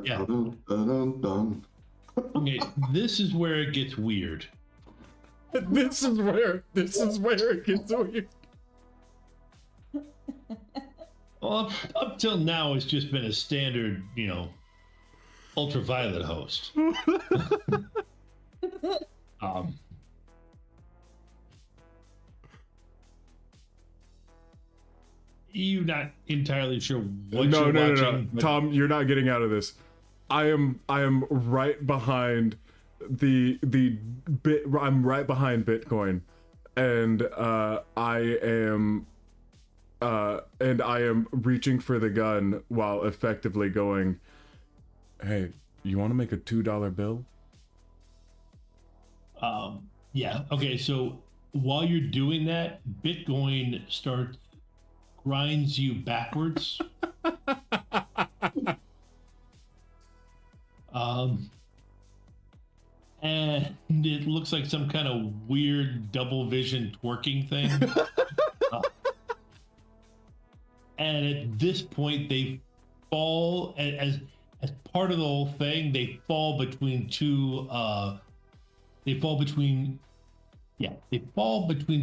Yeah. dun dun dun. Okay, this is where it gets weird. This is where it gets weird. Well, up till now, it's just been a standard, ultraviolet host. You're not entirely sure what you're watching. No. But... Tom, you're not getting out of this. I am right behind I'm right behind Bitcoin, and I am reaching for the gun while effectively going, "Hey, you want to make a $2 bill?" Yeah. Okay. So while you're doing that, Bitcoin grinds you backwards. And it looks like some kind of weird double vision twerking thing. And at this point, they fall as part of the whole thing. They fall between two. They fall between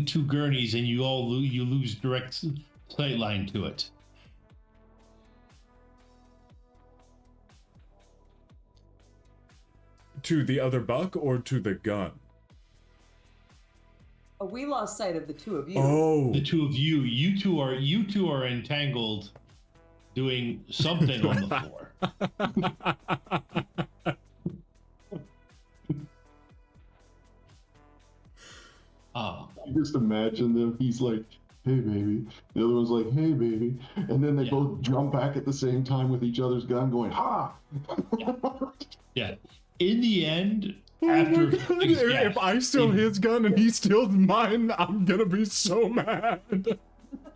two gurneys, and you lose direct sight line to it. To the other buck or to the gun? Oh, we lost sight of the two of you. Oh, The two of you. You two are entangled, doing something on the floor. I just imagine them. He's like, "Hey, baby." The other one's like, "Hey, baby," and then they both jump back at the same time with each other's gun, going, "Ha!" Yeah. In the end, oh if I steal his gun and he steals mine, I'm gonna be so mad.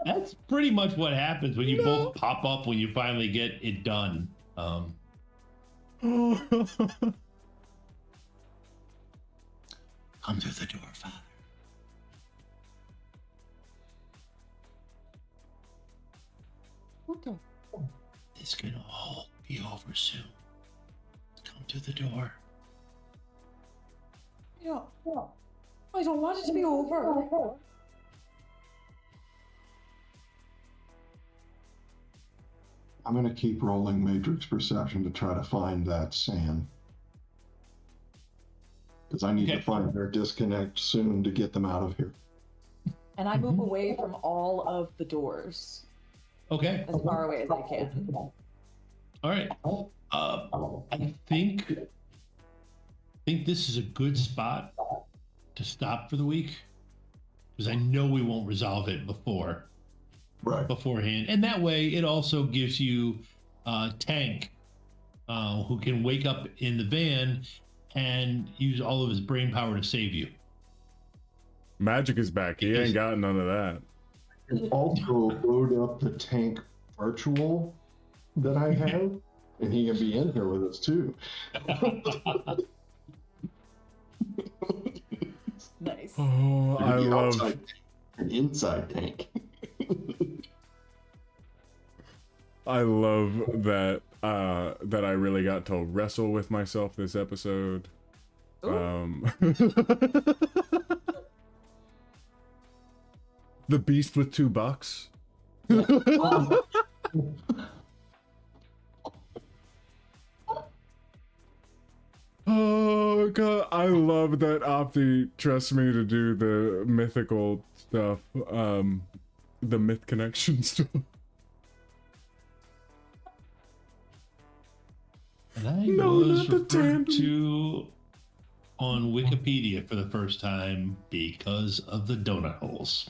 That's pretty much what happens when you both pop up when you finally get it done. Come through the door, Father. What the? This can all be over soon. Come to the door. Yeah. I don't want it to be over. I'm gonna keep rolling Matrix Perception to try to find that sand. Because I need to find their disconnect soon to get them out of here. And I move away from all of the doors. Okay. As far away as I can. All right. I think this is a good spot to stop for the week, because I know we won't resolve it beforehand, and that way it also gives you Tank, who can wake up in the van and use all of his brain power to save you. Magic is back. He ain't got none of that. And also load up the Tank virtual that I have, and he can be in here with us too. Nice. Oh, I love an inside Tank. I love that that I really got to wrestle with myself this episode. The beast with $2. Oh god, I love that Opti trusts me to do the mythical stuff, the myth connection stuff. And I No, was not the referred tandem. to on Wikipedia for the first time because of the donut holes.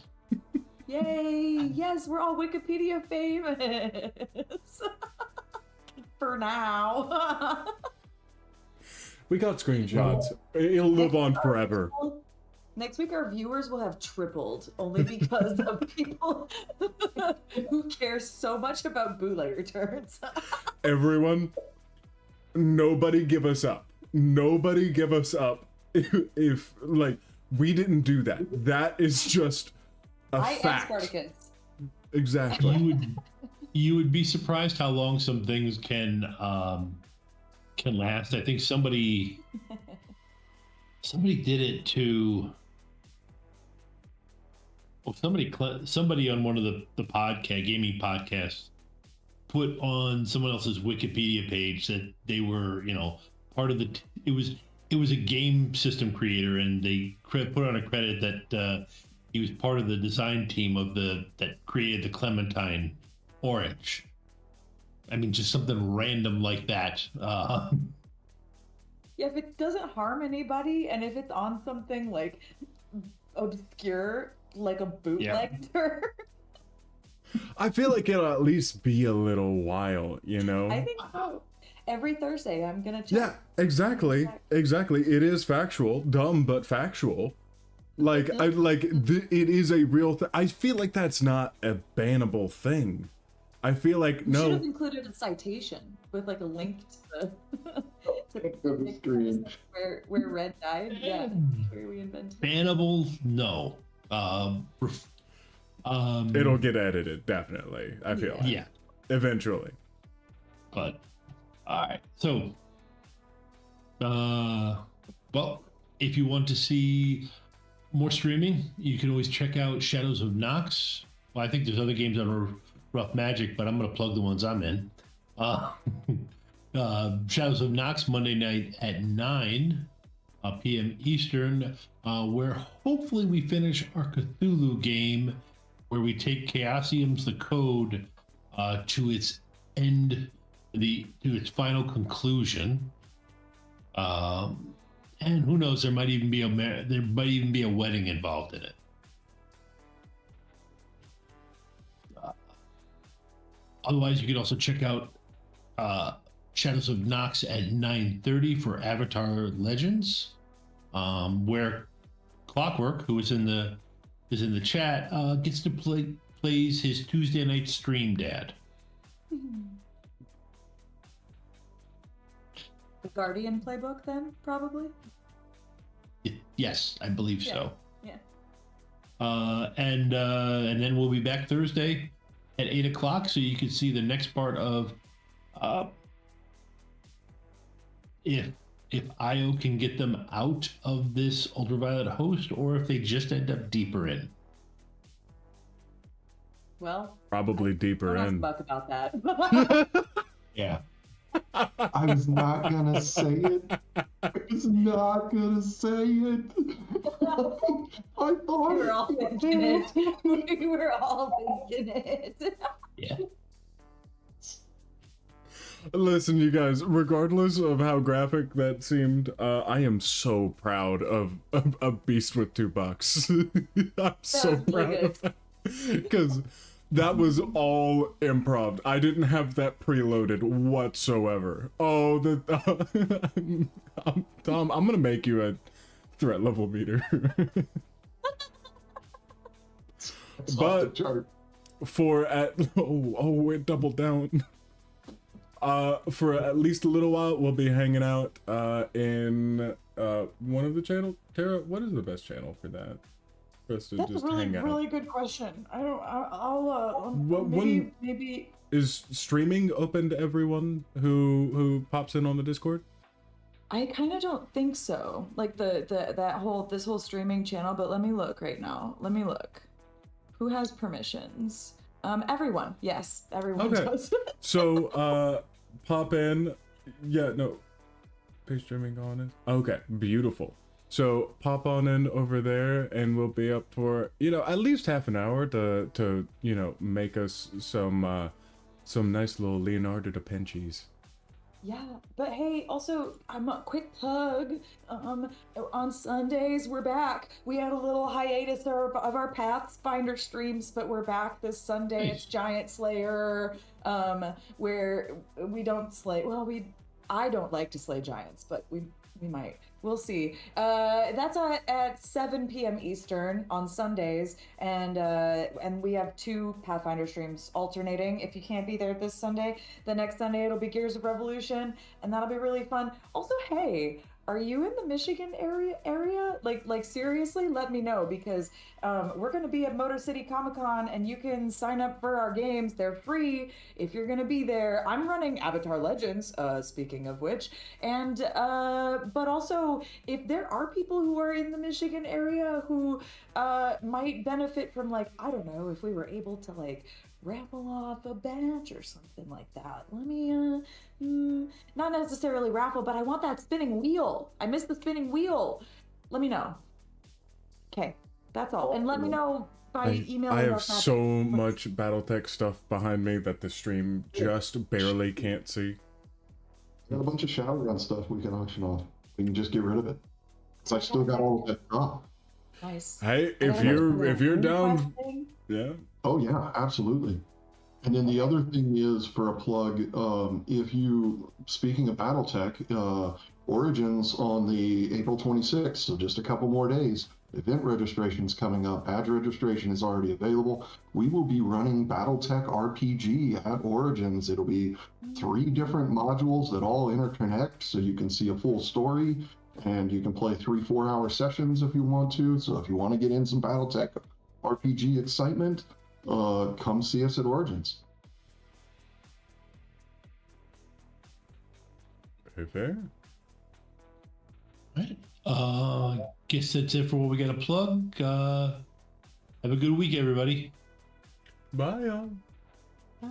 Yay! Yes, we're all Wikipedia famous. For now. We got screenshots. It'll live on forever. Next week, our viewers will have tripled only because of people who care so much about bootleg returns. Everyone, nobody give us up. Nobody give us up if like, we didn't do that. That is just a I am fact. Spartacus. Exactly. You would be surprised how long some things can last. I think somebody did it to. Well, somebody on one of the gaming podcasts put on someone else's Wikipedia page that they were, part of it was a game system creator, and they put on a credit that he was part of the design team that created the Clementine orange. I mean, just something random like that. Yeah, if it doesn't harm anybody, and if it's on something like obscure, like a bootleg term. I feel like it'll at least be a little while, I think so. Every Thursday, I'm gonna check. Yeah, exactly. It is factual, dumb but factual. Like it is a real thing. I feel like that's not a bannable thing. I feel like You should have no. included a citation with like a link to That's strange. where Red died. Yeah, where we invented. Bannable? No. It'll get edited, definitely. I feel like. Yeah. Eventually. But all right. So well, if you want to see more streaming, you can always check out Shadows of Nox. Well, I think there's other games on Rough Magic, but I'm going to plug the ones I'm in. Shadows of Nox, Monday night at 9 p.m. Eastern, where hopefully we finish our Cthulhu game, where we take Chaosium's The Code to its end, to its final conclusion. And who knows, there might even be a wedding involved in it. Otherwise, you can also check out Shadows of Nox at 9:30 for Avatar Legends, where Clockwork, who is in the chat, gets to plays his Tuesday night stream dad. The Guardian playbook, then probably. Yes, I believe so. Yeah. And then we'll be back Thursday at 8 o'clock, so you can see the next part of if IO can get them out of this ultraviolet host, or if they just end up deeper in. Well, Probably deeper don't ask in. Buck about that. Yeah. I was not gonna say it. I was not gonna say it. I thought We were all thinking it. We were all thinking it. Yeah. Listen, you guys, regardless of how graphic that seemed, I am so proud of a beast with $2. I'm so was really proud of that. Because that was all improv. I didn't have that preloaded whatsoever. Oh, Tom, I'm gonna make you a threat level meter. it's off the But chart. for it doubled down. For at least a little while, we'll be hanging out in one of the channels. Tara, what is the best channel for that? For us to That's just a really, hang out. really good question. I'll What maybe. is streaming open to everyone who pops in on the Discord? I kind of don't think so. Like this whole streaming channel. But let me look right now. Let me look. Who has permissions? Everyone. Yes, everyone Okay. does. So pop in. Yeah, no. Page streaming on it. Okay, beautiful. So pop on in over there, and we'll be up for at least half an hour to make us some nice little Leonardo da Vinci's. Yeah, but hey, also, I'm a quick plug. On Sundays we're back. We had a little hiatus of our Pathfinder streams, but we're back this Sunday. Nice. It's Giant Slayer, where we don't slay. Well, I don't like to slay giants, but we might. We'll see. That's at 7 p.m. Eastern on Sundays, and we have 2 Pathfinder streams alternating. If you can't be there this Sunday, the next Sunday it'll be Gears of Revolution, and that'll be really fun. Also, hey, are you in the Michigan area? Like seriously, let me know, because we're going to be at Motor City Comic Con, and you can sign up for our games. They're free if you're going to be there. I'm running Avatar Legends, speaking of which, and but also if there are people who are in the Michigan area who might benefit from, like, I don't know, if we were able to like raffle off a badge or something like that. Let me not necessarily raffle, but I want that spinning wheel. I miss the spinning wheel. Let me know. Okay, that's all. And let me know by email. I have so much BattleTech stuff behind me that the stream just barely can't see. Got a bunch of Shadowrun stuff we can auction off. We can just get rid of it. So I still got all of that stuff. Nice. Hey, if you're down, yeah. Oh yeah, absolutely. And then the other thing is, for a plug, if you, speaking of BattleTech, Origins on the April 26th, so just a couple more days, event registration's coming up. Badge registration is already available. We will be running BattleTech RPG at Origins. It'll be 3 different modules that all interconnect, so you can see a full story, and you can play 3-4 hour sessions if you want to. So if you want to get in some BattleTech RPG excitement, come see us at Origins. Very fair. Right. Guess that's it for what we got to plug. Have a good week, everybody. Bye, y'all. Bye.